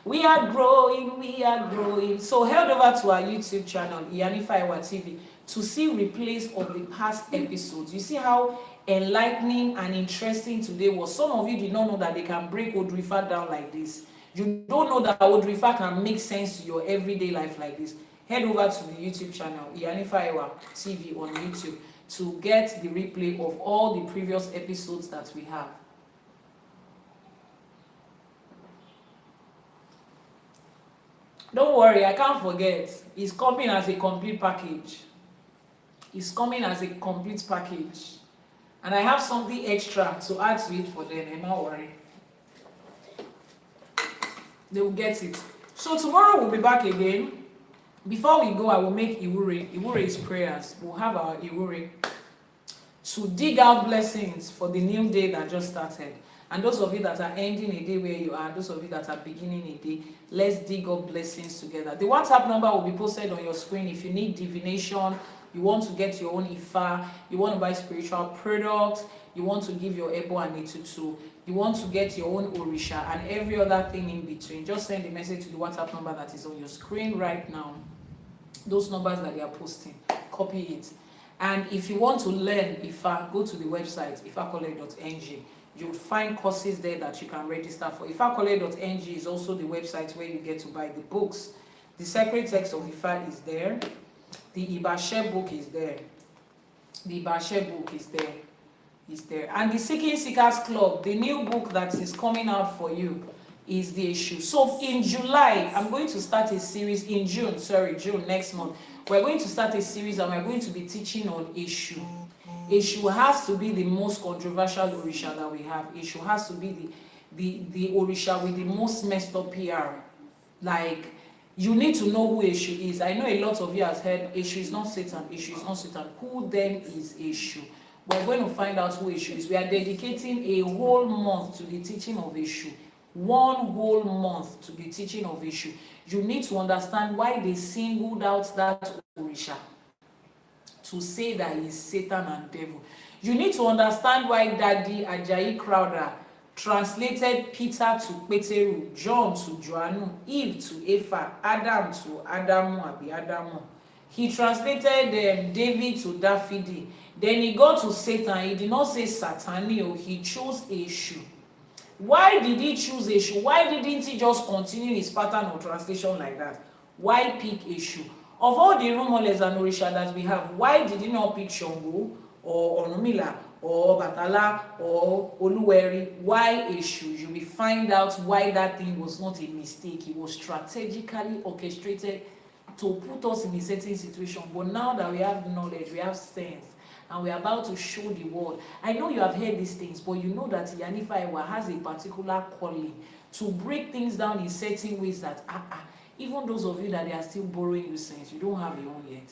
A: We are growing, we are growing. So head over to our YouTube channel, Iyanifa Ewa TV, to see replays of the past episodes. You see how enlightening and interesting today was. Some of you did not know that they can break Odù Ifá down like this. You don't know that Odù Ifá can make sense to your everyday life like this. Head over to the YouTube channel, Iyanifa Ewa TV on YouTube, to get the replay of all the previous episodes that we have. Don't worry, I can't forget. It's coming as a complete package. It's coming as a complete package. And I have something extra to add to it for them, and don't worry. They will get it. So tomorrow we'll be back again. Before we go, I will make Iwure. Iwure is prayers. We'll have our Iwure to dig out blessings for the new day that just started. And those of you that are ending a day where you are, those of you that are beginning a day, let's dig up blessings together. The WhatsApp number will be posted on your screen. If you need divination, you want to get your own Ifa, you want to buy spiritual products, you want to give your Ebo and Etutu, you want to get your own Orisha and every other thing in between, just send a message to the WhatsApp number that is on your screen right now. Those numbers that they are posting, copy it. And if you want to learn Ifa, go to the website, ifakole.ng. You'll find courses there that you can register for. Ifakole.ng is also the website where you get to buy the books. The Sacred Text of Ifa is there. The Iyanifa book is there. The Iyanifa book is there. And the Seeking Seekers Club, the new book that is coming out for you, is the issue. So in July, I'm going to start a series in June next month. We're going to start a series and we're going to be teaching on issue. Issue has to be the most controversial Orisha that we have. Issue has to be the Orisha with the most messed up PR. Like, you need to know who Issue is. I know a lot of you have heard Issue is not Satan, Issue is not Satan. Who then is Issue? We're going to find out who Issue is. We are dedicating a whole month to the teaching of Issue. 1 whole month to the teaching of Issue. You need to understand why they singled out that Orisha to say that he's Satan and devil. You need to understand why Daddy Ajayi Crowder translated Peter to Peteru, John to Joannu, Eve to Efa, Adam to Adamu, Adamu. He translated David to Daffody. Then he got to Satan. He did not say Satani, he chose Eshu. Why did he choose Eshu? Why didn't he just continue his pattern of translation like that? Why pick Eshu? Of all the Rumores and Orisha that we have, why did he not pick Shango or Orunmila or Batala or Oluweri? Why Eshu? You will find out why that thing was not a mistake. It was strategically orchestrated to put us in a certain situation. But now that we have knowledge, we have sense, and we're about to show the world. I know you have heard these things, but you know that Iyanifa Ewa has a particular calling to break things down in certain ways that even those of you that they are still borrowing you sense, you don't have your own yet.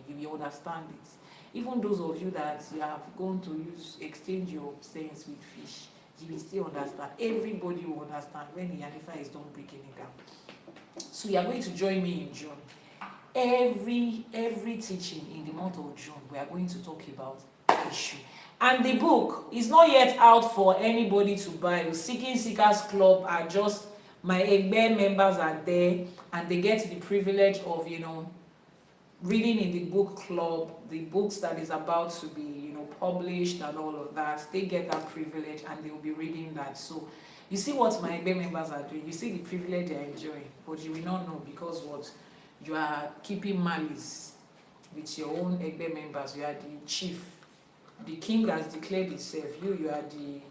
A: You will understand it. Even those of you that you have gone to exchange your sense with fish, you will still understand. Everybody will understand when Iyanifa is done breaking it down. So you are going to join me in June. Every teaching in the month of June, we are going to talk about issue. And the book is not yet out for anybody to buy. The Seeking Seekers Club are just, my Egbe members are there, and they get the privilege of, reading in the book club, the books that is about to be, published and all of that. They get that privilege and they will be reading that. So you see what my Egbe members are doing. You see the privilege they are enjoying, but you will not know because what? You are keeping malice with your own Egbe members. You are the chief. The king has declared himself. You are the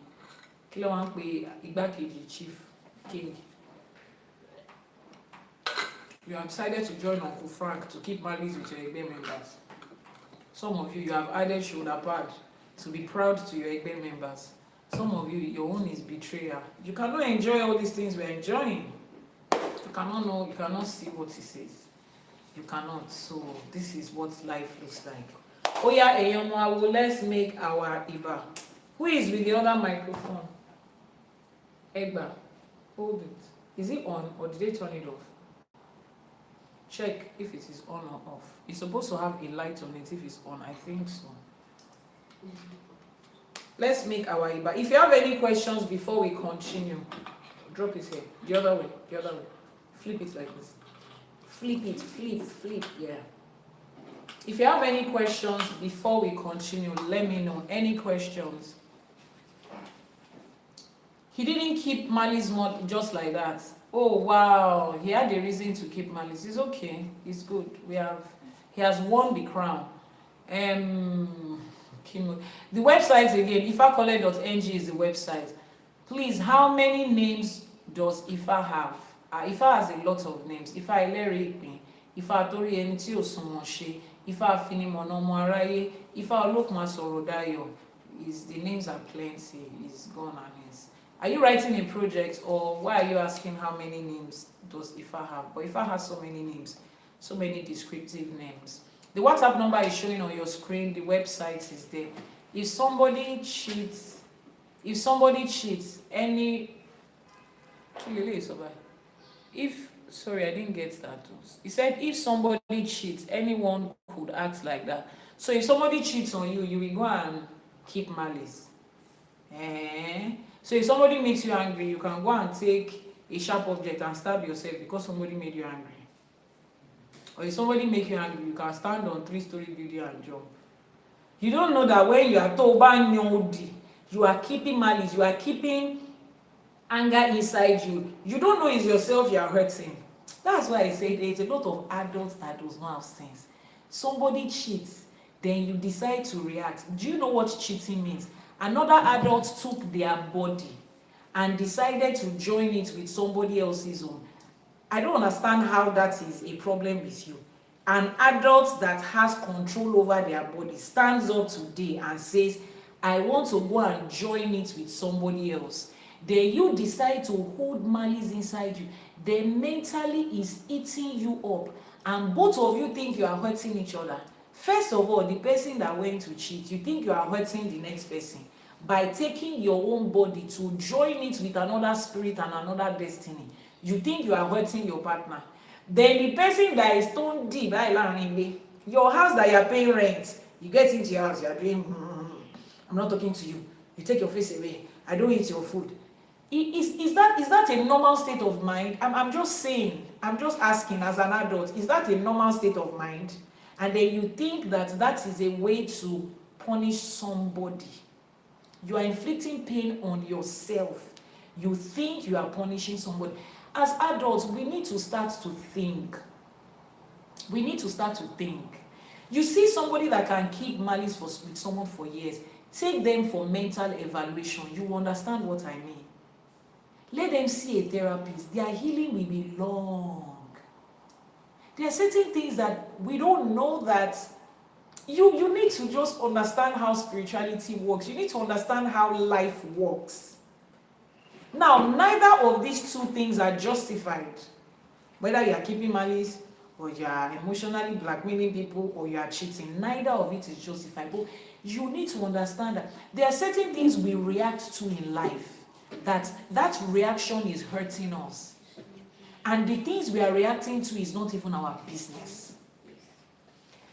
A: Igbakeji chief king. You have decided to join Uncle Frank to keep malice with your Egbe members. Some of you have added shoulder pad to be proud to your Egbe members. Some of you, your own is betrayal. You cannot enjoy all these things we're enjoying. You cannot know, you cannot see what he says. You cannot. So this is what life looks like. Oya Eyomo, let's make our Iba. Who is with the other microphone? Egba, hold it. Is it on or did they turn it off? Check if it is on or off. It's supposed to have a light on it if it's on. I think so. Let's make our Iba. If you have any questions before we continue, drop it here. The other way. The other way. Flip it like this. Flip it. Flip. Yeah. If you have any questions before we continue, let me know. Any questions? He didn't keep malice mod just like that. Oh wow, he had a reason to keep malice. It's okay. It's good. He has won the crown. The website again, ifacollege.ng is the website. Please, how many names does Ifa have? Ifa has a lot of names. Ifa Elédùmarè, Ifa Tori Eni Tí Ò Sunwọ̀n Ṣe, Ifa Afinimọ̀nà Ọmọ Aráyé, Ifa Olókùnmasọ̀rọ̀dayọ̀. The names are plenty. It's gone and is. Are you writing a project, or why are you asking how many names does Ifa have? But Ifa has so many names, so many descriptive names. The WhatsApp number is showing on your screen. The website is there. If somebody cheats, sorry, I didn't get that. He said if somebody cheats, anyone could act like that. So if somebody cheats on you, you will go and keep malice. So if somebody makes you angry, you can go and take a sharp object and stab yourself because somebody made you angry. Or if somebody makes you angry, you can stand on 3-story building and jump. You don't know that when you are toba nyodi, you are keeping malice, you are keeping anger inside you. You don't know it's yourself you are hurting. That's why I said there's a lot of adults that does not have sense. Somebody cheats, then you decide to react. Do you know what cheating means? Another adult took their body and decided to join it with somebody else's own. I don't understand how that is a problem with you. An adult that has control over their body stands up today and says, I want to go and join it with somebody else. Then you decide to hold malice inside you. Then mentally is eating you up. And both of you think you are hurting each other. First of all, the person that went to cheat, you think you are hurting the next person by taking your own body to join it with another spirit and another destiny. You think you are hurting your partner. Then the person that is stone deep, your house that you are paying rent, you get into your house, you are doing, I'm not talking to you. You take your face away. I don't eat your food. Is that a normal state of mind? I'm just saying, I'm just asking as an adult, is that a normal state of mind? And then you think that that is a way to punish somebody. You are inflicting pain on yourself. You think you are punishing somebody. As adults, we need to start to think. We need to start to think. You see somebody that can keep malice with someone for years, take them for mental evaluation. You understand what I mean? Let them see a therapist. Their healing will be long. There are certain things that we don't know that you need to just understand how spirituality works. You need to understand how life works. Now, neither of these two things are justified. Whether you are keeping malice, or you are emotionally blackmailing people, or you are cheating, neither of it is justified. But you need to understand that there are certain things we react to in life, that reaction is hurting us. And the things we are reacting to is not even our business.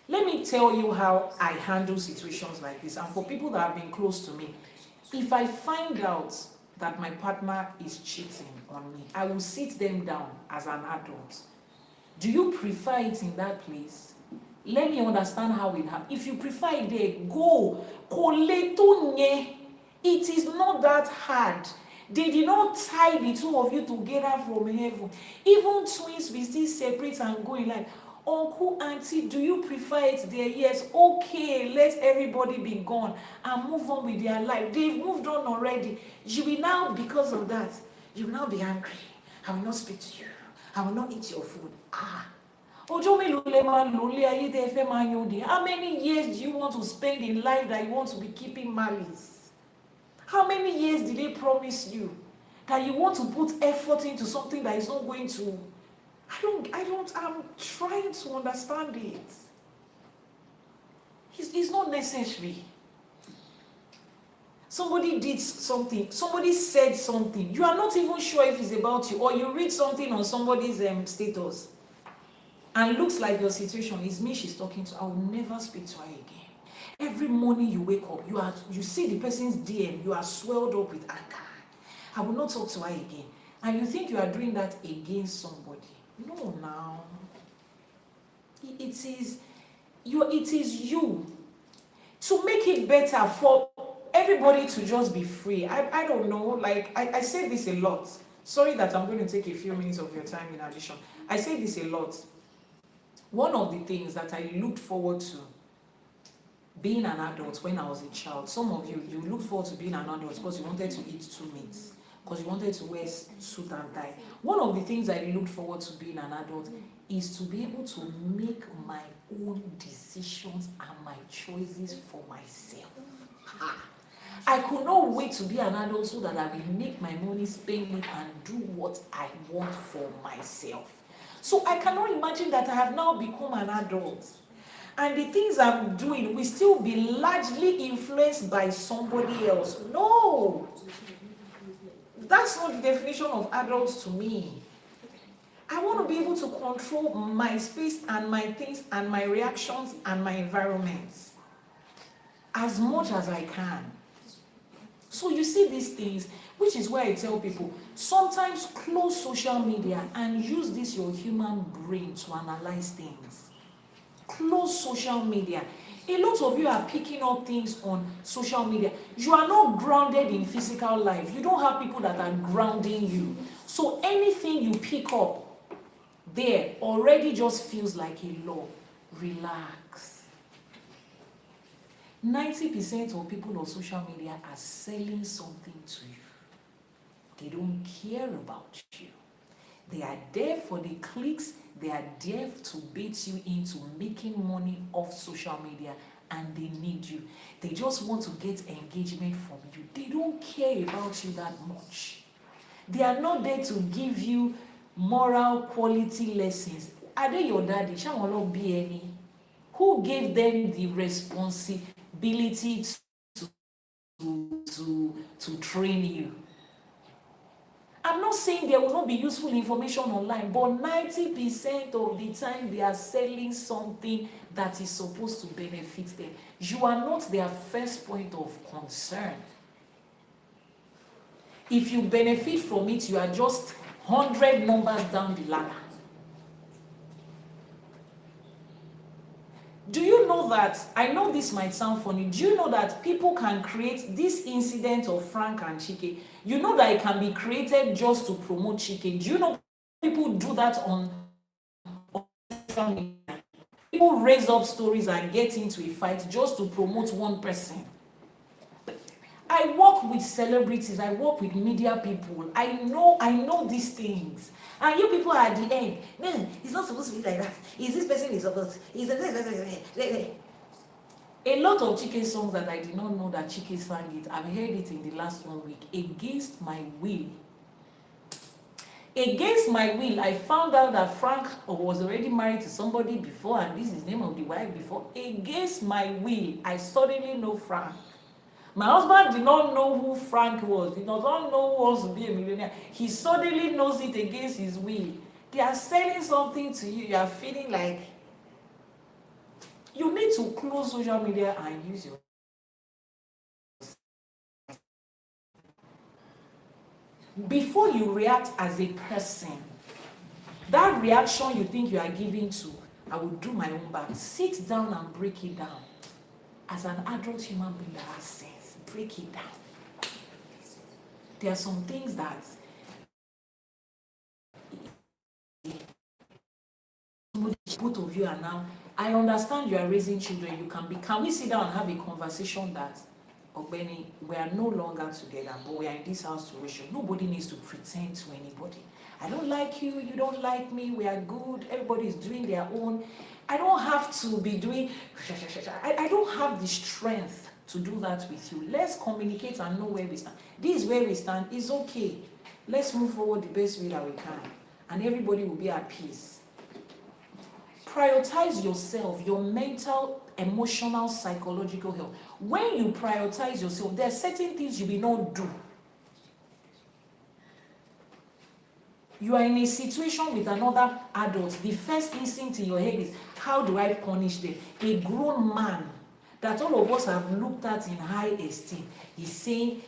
A: Let me tell you how I handle situations like this. And for people that have been close to me, if I find out that my partner is cheating on me, I will sit them down as an adult. Do you prefer it in that place? Let me understand how it happens. If you prefer it there, go. It is not that hard. They did not tie the two of you together from heaven. Even twins will still separate and go in life. Uncle, auntie, do you prefer it there? Yes. Okay, let everybody be gone and move on with their life. They've moved on already. You will now, because of that, you will now be angry. I will not speak to you. I will not eat your food. How many years do you want to spend in life that you want to be keeping malice? How many years did they promise you that you want to put effort into something that is not going to? I'm trying to understand it. It's not necessary. Somebody did something, somebody said something, you are not even sure if it's about you, or you read something on somebody's status and looks like your situation is me she's talking to. I will never speak to her again. Every morning you wake up, you see the person's DM, you are swelled up with anger. I will not talk to her again. And you think you are doing that against somebody. No, now. It is you. To make it better for everybody to just be free. I don't know, like I say this a lot. Sorry that I'm going to take a few minutes of your time in addition. I say this a lot. One of the things that I looked forward to being an adult when I was a child, some of you look forward to being an adult because you wanted to eat 2 meats, because you wanted to wear suit and tie. One of the things I looked forward to being an adult is to be able to make my own decisions and my choices for myself. I could not wait to be an adult so that I will make my money, spend it, and do what I want for myself. So I cannot imagine that I have now become an adult, and the things I'm doing will still be largely influenced by somebody else. No! That's not the definition of adults to me. I want to be able to control my space and my things and my reactions and my environment as much as I can. So you see these things, which is why I tell people, sometimes close social media and use this your human brain to analyze things. Close social media. A lot of you are picking up things on social media. You are not grounded in physical life. You don't have people that are grounding you. So anything you pick up there already just feels like a law. Relax. 90% of people on social media are selling something to you. They don't care about you. They are there for the clicks. They are there to bait you into making money off social media, and they need you. They just want to get engagement from you. They don't care about you that much. They are not there to give you moral quality lessons. Are they your daddy? Who gave them the responsibility to train you? I'm not saying there will not be useful information online, but 90% of the time they are selling something that is supposed to benefit them. You are not their first point of concern. If you benefit from it, you are just 100 numbers down the ladder. Do you know that, I know this might sound funny, do you know that people can create this incident of Frank and Chike? You know that it can be created just to promote Chike. Do you know people do that on social media? People raise up stories and get into a fight just to promote one person. I work with celebrities, I work with media people. I know these things. And you people are at the end. No, it's not supposed to be like that. Is this person is supposed? A lot of Chike songs that I did not know that Chike sang it. I've heard it in the last 1 week. Against my will. Against my will, I found out that Frank was already married to somebody before, and this is the name of the wife before. Against my will, I suddenly know Frank. My husband did not know who Frank was. He does not know who wants to be a millionaire. He suddenly knows it against his will. They are selling something to you. You are feeling like you need to close social media and use your. Before you react as a person, that reaction you think you are giving to, I will do my own back. Sit down and break it down. As an adult human being that has sense, break it down. There are some things that both of you are now. I understand you are raising children. You can we sit down and have a conversation that, Ogbeni, we are no longer together, but we are in this house to ratio. Nobody needs to pretend to anybody. I don't like you, you don't like me, we are good, everybody is doing their own. I don't have to be doing, I don't have the strength to do that with you. Let's communicate and know where we stand. This is where we stand, it's okay. Let's move forward the best way that we can. And everybody will be at peace. Prioritize yourself, your mental, emotional, psychological health. When you prioritize yourself, there are certain things you will not do. You are in a situation with another adult. The first instinct in your head is, how do I punish them? A grown man that all of us have looked at in high esteem is saying,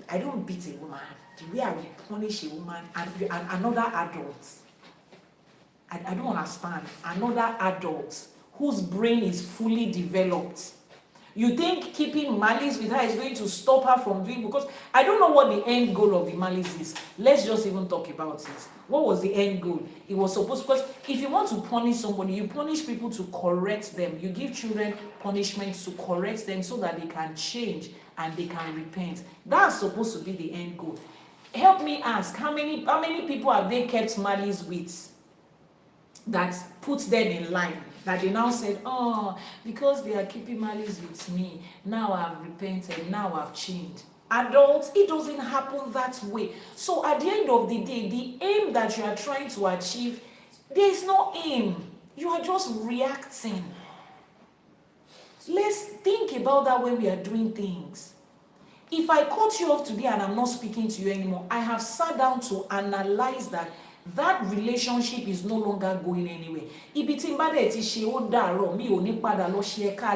A: I don't beat a woman. The way I will punish a woman and another adult. I don't understand. Another adult whose brain is fully developed. You think keeping malice with her is going to stop her from doing, because I don't know what the end goal of the malice is. Let's just even talk about it. What was the end goal? It was supposed, because if you want to punish somebody, you punish people to correct them. You give children punishments to correct them so that they can change and they can repent. That's supposed to be the end goal. Help me ask, how many people have they kept malice with that puts them in line? That they now said, oh, because they are keeping malice with me, now I've repented, now I've changed. Adults, it doesn't happen that way. So at the end of the day, the aim that you are trying to achieve, there is no aim. You are just reacting. Let's think about that when we are doing things. If I cut you off today and I'm not speaking to you anymore, I have sat down to analyze that relationship is no longer going anywhere. Ibi tí n bá dẹ̀ ti ṣe ó dàárọ̀, mi ò ní padà lọ ṣe ẹ̀ka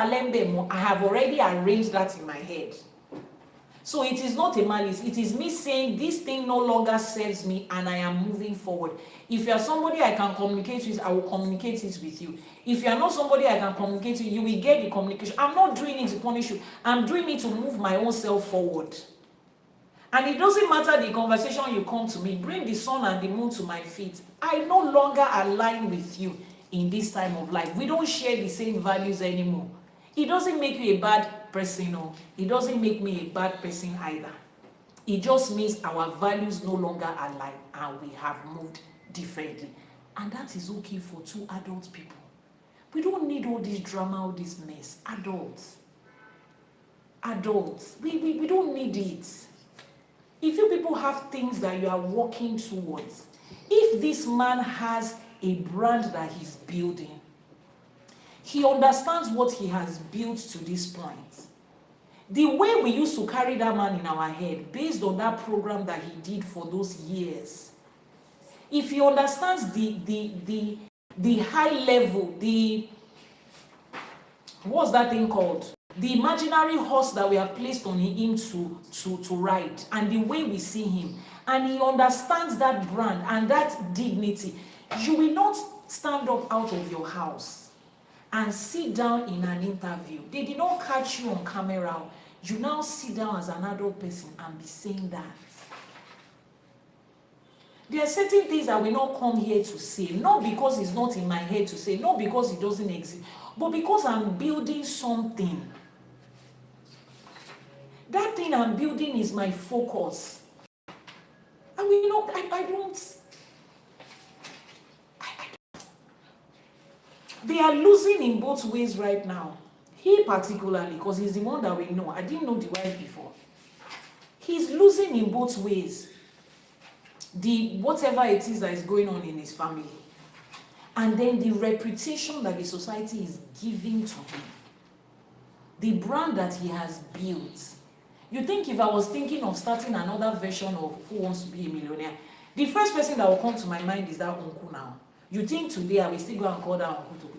A: lẹ́ńbẹ̀ mọ́. I have already arranged that in my head. So it is not a malice. It is me saying this thing no longer serves me and I am moving forward. If you are somebody I can communicate with, I will communicate it with you. If you are not somebody I can communicate with, you will get the communication. I'm not doing it to punish you. I'm doing it to move my own self forward. And it doesn't matter the conversation you come to me, bring the sun and the moon to my feet. I no longer align with you in this time of life. We don't share the same values anymore. It doesn't make you a bad person, or it doesn't make me a bad person either. It just means our values no longer align and we have moved differently. And that is okay for two adult people. We don't need all this drama, all this mess. Adults, we don't need it. If you people have things that you are working towards, if this man has a brand that he's building, he understands what he has built to this point. The way we used to carry that man in our head, based on that program that he did for those years, if he understands the high level, what's that thing called? the imaginary horse that we have placed on him to ride, and the way we see him, and he understands that brand and that dignity, you will not stand up out of your house and sit down in an interview. They did not catch you on camera. You now sit down as an adult person and be saying that. There are certain things that we not come here to say, not because it's not in my head to say, not because it doesn't exist, but because I'm building something. That thing I'm building is my focus. And we know, I don't. They are losing in both ways right now. He particularly, because he's the one that we know. I didn't know the wife before. He's losing in both ways. The whatever it is that is going on in his family, and then the reputation that the society is giving to him, the brand that he has built. You think if I was thinking of starting another version of Who Wants to Be a Millionaire, the first person that will come to my mind is that uncle now. You think today I will still go and call that uncle?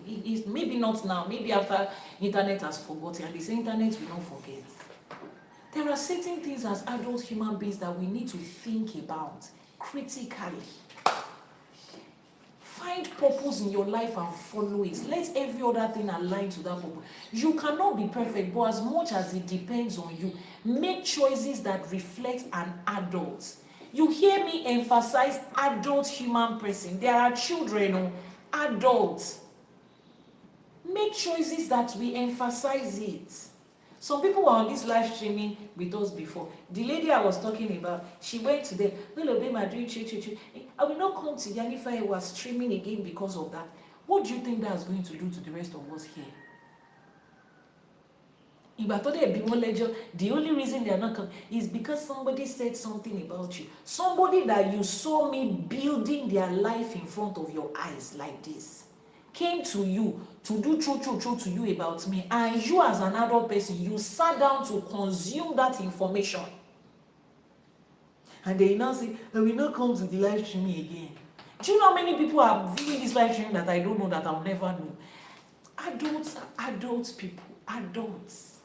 A: Maybe not now, maybe after internet has forgotten, and this internet will not forget. There are certain things as adult human beings that we need to think about critically. Find purpose in your life and follow it. Let every other thing align to that purpose. You cannot be perfect, but as much as it depends on you, make choices that reflect an adult. You hear me emphasize adult human person. There are children, adults. Make choices that we emphasize it. Some people were on this live streaming with us before. The lady I was talking about, she went to them. I will not come to Iyanifa Ewa streaming again because of that. What do you think that's going to do to the rest of us here? The only reason they are not coming is because somebody said something about you. Somebody that you saw me building their life in front of your eyes like this came to you to do true to you about me, and you as an adult person, you sat down to consume that information, and they now say, I will not come to the live streaming again. Do you know how many people are viewing this live streaming that I don't know, that I'll never know? Adults people, adults.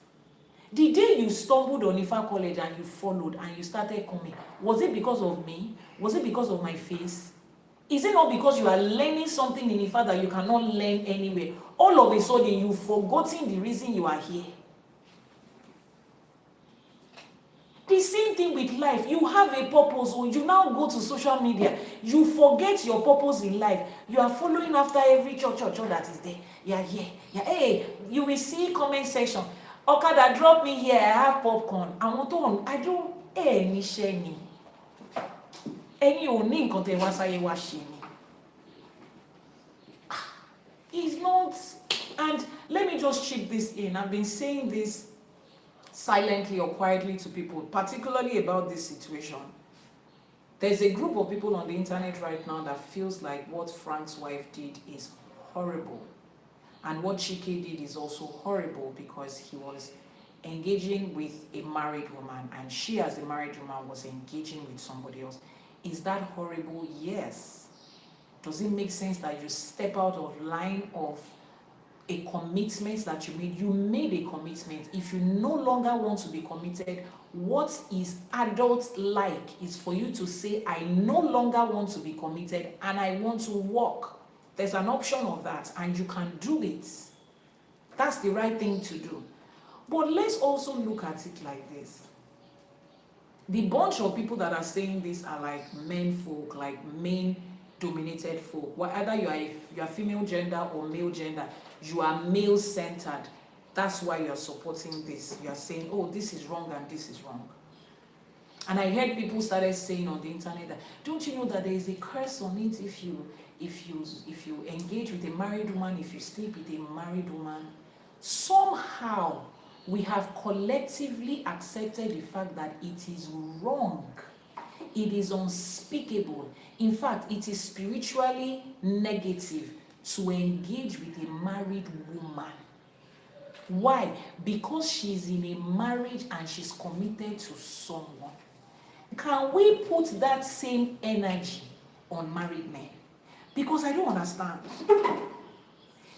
A: The day you stumbled on Ifa College and you followed and you started coming, was it because of me? Was it because of my face? Is it not because you are learning something in Ifa that you cannot learn anywhere? All of a sudden, you've forgotten the reason you are here. The same thing with life. You have a purpose. When you now go to social media, you forget your purpose in life. You are following after every church that is there. Yeah, hey, you will see comment section. Okada, drop me here. I have popcorn. I don't. Nisheni. It's not. And let me just chip this in. I've been saying this silently or quietly to people, particularly about this situation. There's a group of people on the internet right now that feels like what Frank's wife did is horrible. And what Chike did is also horrible because he was engaging with a married woman, and she as a married woman was engaging with somebody else. Is that horrible? Yes. Does it make sense that you step out of line of a commitment that you made? You made a commitment. If you no longer want to be committed, what is adult like is for you to say, I no longer want to be committed and I want to walk. There's an option of that, and you can do it. That's the right thing to do. But let's also look at it like this. The bunch of people that are saying this are like men folk, like men-dominated folk. Either you are female gender or male gender, you are male-centered. That's why you are supporting this. You are saying, oh, this is wrong and this is wrong. And I heard people started saying on the internet that, don't you know that there is a curse on it if you engage with a married woman, if you sleep with a married woman? Somehow we have collectively accepted the fact that it is wrong. It is unspeakable. In fact, it is spiritually negative to engage with a married woman. Why? Because she's in a marriage and she's committed to someone. Can we put that same energy on married men? Because I don't understand.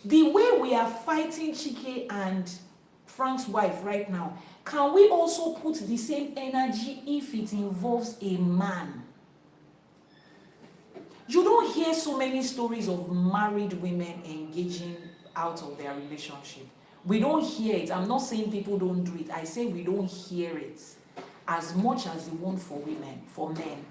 A: The way we are fighting Chike and Frank's wife right now, can we also put the same energy if it involves a man? You don't hear so many stories of married women engaging out of their relationship. We don't hear it. I'm not saying people don't do it. I say we don't hear it as much as the one for women, for men.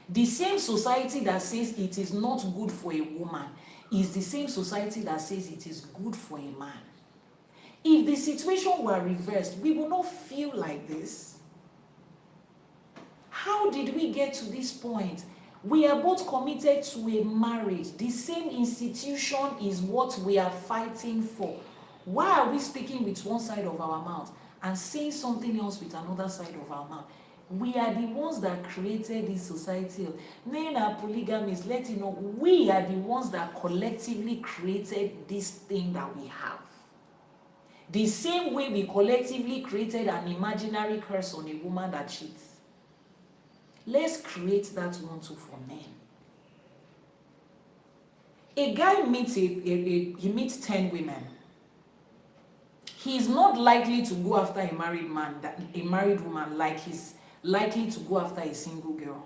A: The same society that says it is not good for a woman is the same society that says it is good for a man. If the situation were reversed, we would not feel like this. How did we get to this point? We are both committed to a marriage. The same institution is what we are fighting for. Why are we speaking with one side of our mouth and saying something else with another side of our mouth? We are the ones that created this society. Men are polygamists. Let you know, we are the ones that collectively created this thing that we have. The same way we collectively created an imaginary curse on a woman that cheats. Let's create that one too for men. A guy meets he meets 10 women. He is not likely to go after a married woman like he's likely to go after a single girl.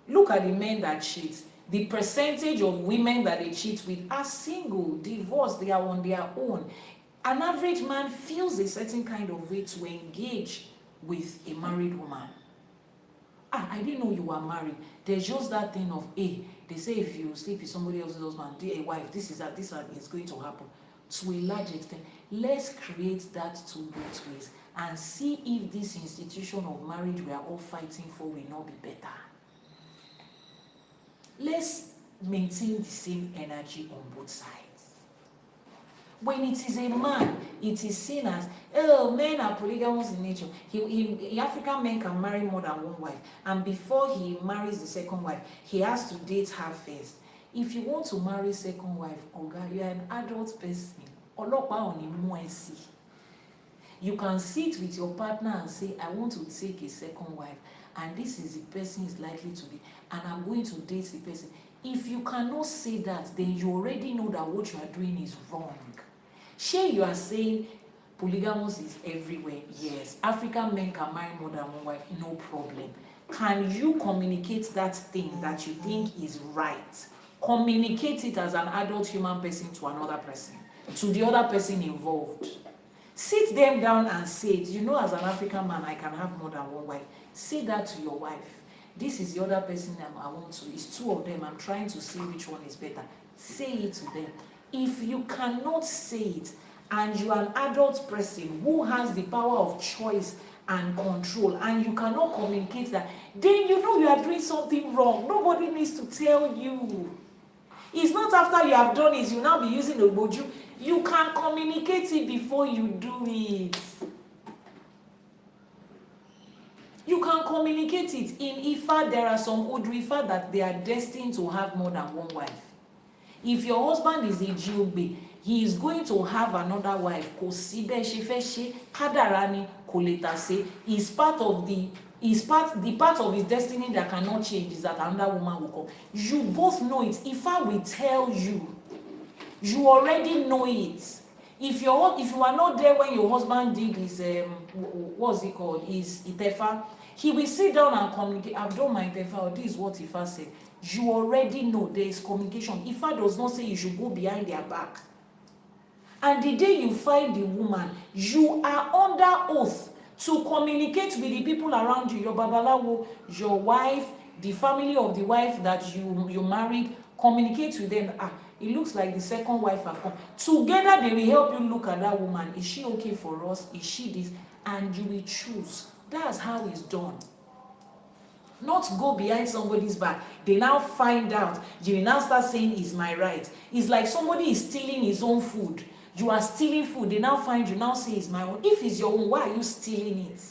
A: Look at the men that cheat. The percentage of women that they cheat with are single, divorced, they are on their own. An average man feels a certain kind of way to engage with a married woman. I didn't know you were married. There's just that thing of, they say if you sleep with somebody else's husband, a wife, this is going to happen. To a large extent, let's create that two both ways and see if this institution of marriage we are all fighting for will not be better. Let's maintain the same energy on both sides. When it is a man, it is seen as, men are polygamous in nature. African men can marry more than one wife. And before he marries the second wife, he has to date her first. If you want to marry second wife, Oga, you are an adult person. You can sit with your partner and say, I want to take a second wife. And this is the person is likely to be. And I'm going to date the person. If you cannot say that, then you already know that what you are doing is wrong. Sure, you are saying polygamous is everywhere. Yes, African men can marry more than one wife, no problem. Can you communicate that thing that you think is right? Communicate it as an adult human person to another person, to the other person involved. Sit them down and say it. You know, as an African man, I can have more than one wife. Say that to your wife. This is the other person I want to. It's two of them. I'm trying to see which one is better. Say it to them. If you cannot say it, and you are an adult person who has the power of choice and control, and you cannot communicate that, then you know you are doing something wrong. Nobody needs to tell you. It's not after you have done it, you now be using Ogboju. You can communicate it before you do it. You can communicate it. In Ifa, there are some Odù Ifá that they are destined to have more than one wife. If your husband is a Jiobe, he is going to have another wife. The part of his destiny that cannot change is that another woman will come. You both know it. If I will tell you, you already know it. If you are not there when your husband did his what's it called? His Itefa, he will sit down and communicate. I've done my Itefa, or this is what Ifa said. You already know there is communication. Ifa does not say you should go behind their back. And the day you find the woman, you are under oath to communicate with the people around you, your babalawo, your wife, the family of the wife that you married. Communicate with them. It looks like the second wife has come. Together they will help you look at that woman. Is she okay for us? Is she this? And you will choose. That's how it's done. Not go behind somebody's back. They now find out. You will now start saying, it's my right. It's like somebody is stealing his own food. You are stealing food. They now find you, now say it's my own. If it's your own, why are you stealing it?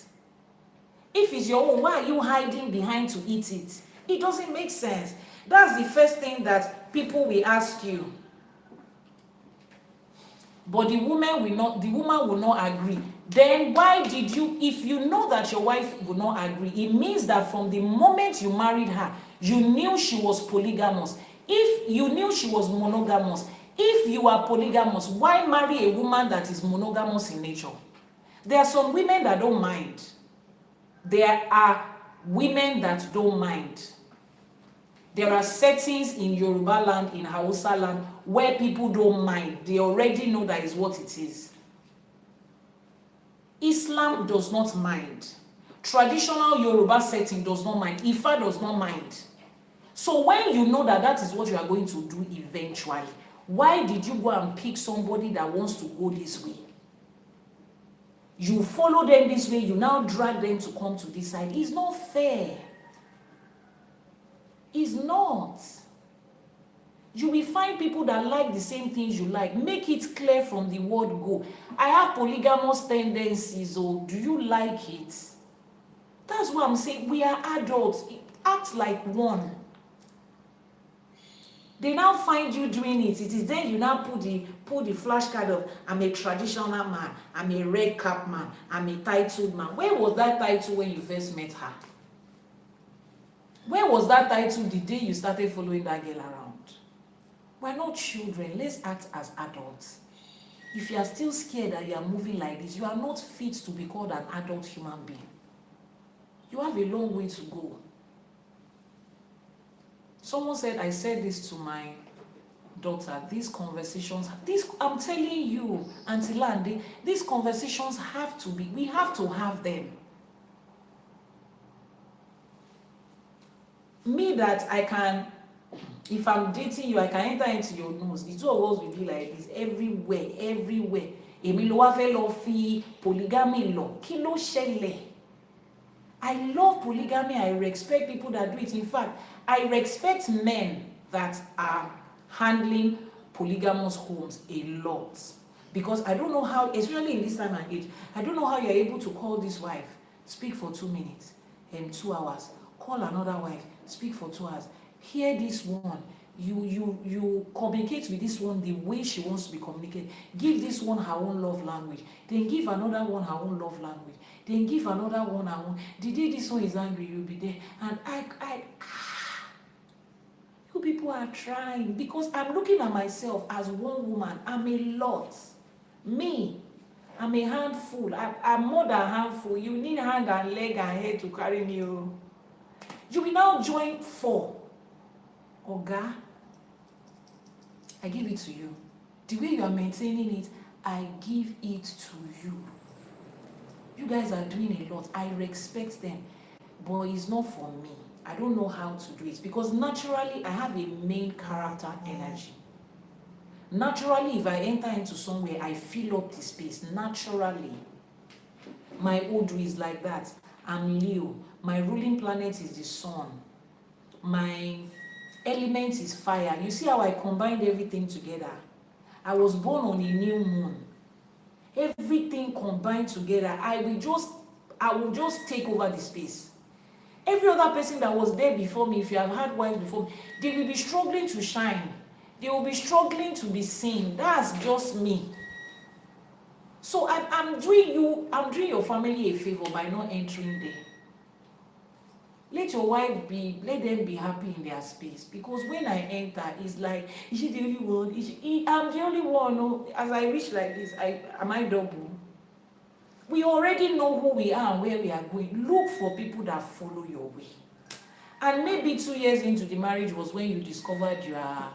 A: If it's your own, why are you hiding behind to eat it? It doesn't make sense. That's the first thing that people will ask you. But the woman will not agree. Then why did you, if you know that your wife will not agree, it means that from the moment you married her, you knew she was polygamous. If you knew she was monogamous, If you are polygamous, why marry a woman that is monogamous in nature? There are some women that don't mind. There are women that don't mind. There are settings in Yoruba land, in Hausa land, where people don't mind. They already know that is what it is. Islam does not mind. Traditional Yoruba setting does not mind. Ifa does not mind. So when you know that that is what you are going to do eventually, why did you go and pick somebody that wants to go this way? You follow them this way, you now drag them to come to this side. It's not fair. It's not. You will find people that like the same things you like. Make it clear from the word go. I have polygamous tendencies, or do you like it? That's what I'm saying. We are adults. Act like one. They now find you doing it. It is then you now put the flashcard of, I'm a traditional man, I'm a red cap man, I'm a titled man. Where was that title when you first met her? Where was that title the day you started following that girl around? We're not children. Let's act as adults. If you are still scared that you are moving like this, you are not fit to be called an adult human being. You have a long way to go. Someone said, I said this to my daughter, these conversations, I'm telling you, Auntie Lande, these conversations have to be, we have to have them. Me that I can, if I'm dating you, I can enter into your nose. The two of us will be like this everywhere. Èmi ló wá fẹ́ lọ fi polygamy lọ. Kí ló ṣẹlẹ̀? I love polygamy. I respect people that do it. In fact, I respect men that are handling polygamous homes a lot. Because I don't know how, especially in this time and age, I don't know how you're able to call this wife, speak for 2 minutes, 2 hours, call another wife, speak for 2 hours, hear this one, you communicate with this one the way she wants to be communicated, give this one her own love language, then give another one her own love language, then give another one her own. The day this one is angry, you'll be there. And you people are trying, because I'm looking at myself as one woman. I'm a lot. Me, I'm a handful. I'm more than a handful. You need hand and leg and head to carry me. You will now join 4. Oga, I give it to you. The way you are maintaining it, I give it to you. You guys are doing a lot. I respect them. But it's not for me. I don't know how to do it. Because naturally, I have a main character energy. Naturally, if I enter into somewhere, I fill up the space. Naturally. My Odù is like that. I'm Leo. My ruling planet is the sun. My element is fire. You see how I combined everything together? I was born on a new moon. Everything combined together. I will just take over the space. Every other person that was there before me, if you have had wives before me, they will be struggling to shine. They will be struggling to be seen. That's just me. So I'm doing your family a favor by not entering there. Let your wife let them be happy in their space. Because when I enter, it's like, is she the only one? I'm the only one. No? As I reach like this, am I double? We already know who we are and where we are going. Look for people that follow your way. And maybe 2 years into the marriage was when you discovered you are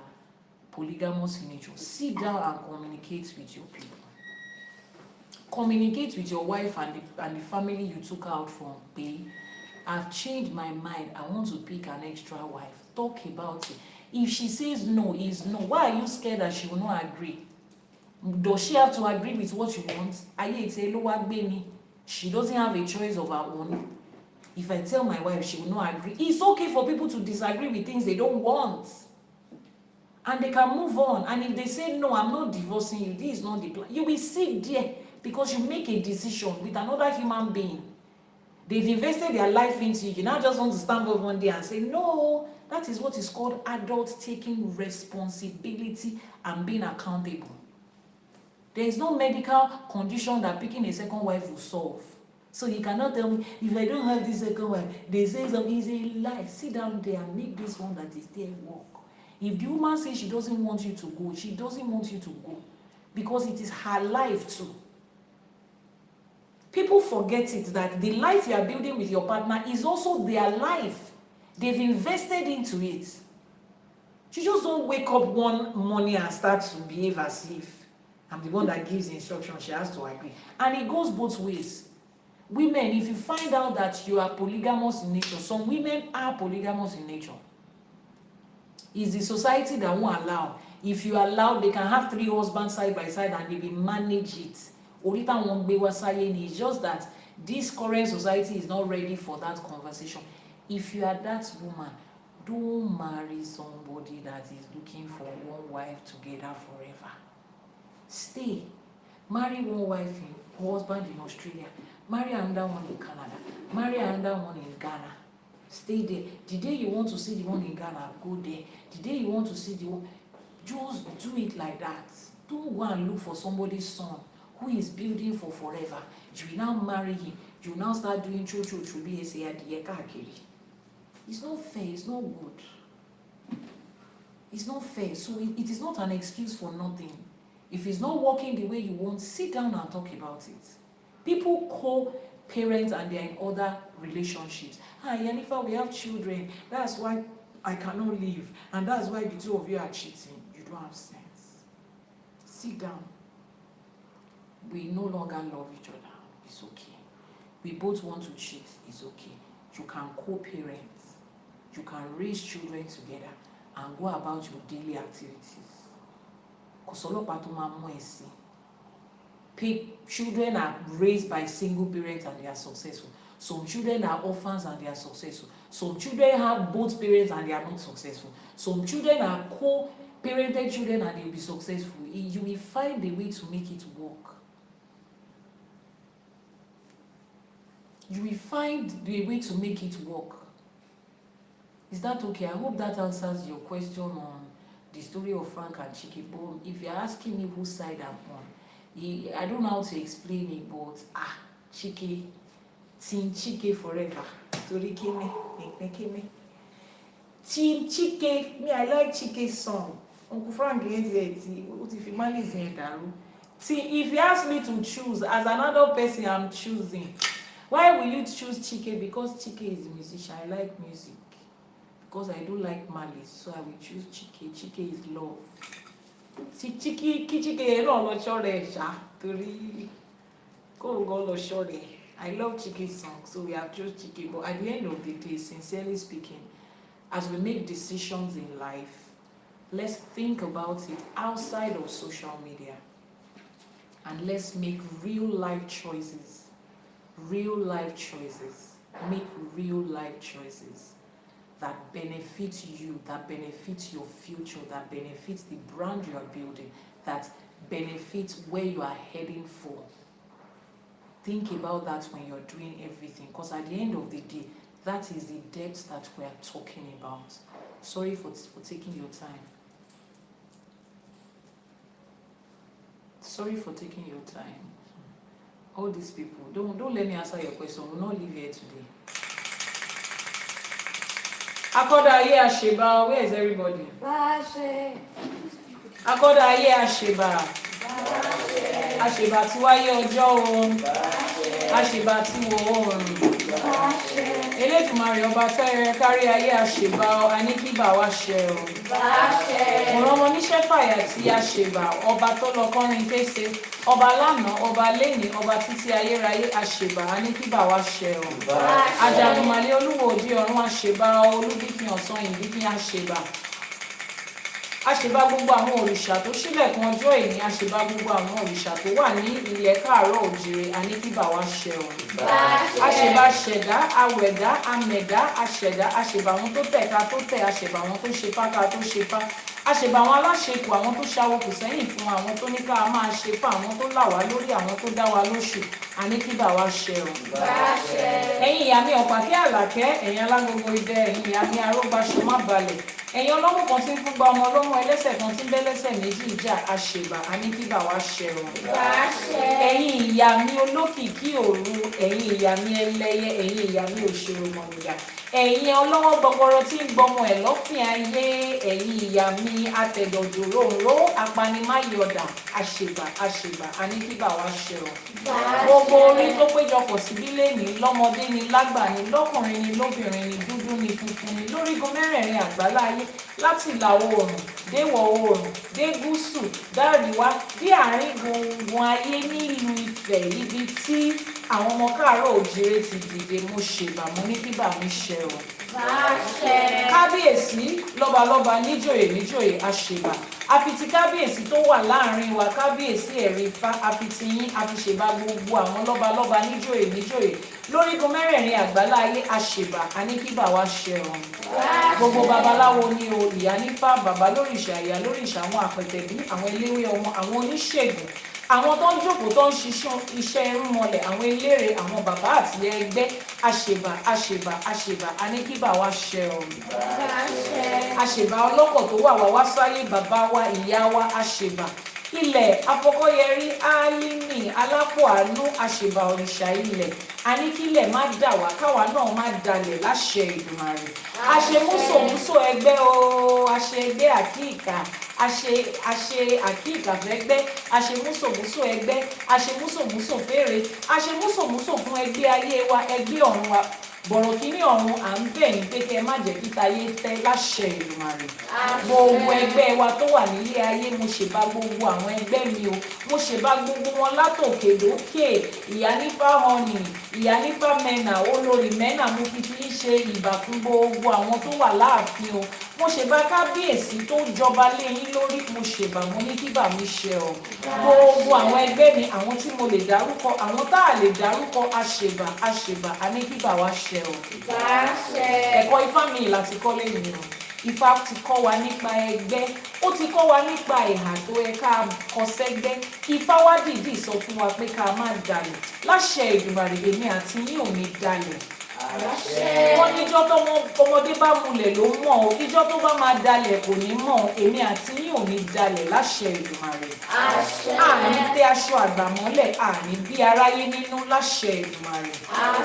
A: polygamous in nature. Sit down and communicate with your people. Communicate with your wife and the family you took out from pay. I've changed my mind. I want to pick an extra wife. Talk about it. If she says no, is no. Why are you scared that she will not agree? Does she have to agree with what you want? She doesn't have a choice of her own. If I tell my wife she will not agree, it's okay for people to disagree with things they don't want. And they can move on. And if they say, no, I'm not divorcing you, this is not the plan, you will sit there because you make a decision with another human being. They've invested their life into you. You now just want to stand up one day and say, no. That is what is called adults taking responsibility and being accountable. There is no medical condition that picking a second wife will solve. So you cannot tell me, if I don't have this second wife, they say something is a lie. Sit down there and make this one that is there work. If the woman says she doesn't want you to go, she doesn't want you to go. Because it is her life too. People forget it that the life you are building with your partner is also their life. They've invested into it. You just don't wake up one morning and start to behave as if I'm the one that gives the instruction, she has to agree. And it goes both ways. Women, if you find out that you are polygamous in nature, some women are polygamous in nature. It's the society that won't allow. If you allow, they can have 3 husbands side by side and they will manage it. It's just that this current society is not ready for that conversation. If you are that woman, don't marry somebody that is looking for one wife together forever. Stay. Marry one wife in husband in Australia. Marry another one in Canada. Marry another one in Ghana. Stay there. The day you want to see the one in Ghana, go there. The day you want to see the one, just do it like that. Don't go and look for somebody's son who is building for forever. You will now marry him. You will now start doing It's not fair. It's not good. It's not fair. So it is not an excuse for nothing. If it's not working the way you want, sit down and talk about it. People co-parent and they are in other relationships. Iyanifa, we have children. That's why I cannot leave. And that's why the two of you are cheating. You don't have sense. Sit down. We no longer love each other. It's okay. We both want to cheat. It's okay. You can co-parent. You can raise children together and go about your daily activities. Children are raised by single parents and they are successful. Some children are orphans and they are successful. Some children have both parents and they are not successful. Some children are co-parented children and they will be successful. You will find a way to make it work. You will find the way to make it work. Is that okay? I hope that answers your question on the story of Frank and Chike. But if you're asking me whose side I'm on, I don't know how to explain it, but Chike, Team Chike forever. Story Kime. Team Chike, me, I like Chike's song. Uncle Frank if you ask me to choose, as another person, I'm choosing. Why will you choose Chike? Because Chike is a musician. I like music. Because I do like malice, so I will choose Chike. Chike is love. I love Chike's song, so we have chosen Chike. But at the end of the day, sincerely speaking, as we make decisions in life, let's think about it outside of social media. And let's make real life choices. Real life choices. Make real life choices that benefit you, that benefit your future, that benefits the brand you are building, that benefits where you are heading for. Think about that when you're doing everything, because at the end of the day, that is the depth that we are talking about. Sorry for taking your time. Sorry for taking your time. All these people, don't let me answer your question. We'll not leave here today. Akoda Aye Asheba, where is everybody? Akoda Aye Asheba. Asheba tí wáyé ọjọ́ o. Asheba tí wọ̀ oòrùn. Elédùmarè ọba tẹ́rẹ kárí ayé Asheba, a ní kí bà wá ṣẹ o. Mo rán ọmọ níṣẹ́ fàyà tí Asheba, ọba tó lọ kọrin kése, ọba lánàá, ọba lénìí, ọba títí ayérayé Asheba, a ní kí bà wá ṣẹ o. Àjàgùnmàlẹ̀ olúwo òdi ọ̀run Asheba, olúbíkin ọ̀sán ìbíkin Asheba. Asheba gbogbo àwọn òrìṣà tó ṣílẹ̀kùn ọjọ́ èní, Asheba gbogbo àwọn òrìṣà tó wà ní ilẹ̀ káàárọ̀ òjìrè, a ní kí bà wá ṣẹ o. Asheba ṣẹ̀dá, awẹ̀dá, amẹ̀dá, aṣẹ̀dá, Asheba àwọn tó tẹ̀ka tó tẹ̀, Asheba àwọn tó ṣe fáka tó ṣe fá. Asheba àwọn aláṣẹkù, àwọn tó ṣàwòkù sẹ́yìn fún, àwọn tó ní ká máa ṣe fún, àwọn tó là wá lórí, àwọn tó dá wa lóṣù, a ní kí bà wá ṣẹ o. Ẹ̀yin ìyá mi Ọ̀pàkẹ́ Àlàkẹ́, ẹ̀yin alágogo idẹ, ẹ̀yin ìyá mi arógbáṣọ má balẹ̀. ẹ̀yin ọlọ́mọ kan tí ń fún gba ọmọ ọlọ́mọ ẹlẹ́sẹ̀ kan tí ń bẹ́lẹ́sẹ̀ méjì ìjà àṣebà aníkíbà wá ṣẹ̀rọ̀. ẹ̀yin ìyá mi olókìkí òru, ẹ̀yin ìyá mi ẹlẹ́yẹ, ẹ̀yin ìyá mi òṣèré mọ̀nìyà, ẹ̀yin ọlọ́wọ́ gbọgbọrọ tí ń gbọmọ ẹ̀ lọ́fìn ayé, ẹ̀yin ìyá mi atẹ̀dọ̀dọ̀rọ̀rọ̀ apanimáyọ̀dà àṣebà aníkíbà wá ṣẹ̀rọ̀. gbogbo orí tó péjọpọ̀ síbí lẹ́ni lọ́mọdé ni lágbà ni lọ́kùnrin ni lóbìnrin ni dúdú ni funfun ni lórígun mẹ́rẹ̀ẹ̀rin àgbáláyé láti ìlà oòrùn déwọ̀ oòrùn dé gúúsù dáríwá dé àárín gbùngbùn ayé nílùú Ifẹ̀ ibi tí àwọn ọmọ káàárọ̀ òjìrè ti dìde mo ṣèbà mo ní kíbà mi ṣẹ̀rọ̀. kábíyèsí lọ́balọ́ba níjòyè níjòyè àṣèbà àfitì kábíyèsí tó wà láàrin wa kábíyèsí ẹ̀rí Ifá àfitì yín àfiṣèbà gbogbo àwọn lọ́balọ́ba níjòyè níjòyè lórígun mẹ́rẹ̀ẹ̀rin àgbáláyé àṣèbà aníkíbà wa ṣẹ̀rọ̀. gbogbo babaláwo ni o Iyanifa bàbá lórìṣà ìyá lórìṣà àwọn àpẹtẹ̀bí àwọn eléwé ọmọ àwọn oníṣègùn àwọn tó ń jókòó tó ń ṣiṣẹ́ iṣẹ́ irúnmọlẹ̀ àwọn eléré àwọn bàbá àti ẹgbẹ́ àṣèbà aníkíbà wa ṣẹ̀rọ̀. àṣèbà ọlọ́kọ̀ tó wà sáyé bàbá wa ìyá wa àṣèbà ilẹ̀ afọkọ́yẹrí álímì alápò àánú àṣèbà òrìṣà ilẹ̀ aníkílẹ̀ má dà wá káwa náà má dalẹ̀ láṣẹ Èdùmàrè. àṣemúsòmúsò ẹgbẹ́ o àṣẹgbẹ́ àkíkà àṣe àkíkà fẹ́gbẹ́ àṣemúsòmúsò ẹgbẹ́ àṣemúsòmúsò fèrè àṣemúsòmúsò fún ẹgbẹ́ ayé wa ẹgbẹ́ ọ̀run wa bọ̀rọ̀ kínní ọ̀run à ń bẹ̀ yín pé kẹ́ ẹ má jẹ́ kí tayé tẹ́ láṣẹ Èdùmàrè. gbogbo ẹgbẹ́ wa tó wà nílé ayé mo ṣèbá gbogbo àwọn ẹgbẹ́ mi o mo ṣèbá gbogbo wọn látòkè lókè Iyanifa honey Iyanifa mẹ́nà olórí mẹ́nà mo fi ti ń ṣe ìbà fún gbogbo àwọn tó wà láàfin o mo ṣèbá kábíyèsí tó jọba lé yín lórí mo ṣèbà mo ní kíbà mi ṣe ọ gbogbo àwọn ẹgbẹ́ mi àwọn tí mo lè dárúkọ àwọn tá a lè dárúkọ àṣèbà aníkíbà wa ṣe ẹ̀kọ́ Ifá mi láti kọ́ lẹ́yìn o Ifá ti kọ́ wa nípa ẹgbẹ́ ó ti kọ́ wa nípa ìhà tó yẹ ká kọ sẹ́gbẹ́ Ifá wá dìídì sọ fún wa pé ká má dalẹ̀ láṣẹ Èdùmàrè èmi àti yín ò ní dalẹ̀. wọ́n níjọ́ tọmọdé bá mulẹ̀ ló mọ̀ ọ́ níjọ́ tó bá máa dalẹ̀ kò ní mọ̀ èmi àti yín ò ní dalẹ̀ láṣẹ Èdùmàrè. àní tẹ́ aṣọ àgbà mọ́lẹ̀ àní bí aráyé nínú láṣẹ Èdùmàrè.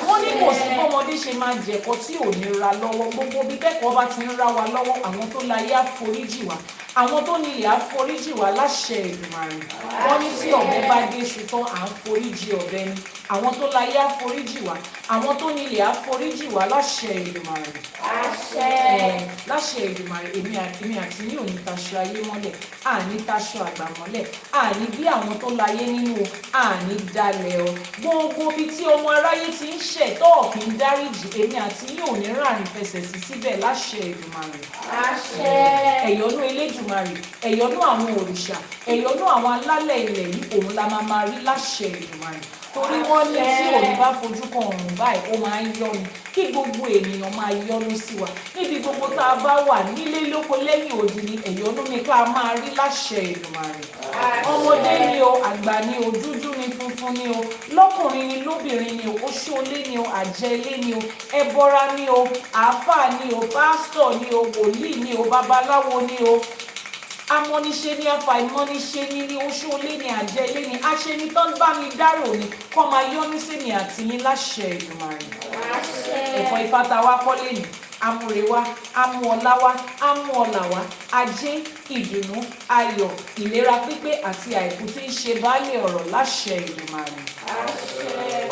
A: wọ́n ní kò sí bọ́mọdé ṣe máa jẹ̀kọ́ tí ò ní ra lọ́wọ́ gbogbo bí kẹ́kọ̀ọ́ bá ti ń ra wa lọ́wọ́ àwọn tó láyé àforíjì wa àwọn tó nílẹ̀ àforíjì wa láṣẹ Èdùmàrè. wọ́n ní tí ọ̀bẹ bá gé ṣùtọ́ à ń foríjì ọ̀bẹ ni àwọn tó láyé àforíjì wa àwọn tó nílẹ̀ àforíjì wa láṣẹ Èdùmàrè. láṣẹ Èdùmàrè èmi àti yín ò ní taṣọ ayé mọ́lẹ̀ àní taṣọ àgbà mọ́lẹ̀ àní bí àwọn tó láyé nínú àní dalẹ̀ ọ gbogbo ibi tí ọmọ aráyé ti ń ṣẹ̀ tó ọ̀kìn dáríjì èmi àti yín ò ní rárìn fẹsẹ̀ sí síbẹ̀ láṣẹ Èdùmàrè. ẹ̀yọ́nú Elédùmarè ẹ̀yọ́nú àwọn òrìṣà ẹ̀yọ́nú àwọn alálẹ̀ ilẹ̀ yìí òun la máa rí láṣẹ Èdùmàrè torí wọ́n ní tí òun bá fojú kan ọ̀run báyìí ó máa ń yọ́nu kí gbogbo ènìyàn máa yọ́nú sí wa níbi gbogbo tá a bá wà nílé lóko lẹ́yìn odi ni ẹ̀yọ́nú ni ká máa rí láṣẹ Èdùmàrè. ọmọdé ni o àgbà ni o dúdú ni funfun ni o lọ́kùnrin ni lóbìnrin ni o oṣóolé ni o àjẹlé ni o ẹbọra ni o àáfàá ni o pásítọ̀ ni o wòlíì ni o babaláwo ni o amọ́niṣe ní àfàìmọ́niṣe ní oṣoolé ní àjẹlé ní aṣeni tó ń bá mi dárò ní kọ́ máa yọ́nú sí mi àti yín láṣẹ Èdùmàrè. ẹ̀kọ́ Ifá ta wá kọ́lé ní amúrewá amúọláwá amúọlàwá ajé ìdùnnú ayọ̀ ìlera pípé àti àìkú tí ń ṣe baálé ọ̀rọ̀ láṣẹ Èdùmàrè.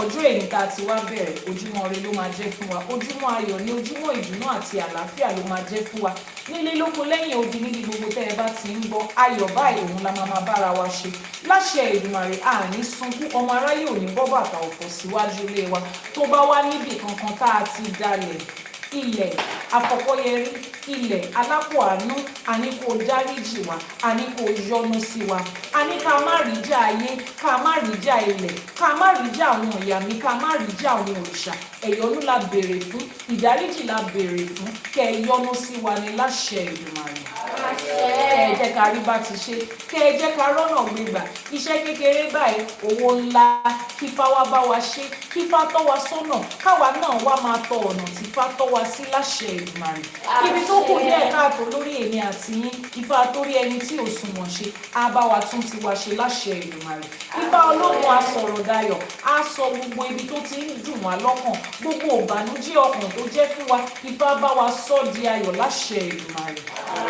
A: ọjọ́ èyí tá a ti wá bẹ̀rẹ̀ ojúmọ́ ire ló máa jẹ́ fún wa ojúmọ́ ayọ̀ ní ojúmọ́ ìdùnnú àti àlàáfíà ló máa jẹ́ fún wa nílé lóko lẹ́yìn odi níbi gbogbo tẹ́ ẹ bá ti ń bọ̀ ayọ̀ báyìí òun la máa bára wa ṣe láṣẹ Èdùmàrè àní sunkún ọmọ aráyé ò ní bọ́ bàtà ọ̀fọ̀ síwájú ilé wa tó bá wá níbì kankan tá a ti dalẹ̀ ilẹ̀ afọkọ́yẹrí ilẹ̀ alápò àánú àní kò dáríjì wá àní kò yọ́nú sí wa àní ká má ríjà ayé ká má ríjà ilẹ̀ ká má ríjà àwọn ìyá mi ká má ríjà àwọn òrìṣà ẹ̀yọ́nú la béèrè fún ìdáríjì la béèrè fún kẹ́ ẹ yọ́nú sí wa ní láṣẹ Èdùmàrè. kẹ́ ẹ jẹ́ ká rí bá ti ṣe, kẹ́ ẹ jẹ́ ká rọ́nà gbégbà, iṣẹ́ kékeré báyìí owó ńlá, kífá wá bá wa ṣe, kífá tọ́ wa sọ́nà, káwa náà wá máa tọ ọ̀nà tífá tọ́ wa sí láṣẹ Èdùmàrè. Ibi tó kù díẹ̀ káàtó lórí èmi àti yín, Ifá torí ẹni tí ò sunwọ̀n ṣe, á bá wa tún tiwa ṣe láṣẹ Èdùmàrè. Ifá ológun á sọ̀rọ̀ dayọ̀, á sọ gbogbo ibi tó ti ń dùn wá lọ́kàn, gbogbo ìbànújẹ́ ọkàn tó jẹ́ fún wa, Ifá bá wa sọ di ayọ̀ láṣẹ Èdùmàrè.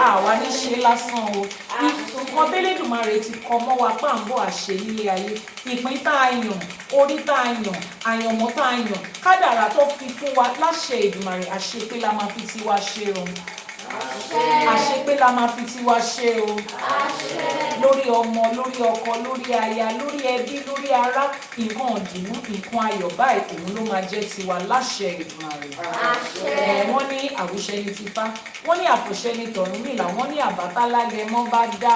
A: Àwa ní ṣe lásán o, nǹkan tẹ́lẹ̀dùmarè ti kọ mọ́ wa pàǹbọ̀ àṣẹ nílé ayé, ìpín tá a yàn, orí tá a yàn, àyànmọ́ tá a yàn, kádàrá tó fi fún wa láṣẹ Èdùmàrè, àṣepé la máa fi tiwa ṣe o. Àṣepé la máa fi tiwa ṣe o. Lórí ọmọ, lórí ọkọ, lórí aya, lórí ẹbí, lórí ará, nǹkan ọ̀dùnnú, nǹkan ayọ̀ báyìí òun ló máa jẹ́ tiwa láṣẹ Èdùmàrè. Wọ́n ní àwùṣẹ ní tifá, wọ́n ní àfọ̀ṣẹ ní tọ̀rúnmìlà, wọ́n ní àbátálágẹmọ bá dá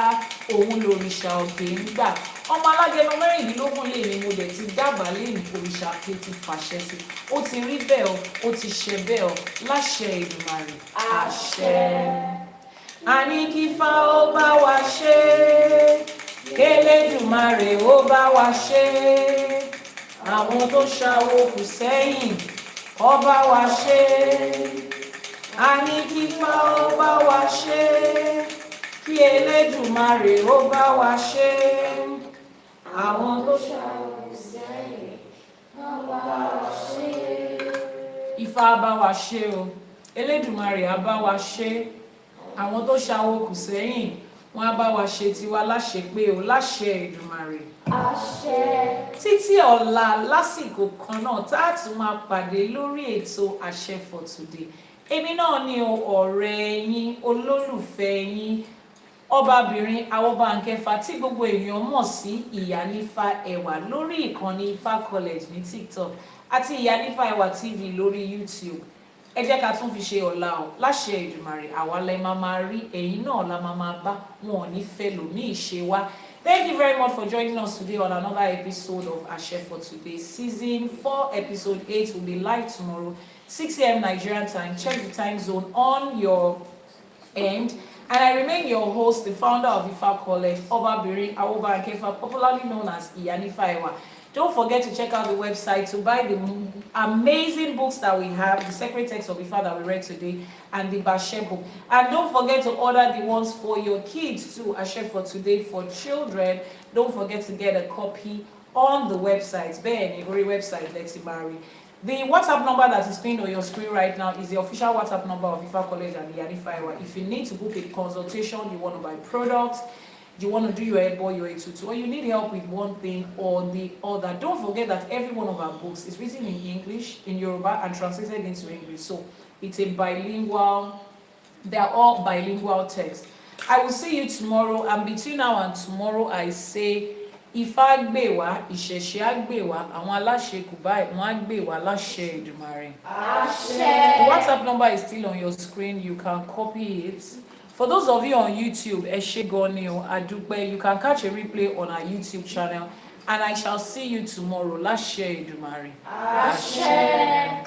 A: òun lòrìṣà òkè ń gbà. Ọmọ alágẹmọ mẹ́rìndínlógún lè ní mo dẹ̀ ti dábàá lè ní òrìṣà pé ti fàṣẹ sí. Ó ti rí bẹ́ẹ̀ o, ó ti ṣe bẹ́ẹ̀ o, láṣẹ Èdùmàrè. Àṣẹ. Àní kífá ó bá wa ṣe, k'Elédùmarè ó bá wa ṣe, àwọn tó ṣàwó kù sẹ́yìn ó bá wa ṣe. Àní kífá ó bá wa ṣe, kí Elédùmarè ó bá wa ṣe, àwọn tó ṣàwó kù sẹ́yìn ó bá wa ṣe. Ifá á bá wa ṣe o, Elédùmarè á bá wa ṣe, àwọn tó ṣàwó kù sẹ́yìn wọ́n á bá wa ṣe tiwa láṣepé o, láṣẹ Èdùmàrè. Àṣẹ. Títí ọ̀la lásìkò kan náà tá a tún máa pàdé lórí ètò Àṣẹ for Today. Èmi náà ni ọ̀rẹ́ yín, olólùfẹ́ yín, ọbabìnrin Awóbánkẹ́fà tí gbogbo èèyàn mọ̀ sí Iyanifa Ewa lórí ìkànnì Ifá College ní TikTok àti Iyanifa Ewa TV lórí YouTube. Ẹ jẹ́ ká tún fi ṣe ọ̀la o, láṣẹ Èdùmàrè, àwa lẹ máa rí, ẹ̀yin náà la máa bá, wọn ò ní fẹ́ lòmíì ṣe wá. Thank you very much for joining us today on another episode of Àṣẹ for Today. Season 4, episode 8 will be live tomorrow, 6 a.m. Nigerian time. Check the time zone on your end. And I remain your host, the founder of Ifá College, Obabiri Awóbánkẹ́fà, popularly known as Iyanifa Ewa. Don't forget to check out the website to buy the amazing books that we have, the Sacred Text of Ifá that we read today, and the Bashe book. And don't forget to order the ones for your kids too, Àṣẹ for Today for children. Don't forget to get a copy on the website. Bẹ́ẹ̀ni, orí website Let's Marry. The WhatsApp number that is pinned on your screen right now is the official WhatsApp number of Ifá College and Iyanifa Ewa. If you need to book a consultation, you want to buy products, you want to do your hairboy, your etutu, or you need help with one thing or the other, don't forget that every one of our books is written in English, in Yoruba, and translated into English. So it's a bilingual, they're all bilingual texts. I will see you tomorrow, and between now and tomorrow, I say, Ifá gbè wá, ìṣẹ̀ṣe á gbè wá, àwọn Aláṣẹkù báyìí wọ́n á gbè wá láṣẹ Èdùmàrè. Àṣẹ. The WhatsApp number is still on your screen. You can copy it. For those of you on YouTube, ẹ ṣé gan ni o, àdúpẹ́. You can catch a replay on our YouTube channel, and I shall see you tomorrow. Láṣẹ Èdùmàrè. Àṣẹ.